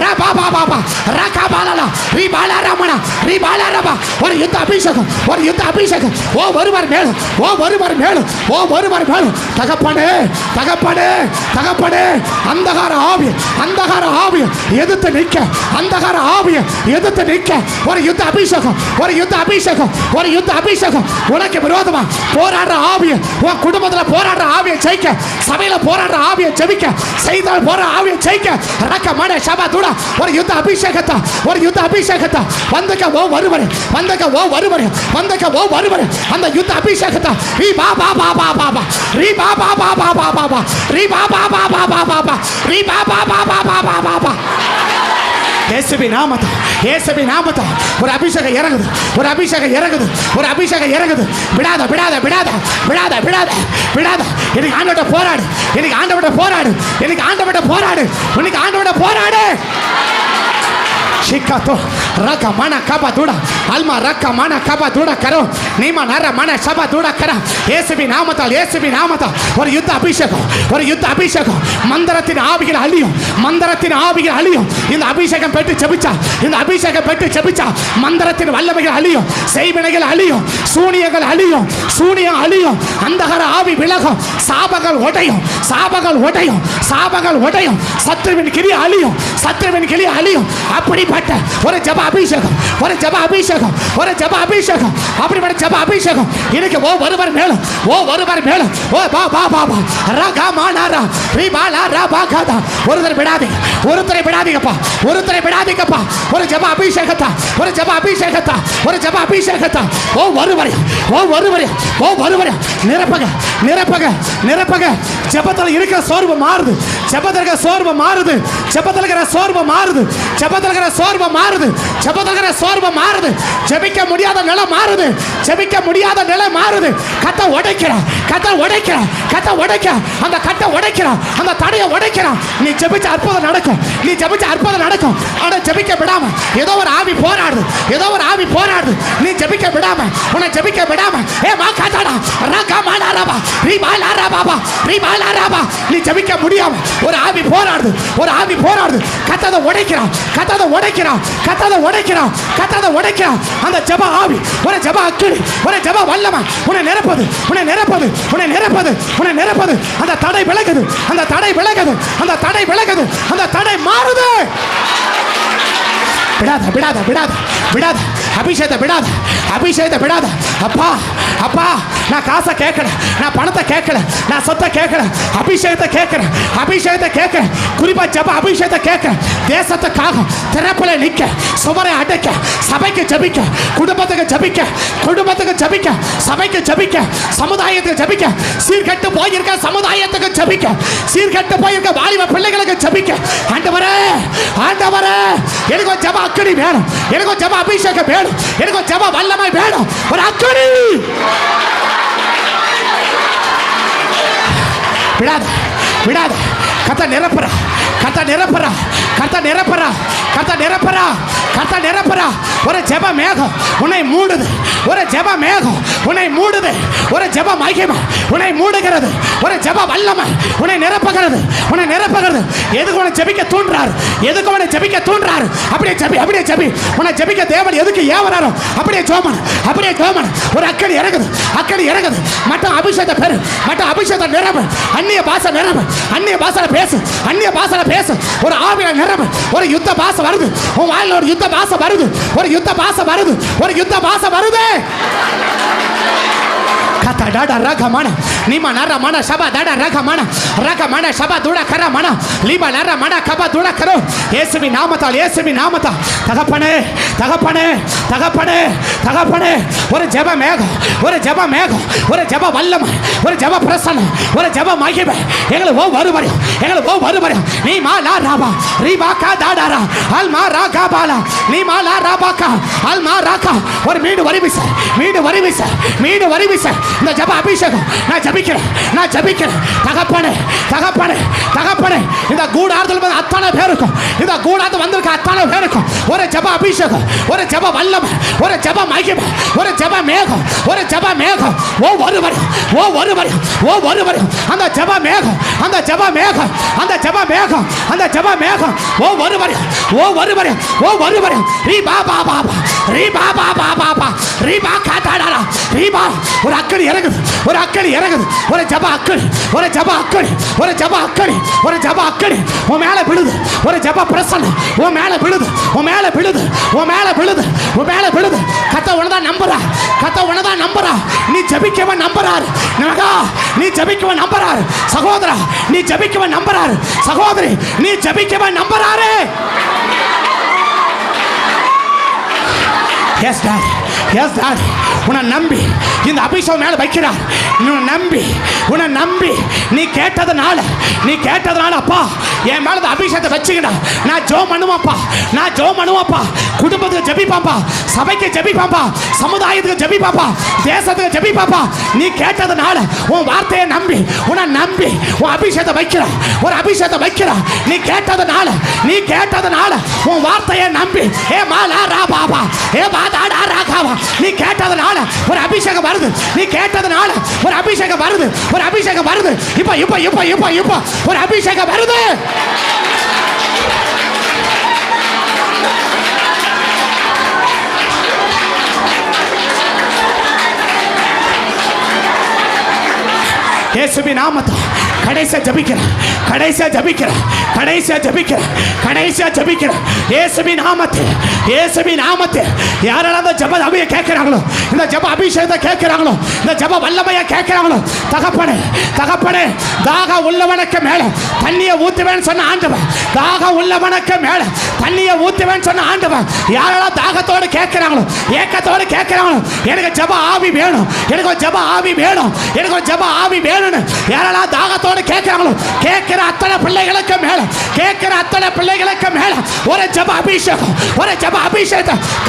ரா பா பா பா பா ரா கா பாலா ரீ பாலா ரமணா ரீ பாலா ரபா. ஒரு யுத்த அபிஷேகம். ஓ ஒருவர் மேலும். தகப்பனே அந்தகார ஆவிய எதிர்த்து நிற்க ஒரு யுத்த அபிஷேகம். உனக்கு விரோதமா போராடுற ஆவிய, உன் குடும்பத்துல போராடுற ஆவிய ஜெயிக்க, சபையில போராடுற ஆவிய ஜெபிக்க, செய்தால் போற ஆவிய ஜெயிக்க ரக்க மன சபா துடா. ஒரு யுத்த அபிஷேகத்தை வந்துக்க ஓ வருவரே அந்த யுத்த அபிஷேகத்தை ரீ பா பா பா பா பா பா ரீ பா பா பா பா பா பா ரீ பா பா பா பா பா பா ரீ பா பா பா பா பா பா பா. இயேசுவின் நாமத்தில், இயேசுவின் நாமத்தில் ஒரு அபிஷேகம் இறங்குது, ஒரு அபிஷேகம் இறங்குது, ஒரு அபிஷேகம் இறங்குது. விடாத விடாத விடாத விடாத விடாத விடாத. எனக்கு ஆண்டவட்ட போராடு, எனக்கு ஆண்டவட்ட போராடு, எனக்கு ஆண்டவட்ட போராடு, உனக்கு ஆண்டவட்ட போராடு. Shikato raka mana kaba duda alma raka mana kaba duda karo nima nara mana shaba duda kara. இயேசுவின் நாமத்தால், இயேசுவின் நாமத்தால் ஒரு யுத்த அபிஷேகம், ஒரு யுத்த அபிஷேகம். மந்திரத்தின் ஆவிகள் அழியும், மந்திரத்தின் ஆவிகள் அழியும். இந்த அபிஷேகம் பெற்று செபிச்சா, இந்த அபிஷேகம் பெற்று செபிச்சா மந்திரத்தின் வல்லமைகள் அழியும், செய்வினைகள் அழியும், சூனியங்கள் அழியும், சூனியம் அழியும், அந்தகர ஆவி விலகும், சாபங்கள் உடையும், சாபங்கள் உடையும், சாபங்கள் உடையும், சத்துருவின் கிரியை அழியும், சத்துருவின் கிரியை அழியும். அப்படிப்பட்ட ஒரு ஜெப அபிஷேகம், ஒரு ஜெப அபிஷேகம், ஒரு ஜெப அபிஷேகம், அப்படிப்பட்ட ஜெப அபிஷேகம் இன்னைக்கு ஓ ஒருவர் மேலும், ஓ ஒருவர் மேலும், ஓ பா பா பா பா ரகா மானாரா ரிபாலா ரபாகாதா. ஒருத்தரை விடாதீங்க, ஒருத்தரை விடாதீங்கப்பா, ஒருத்தரை விடாதீங்கப்பா. ஒரு ஜெப அபிஷேகத்தா, ஒரு ஜெப அபிஷேகத்தா, ஒரு ஜெப அபிஷேகத்தா. ஓ ஒருவரையும், ஓ ஒருவரையும், ஓ ஒருவரையும் நிரப்பக, நிரப்பக, நிரப்பக. ஜெபத்தில் இருக்கிற சோர்வு மாறுது, ஜெபத்தில் இருக்கிற சோர்வு மாறுது, ஜெபத்தில் இருக்கிற சோர்வு மாறுது, ஜெபத்தில் இருக்கிற சோர்வு மாறுது, ஜெபத்தில் இருக்கிற சோர்வு மாறுது. ஜெபிக்க முடியாத நிலை மாறுது, ஜெபிக்க முடியாத நிலை மாறுது. கட்ட உடைக்கிறான், கட்ட உடைக்கிறான், கட்ட உடைக்கிறான், அந்த கட்ட உடைக்கிறான், அந்த தடையை உடைக்கிறான். நீ ஜெபிச்ச அற்புதம் நடக்கும், நீ ஜெபிச்ச அற்புதம் நடக்கும். ஆனா ஜெபிக்க விடாம ஏதோ ஒரு ஆவி போராடுது, ஏதோ ஒரு ஆவி போராடுது. நீ ஜெபிக்க விடாம, உன்னை ஜெபிக்க விடாம ஏ மா காட்டாடா ரகா மானாரபா ரிபாலாரபாபா ரிபாலாரபா. நீ ஜெபிக்க முடியாம ஒரு ஆவி போராடுது, ஒரு ஆவி போராடுது. கட்டதை உடைக்கிறான், கட்டதை உடைக்கிறான், கட்டதை உடைக்கிறான், கட்டதை உடைக்கிறான். அந்த ஜெப ஆவி, ஒரு ஜெப அக்கினி, ஒரு ஜெப வல்லமை உன்னை நிரப்பது, உன்னை நிரப்பது, உன்னை நிரப்பது, உன்னை நிரப்பது. அந்த தடை விலகுது, அந்த தடை விலகுது, அந்த தடை விலகுது, அந்த தடை மாறுது. விடாத விடாத விடாத விடாத அபிஷேகத்தை விடாத, அபிஷேகத்தை விடாத. அப்பா அப்பா நான் காசை கேட்கல, நான் பணத்தை கேட்கல, நான் சொத்தை கேட்கல, அபிஷேகத்தை கேட்கிறேன், அபிஷேகத்தை கேட்கிறேன். குறிப்பா ஜெப அபிஷேகத்தை கேட்கிறேன். தேசத்துக்காக திறப்புல நிற்க, சுவரை அடைக்க, சபைக்கு ஜெபிக்க, குடும்பத்துக்கு ஜெபிக்க, குடும்பத்துக்கு ஜெபிக்க, சபைக்கு ஜெபிக்க, சமுதாயத்துக்கு ஜெபிக்க, சீர்கெட்டு போயிருக்க சமுதாயத்துக்கு ஜெபிக்க, சீர்கெட்டு போயிருக்க வாலிப பிள்ளைகளுக்கு ஜெபிக்க. ஆண்டவரே ஆண்டவரே எனக்கு ஒரு ஜெப அக்கினி வேணும், எனக்கு ஒரு ஜெப அபிஷேகம் வேணும், எனக்கு ஒரு ஜெப வல்லமை வேணும், ஒரு அக்கினி. விடாத விடாத. கத்த நிரப்புறா, கத்த நிரப்புறா, கத்த நிரப்புறா, கத்த நிரப்புறா, கத்த நிரப்புறா. ஒரு ஜெப மேகம் உன்னை மூடுது, ஒரு ஜெப மேகம் உன்னை மூடுது, ஒரு ஜெப மகிமை உன்னை மூடுகிறது, ஒரு ஜெப வல்லமை உன்னை நிரப்புகிறது, உன்னை நிரப்புகிறது. எதுக்கு உன்னை ஜெபிக்க தூண்டுறாரு, எதுக்கு உன்னை ஜெபிக்க தூண்டுறாரு? அப்படியே ஜெபி, அப்படியே ஜெபி. உன்னை ஜெபிக்க தேவன் எதுக்கு ஏவறாரோ அப்படியே ஜோமன், அப்படியே ஜோமன். ஒரு அக்கடி இறங்குது, அக்கடி இறங்குது. மற்ற அபிஷேகத்தை பெரு, மற்ற அபிஷேகத்தை நிரப்பு, அந்நிய பாசை நிரப்பு, அந்நிய பாசையில பேசு, அந்நிய பாசையில பேசு. ஒரு ஆவியில நிரப்பு. ஒரு யுத்த பாசை வருது உன் வாயில, ஒரு யுத்த பாசை வருது, ஒரு யுத்த பாசை வருது, ஒரு யுத்த பாசை வருது. kata dada raga mana nima nara mana shaba dada raga mana shaba duda kara mana liba nara mana kaba duda karo. இயேசுவின் நாமத்தால், இயேசுவின் நாமத்தால் தகப்பனே தகப்பனே தகப்பனே தகப்பனே. ஒரு ஜெப மேகம், ஒரு ஜெப மேகம், ஒரு ஜெப வல்லமை, ஒரு ஜெப பிரசன்னம், ஒரு ஜெப மகிமை எங்களுக்கு வருவரையும், எங்களுக்கு வருவரையும். நீ மாலா ராபா ரீபாக்கா தாடாரா அல்மா ராகா பாலா நீ மாலா ராபாக்கா அல்மா ராகா. ஒரு மீடு வரிவிச, மீடு வரிவிச, மீடு வரிவிச. இந்த ஜெப அபிஷேகம் நான் ஜெபிக்கிறேன், நான் ஜெபிக்கிறேன். தகப்பனே தகப்பனே தகப்பனே. இந்த கூடாரத்தில் வந்து அத்தனை பேருக்கும், இந்த கூடாரத்தில் வந்திருக்க அத்தனை பேருக்கும் ஒரு ஜெப அபிஷேகம், ஒரு ஜெப வல்லமை, ஒரு ஜெப மகிமை, ஒரு ஜெப மேகம், ஒரு ஜெப மேகம். ஓ ஒருவரையும், ஓ ஒருவரையும், ஓ ஒருவரையும். அந்த ஜெப மேகம், அந்த ஜெப மேகம், அந்த ஜெப மேகம், அந்த ஜெப மேகம். ஓ ஒருவரையும், ஓ ஒருவரையும், ஓ ஒருவரையும். ரீ பா பா பா பா ரீ பா பா பா பா பா ரீ பா காட்டாடா ரீ பா. ஒரு அக்கடி இறங்குது, ஒரு அக்கடி இறங்குது, ஒரு ஜெப அக்கடி, ஒரு ஜெப அக்கடி, ஒரு ஜெப அக்கடி, ஒரு ஜெப அக்கடி உன் மேல விழுது. ஒரு ஜெப பிரசன்னம் உன் மேல விழுது, உன் மேல விழுது, உன் மேல விழுது, உன் மேல விழுது. கத்த உனதான் நம்புறா, கத்த உனதான் நம்புறா. நீ ஜெபிக்கவன் நம்புறாரு மகா, நீ ஜெபிக்கவன் நம்புறாரு சகோதரா, நீ ஜெபிக்கவன் நம்புறாரு சகோதரி, நீ ஜெபிக்கவன் நம்புறாரு. Yes, Dad. எஸ் டாடி, உன்னை நம்பி இந்த அபிஷேகம் மேலே வைக்கிறார். உன்னை நம்பி நீ கேட்டதுனால அப்பா என் மேல அபிஷேகத்தை வச்சுக்கிட்டா நான் ஜெபம் பண்ணுவாப்பா, குடும்பத்துக்கு ஜெபிப்பாப்பா, சபைக்கு ஜெபிப்பாப்பா, சமுதாயத்துக்கு ஜெபிப்பாப்பா, தேசத்துக்கு ஜெபிப்பாப்பா. நீ கேட்டதுனால உன் வார்த்தையை நம்பி உன்னை நம்பி உன் அபிஷேகத்தை வைக்கிறா, ஒரு அபிஷேகத்தை வைக்கிறா. நீ கேட்டதுனால உன் வார்த்தையை நம்பி ஏ மாலா ரா பாபா ஏ பாதாடா ராகாவா, நீ கேட்டதுனால ஒரு அபிஷேகம் வருது. நீ கேட்டதுனால ஒரு அபிஷேகம் வருது. இப்ப ஒரு அபிஷேகம் வருது. இயேசுவின் நாமத்தில் கடைசியா ஜபிக்கிறேன். இயேசுவின் நாமத்தில் யாரெல்லாம் இந்த ஜெப அபியை கேட்கிறாங்களோ, இந்த ஜெப அபிஷேகத்தை கேட்கிறாங்களோ, இந்த ஜெப வல்லமையை கேட்கிறாங்களோ, தகப்பனே தாக உள்ளவனுக்கு மேல தண்ணியை ஊத்துவேன்னு சொன்ன ஆண்டவன், யாரெல்லாம் தாகத்தோடு கேட்கிறாங்களோ, ஏக்கத்தோடு கேட்கிறாங்களோ, எனக்கு ஜெப ஆவி வேணும், யாரெல்லாம் தாகத்தோடு கேட்கிறாங்களோ, கேட்கிற அத்தனை பிள்ளைகளுக்கு மேல ஒரு ஜெப அபிஷேகம்,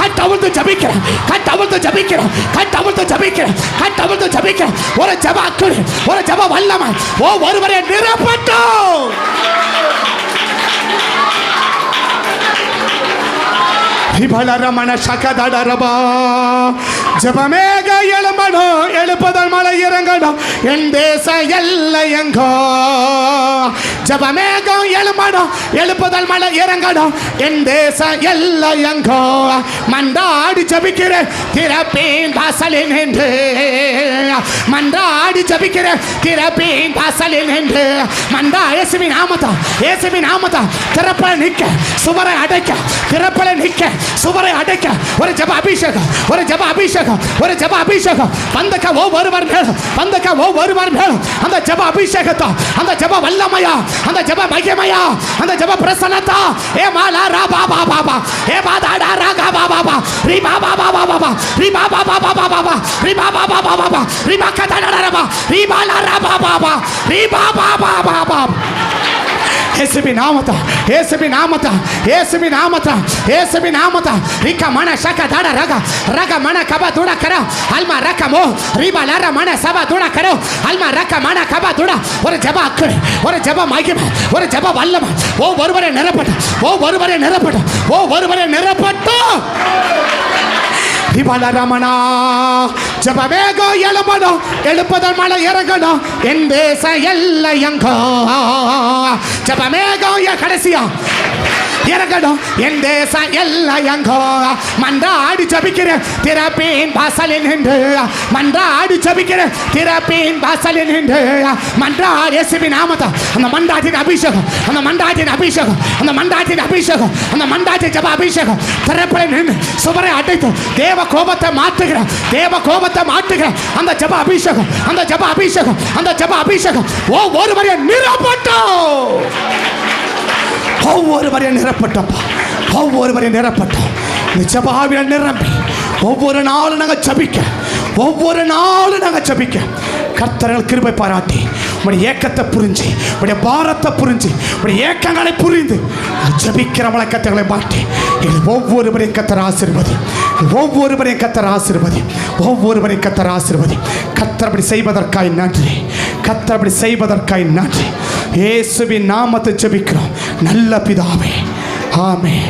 கட்டவிழ்த்து ஜபிக்கிறேன். ஒரு ஜெப அக்கினி, ஒரு ஜெப வல்லமை ஒருவரை நிரப்பட்டும். ஜபமேக எழும்பணும், எழுப்புதல் மலை இறங்கணும், என் தேச எல்லையங்கோ. ஜபமேகம் எழும்பணும், எழுப்புதல் மலை இறங்கணும், என் தேச எல்லையங்கோ. மன்றாடி ஜபிக்கிறேன் திறப்பின் வாசலில் நின்று, இயேசுவின் நாமத்தா திறப்பல நிற்க, சுவரை அடைக்க, ஒரு ஜெப அபிஷேகம் வந்தக்க ஒவ்வொருவர் மேலும் அந்த ஜெப அபிஷேகத்தா, அந்த ஜெப வல்லமையா, அந்த ஜெப மகிமையா, அந்த ஜெப பிரசன்னத்தா. ஏ மாலா ரா பாபா பாபா ஏ பாதாடா ரா கா பாபா ரீ பாபா பாபா பாபா ரீ பாபா பாபா பாபா ரீ பாபா பாபா பாபா ரீ பாக்கா ரா ரீ பாலா ரா பாபா ரீ பாபா பாபா பாபா. இயேசுவின் நாமத்தா ரிகா மன ஷக தட ரக மன கப துட கரோ அல்மா ரக மோ ரிபா லர மன சப துட கரோ அல்மா ரக மன கப துட. ஒரு ஜெப அக்கினி, ஒரு ஜெப மகிமை, ஒரு ஜெப வல்லமை ஒருவரை நிரப்பட்டும். ரமணா ஜபமேகோ எழும்பணும், எழுப்பதன் மலை இறங்கணும், என் தேச எல்லையங்கோ. ஜபமேகோ கடைசியா இறங்கணும், என் தேச எல்லையங்கோ. மன்றாடி ஜபிக்கிறேன் திறப்பின் வாசலில் நின்று, மன்றாடி இயேசுவின் நாமத்தில் அந்த மன்றாட்டின் அபிஷேகம், ஜப அபிஷேகம் திறப்பில் நின்று சுவரை அடைத்து தேவ கோபத்தை மாற்றுகிற அந்த ஜப அபிஷேகம் ஒவ்வொருவரை நிரப்பட்டோம். இந்த ஜப ஆவியால் நிரம்பி ஒவ்வொரு நாளும் நாங்கள் ஜபிக்க கர்த்தர்கள் கிருபை பாராட்டி உடைய ஏக்கத்தை புரிஞ்சு, உடைய பாரத்தை புரிஞ்சு, உடைய ஏக்கங்களை புரிந்து ஜபிக்கிற வழக்கத்தை மாற்றி ஒவ்வொருவரையும் கர்த்தர் ஆசீர்வதி. கர்த்தர் செய்வதற்காய் நன்றி. இயேசுவின் நாமத்தை ஜெபிக்கிறோம் நல்ல பிதாவே. ஆமென்.